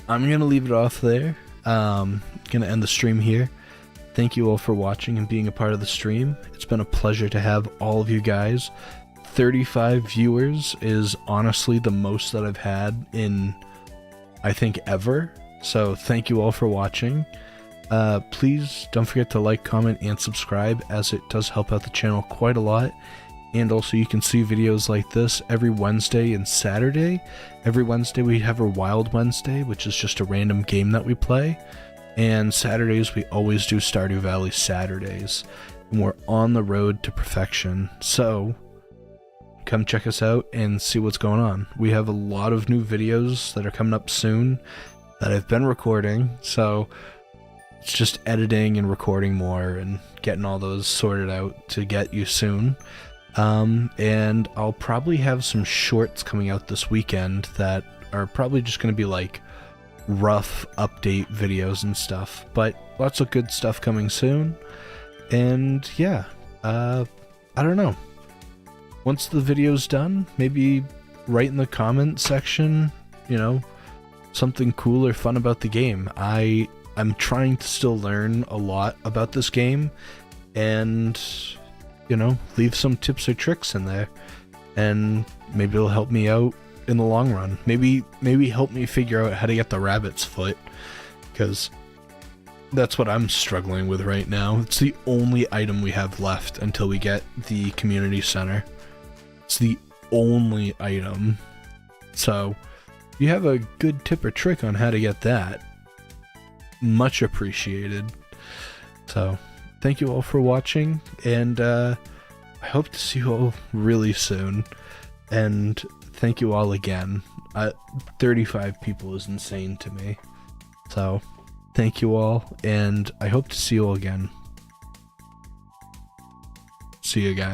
I'm going to leave it off there. Going to end the stream here. Thank you all for watching and being a part of the stream. It's been a pleasure to have all of you guys. 35 viewers is honestly the most that I've had in, I think, ever. So thank you all for watching. Please don't forget to like, comment, and subscribe, as it does help out the channel quite a lot. And also you can see videos like this every Wednesday and Saturday. Every Wednesday we have a Wild Wednesday, which is just a random game that we play. And Saturdays we always do Stardew Valley Saturdays. And we're on the road to perfection. So come check us out and see what's going on. We have a lot of new videos that are coming up soon that I've been recording. So it's just editing and recording more and getting all those sorted out to get you soon. And I'll probably have some shorts coming out this weekend that are probably just going to be like rough update videos and stuff, but lots of good stuff coming soon. And yeah, I don't know. Once the video's done, maybe write in the comment section, you know, something cool or fun about the game. I'm trying to still learn a lot about this game, and you know, leave some tips or tricks in there, and maybe it'll help me out in the long run. Maybe help me figure out how to get the rabbit's foot, because that's what I'm struggling with right now. It's the only item we have left until we get the community center. It's the only item. So if you have a good tip or trick on how to get that, much appreciated. So thank you all for watching, and I hope to see you all really soon. And thank you all again. 35 people is insane to me. So thank you all, and I hope to see you all again. See you guys.